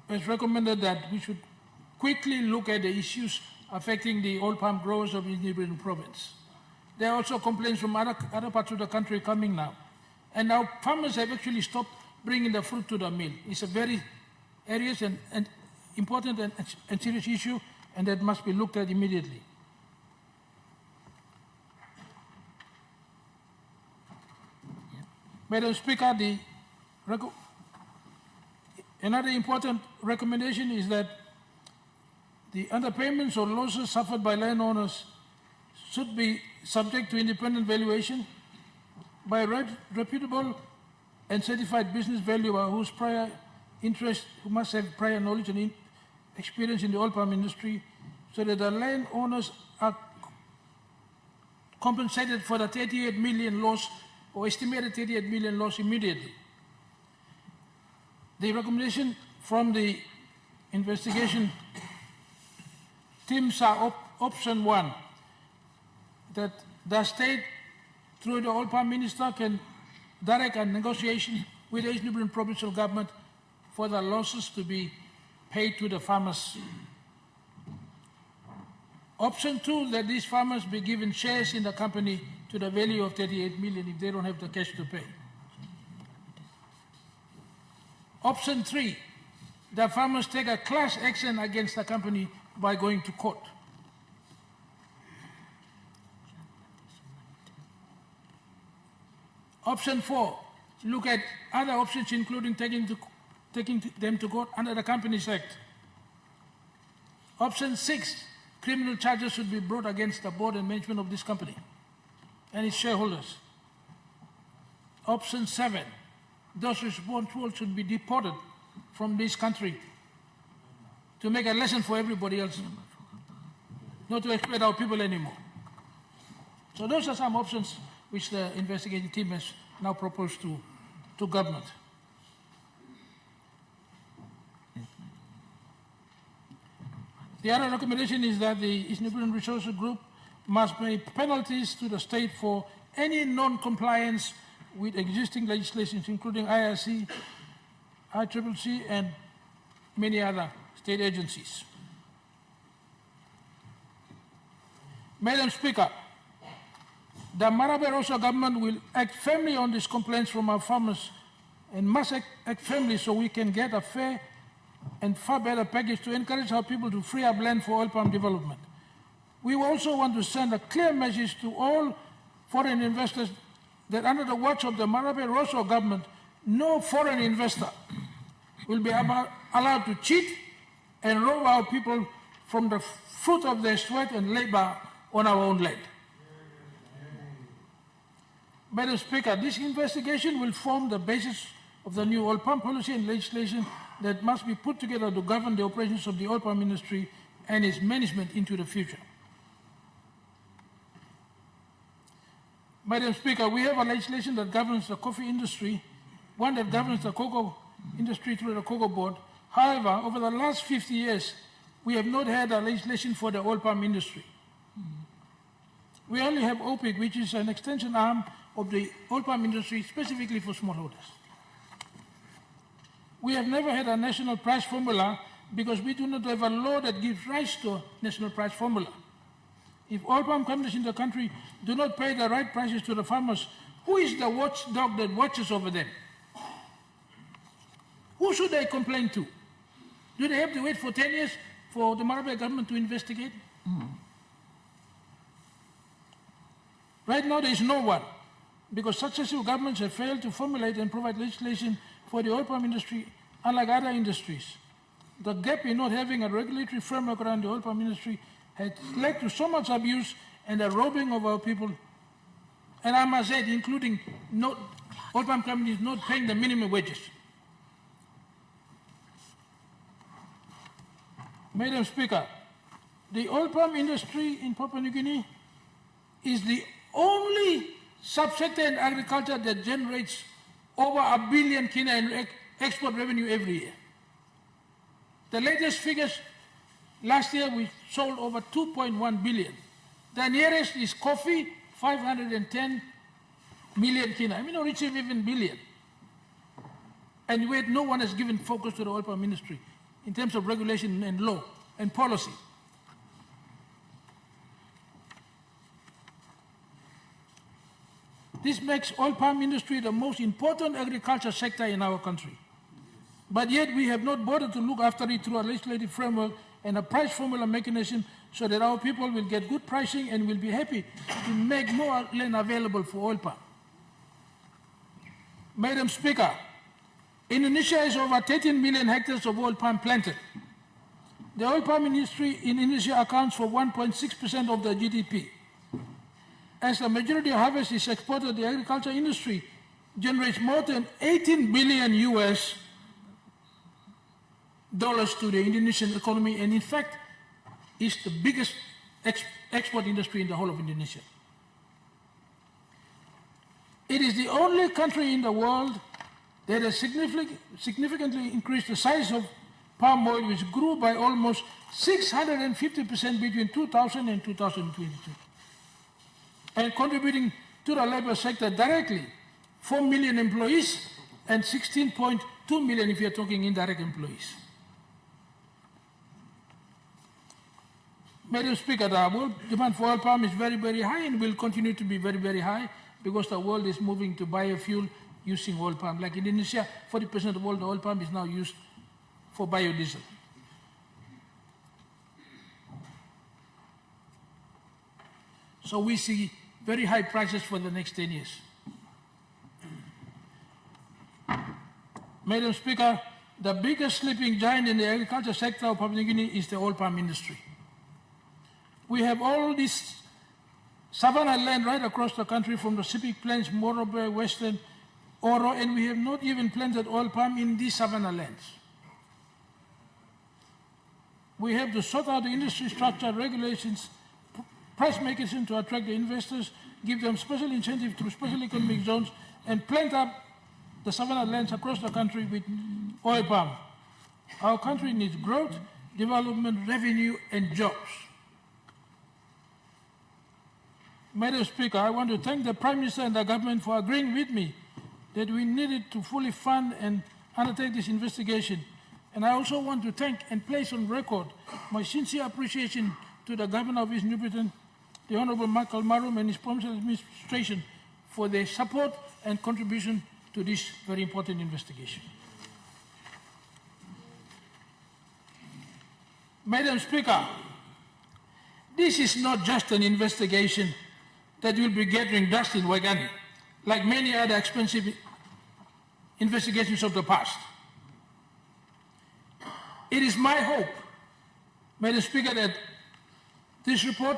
has recommended that we should quickly look at the issues affecting the oil palm growers of East New Britain province. There are also complaints from other parts of the country coming now. And now farmers have actually stopped bringing the fruit to the mill. It's a very serious and important and serious issue, and that must be looked at immediately. Madam Speaker, another important recommendation is that the underpayments or losses suffered by landowners should be subject to independent valuation by a reputable and certified business valuer whose prior interest, who must have prior knowledge and experience in the oil palm industry, so that the landowners are compensated for the 38 million loss or estimated 38 million loss immediately. The recommendation from the investigation TIMSA option 1, that the state, through the oil palm minister, can direct a negotiation with the East Nubian provincial government for the losses to be paid to the farmers. Option 2, that these farmers be given shares in the company to the value of 38 million if they don't have the cash to pay. Option 3, the farmers take a class action against the company by going to court. Option 4, look at other options including taking them to court under the Companies Act. Option 6, criminal charges should be brought against the board and management of this company and its shareholders. Option 7, those responsible should be deported from this country to make a lesson for everybody else, not to exploit our people anymore. So those are some options which the investigating team has now proposed to government. The other recommendation is that the East Nubian Resources Group must pay penalties to the state for any non-compliance with existing legislation, including IRC, ICCC, and many other state agencies. Madam Speaker, the Marabe Rosso government will act firmly on these complaints from our farmers and must act firmly so we can get a fair and far better package to encourage our people to free up land for oil palm development. We also want to send a clear message to all foreign investors that under the watch of the Marabe Rosso government, no foreign investor will be allowed to cheat and rob our people from the fruit of their sweat and labor on our own land. Madam Speaker, this investigation will form the basis of the new oil palm policy and legislation that must be put together to govern the operations of the oil palm industry and its management into the future. Madam Speaker, we have a legislation that governs the coffee industry, one that governs the cocoa industry through the Cocoa Board. However, over the last 50 years, we have not had a legislation for the oil palm industry. We only have OPIC, which is an extension arm of the oil palm industry specifically for smallholders. We have never had a national price formula because we do not have a law that gives rise to a national price formula. If oil palm companies in the country do not pay the right prices to the farmers, who is the watchdog that watches over them? Who should they complain to? Do they have to wait for 10 years for the Marabe government to investigate? Right now there is no one, because successive governments have failed to formulate and provide legislation for the oil palm industry, unlike other industries. The gap in not having a regulatory framework around the oil palm industry has led to so much abuse and the robbing of our people. And I must add, including oil palm companies not paying the minimum wages. Madam Speaker, the oil palm industry in Papua New Guinea is the only subsector in agriculture that generates over $1 billion kina in export revenue every year. The latest figures, last year we sold over 2.1 billion. The nearest is coffee, 510 million kina. I mean, not reaching even billion. And yet no one has given focus to the oil palm industry in terms of regulation and law and policy. This makes oil palm industry the most important agriculture sector in our country. But yet we have not bothered to look after it through a legislative framework and a price formula mechanism so that our people will get good pricing and will be happy to make more land available for oil palm. Madam Speaker, Indonesia has over 13 million hectares of oil palm planted. The oil palm industry in Indonesia accounts for 1.6% of the GDP. As the majority of harvest is exported, the agriculture industry generates more than 18 billion US dollars to the Indonesian economy, and in fact, is the biggest export industry in the whole of Indonesia. It is the only country in the world that has significantly increased the size of palm oil, which grew by almost 650% between 2000 and 2022, and contributing to the labor sector directly, 4 million employees and 16.2 million if you're talking indirect employees. Madam Speaker, the world demand for oil palm is very, very high and will continue to be very, very high because the world is moving to biofuel using oil palm. Like in Indonesia, 40% of all the oil palm is now used for biodiesel. So we see very high prices for the next 10 years. Madam Speaker, the biggest sleeping giant in the agriculture sector of Papua New Guinea is the oil palm industry. We have all this savanna land right across the country from the Sepik Plains, Morobe, Western, Oro, and we have not even planted oil palm in these savanna lands. We have to sort out the industry structure, regulations, price mechanism to attract the investors, give them special incentive through special economic zones, and plant up the savanna lands across the country with oil palm. Our country needs growth, development, revenue, and jobs. Madam Speaker, I want to thank the Prime Minister and the government for agreeing with me that we needed to fully fund and undertake this investigation. And I also want to thank and place on record my sincere appreciation to the Governor of East New Britain, the Honorable Michael Marum and his provincial administration for their support and contribution to this very important investigation. Madam Speaker, this is not just an investigation that will be gathering dust in Waigani, like many other expensive investigations of the past. It is my hope, Madam Speaker, that this report,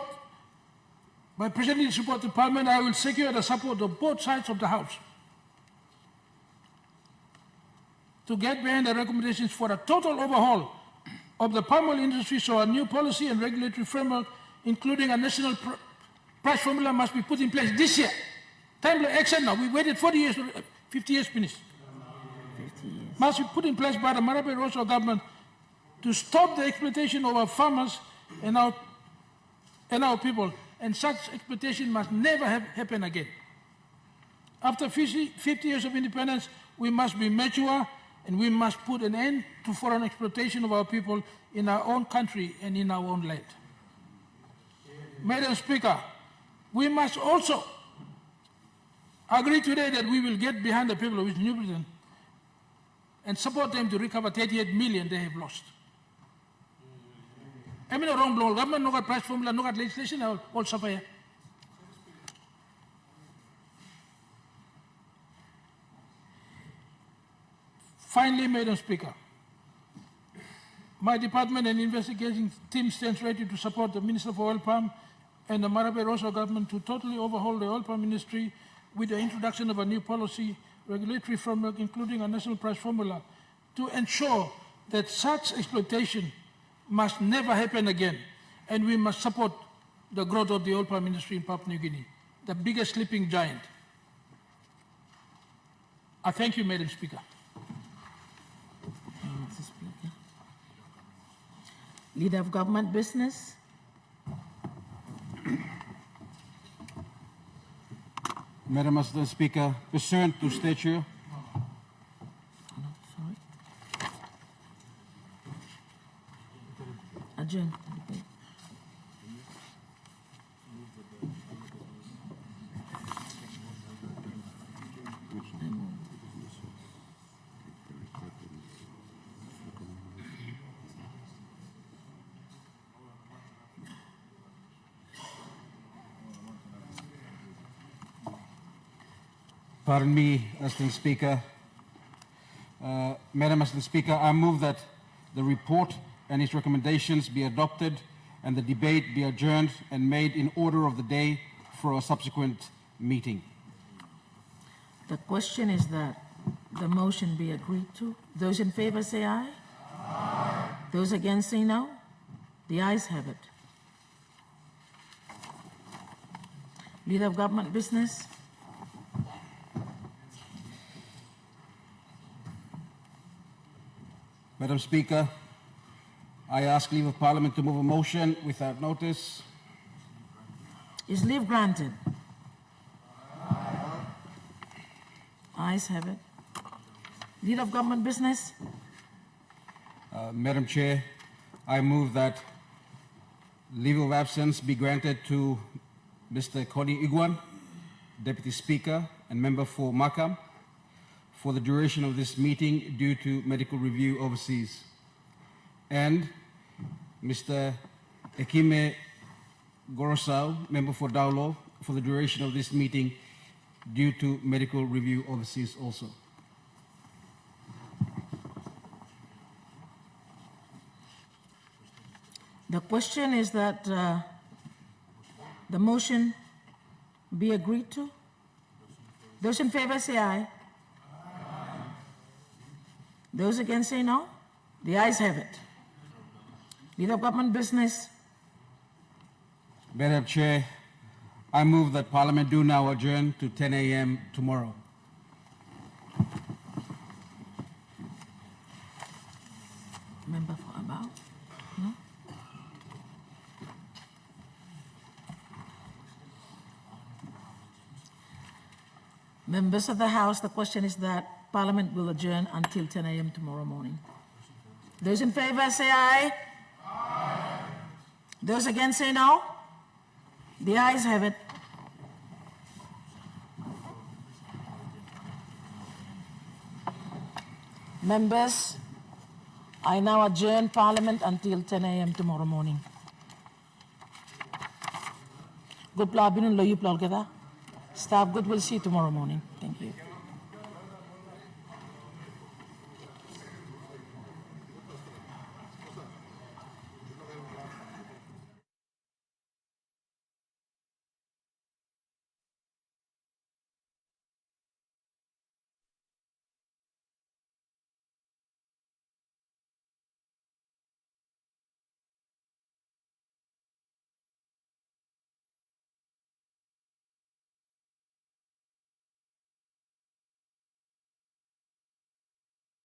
by presenting this report to Parliament, I will secure the support of both sides of the House to get behind the recommendations for a total overhaul of the palm oil industry, so a new policy and regulatory framework, including a national price formula, must be put in place this year. Timely action now. We waited 40 years, 50 years finished. 50 years. Must be put in place by the Marape Rosso government to stop the exploitation of our farmers and our people. And such exploitation must never happen again. After 50 years of independence, we must be mature and we must put an end to foreign exploitation of our people in our own country and in our own land. Madam Speaker, we must also agree today that we will get behind the people of East New Britain and support them to recover 38 million they have lost. I mean, wrong blow. Government no got price formula, no got legislation, all suffer here. Finally, Madam Speaker, my department and investigating team stands ready to support the Minister for Oil Palm and the Marape Rosso government to totally overhaul the oil palm industry with the introduction of a new policy, regulatory framework, including a national price formula, to ensure that such exploitation must never happen again, and we must support the growth of the oil palm industry in Papua New Guinea, the biggest sleeping giant. I thank you, Madam Speaker. Leader of Government Business. Madam Assistant Speaker, pursuant to statute, Adjourn. pardon me, Assistant Speaker. Madam Assistant Speaker, I move that the report and its recommendations be adopted and the debate be adjourned and made in order of the day for a subsequent meeting. The question is that the motion be agreed to. Those in favor say aye. Aye. Those against say no. The ayes have it. Leader of Government Business. Madam Speaker, I ask leave of Parliament to move a motion without notice. Is leave granted? Ayes have it. Lead of government business? Madam Chair, I move that leave of absence be granted to Mr. Connie Iguan, Deputy Speaker and member for Makam, for the duration of this meeting due to medical review overseas. And Mr. Ekime Gorosau, member for Daulo, for the duration of this meeting due to medical review overseas also. The question is that the motion be agreed to. Those in favor say aye. Those against say no. The ayes have it. Leader of government business. Madam Chair, I move that Parliament do now adjourn to 10 a.m. tomorrow. Member for about? No? Members of the House, the question is that Parliament will adjourn until 10 a.m. tomorrow morning. Those in favor say aye. Aye. Those against say no. The ayes have it. Members, I now adjourn Parliament until 10 a.m. tomorrow morning. Good plan, binun lo you plan kita. Staff, good. We'll see you tomorrow morning. Thank you.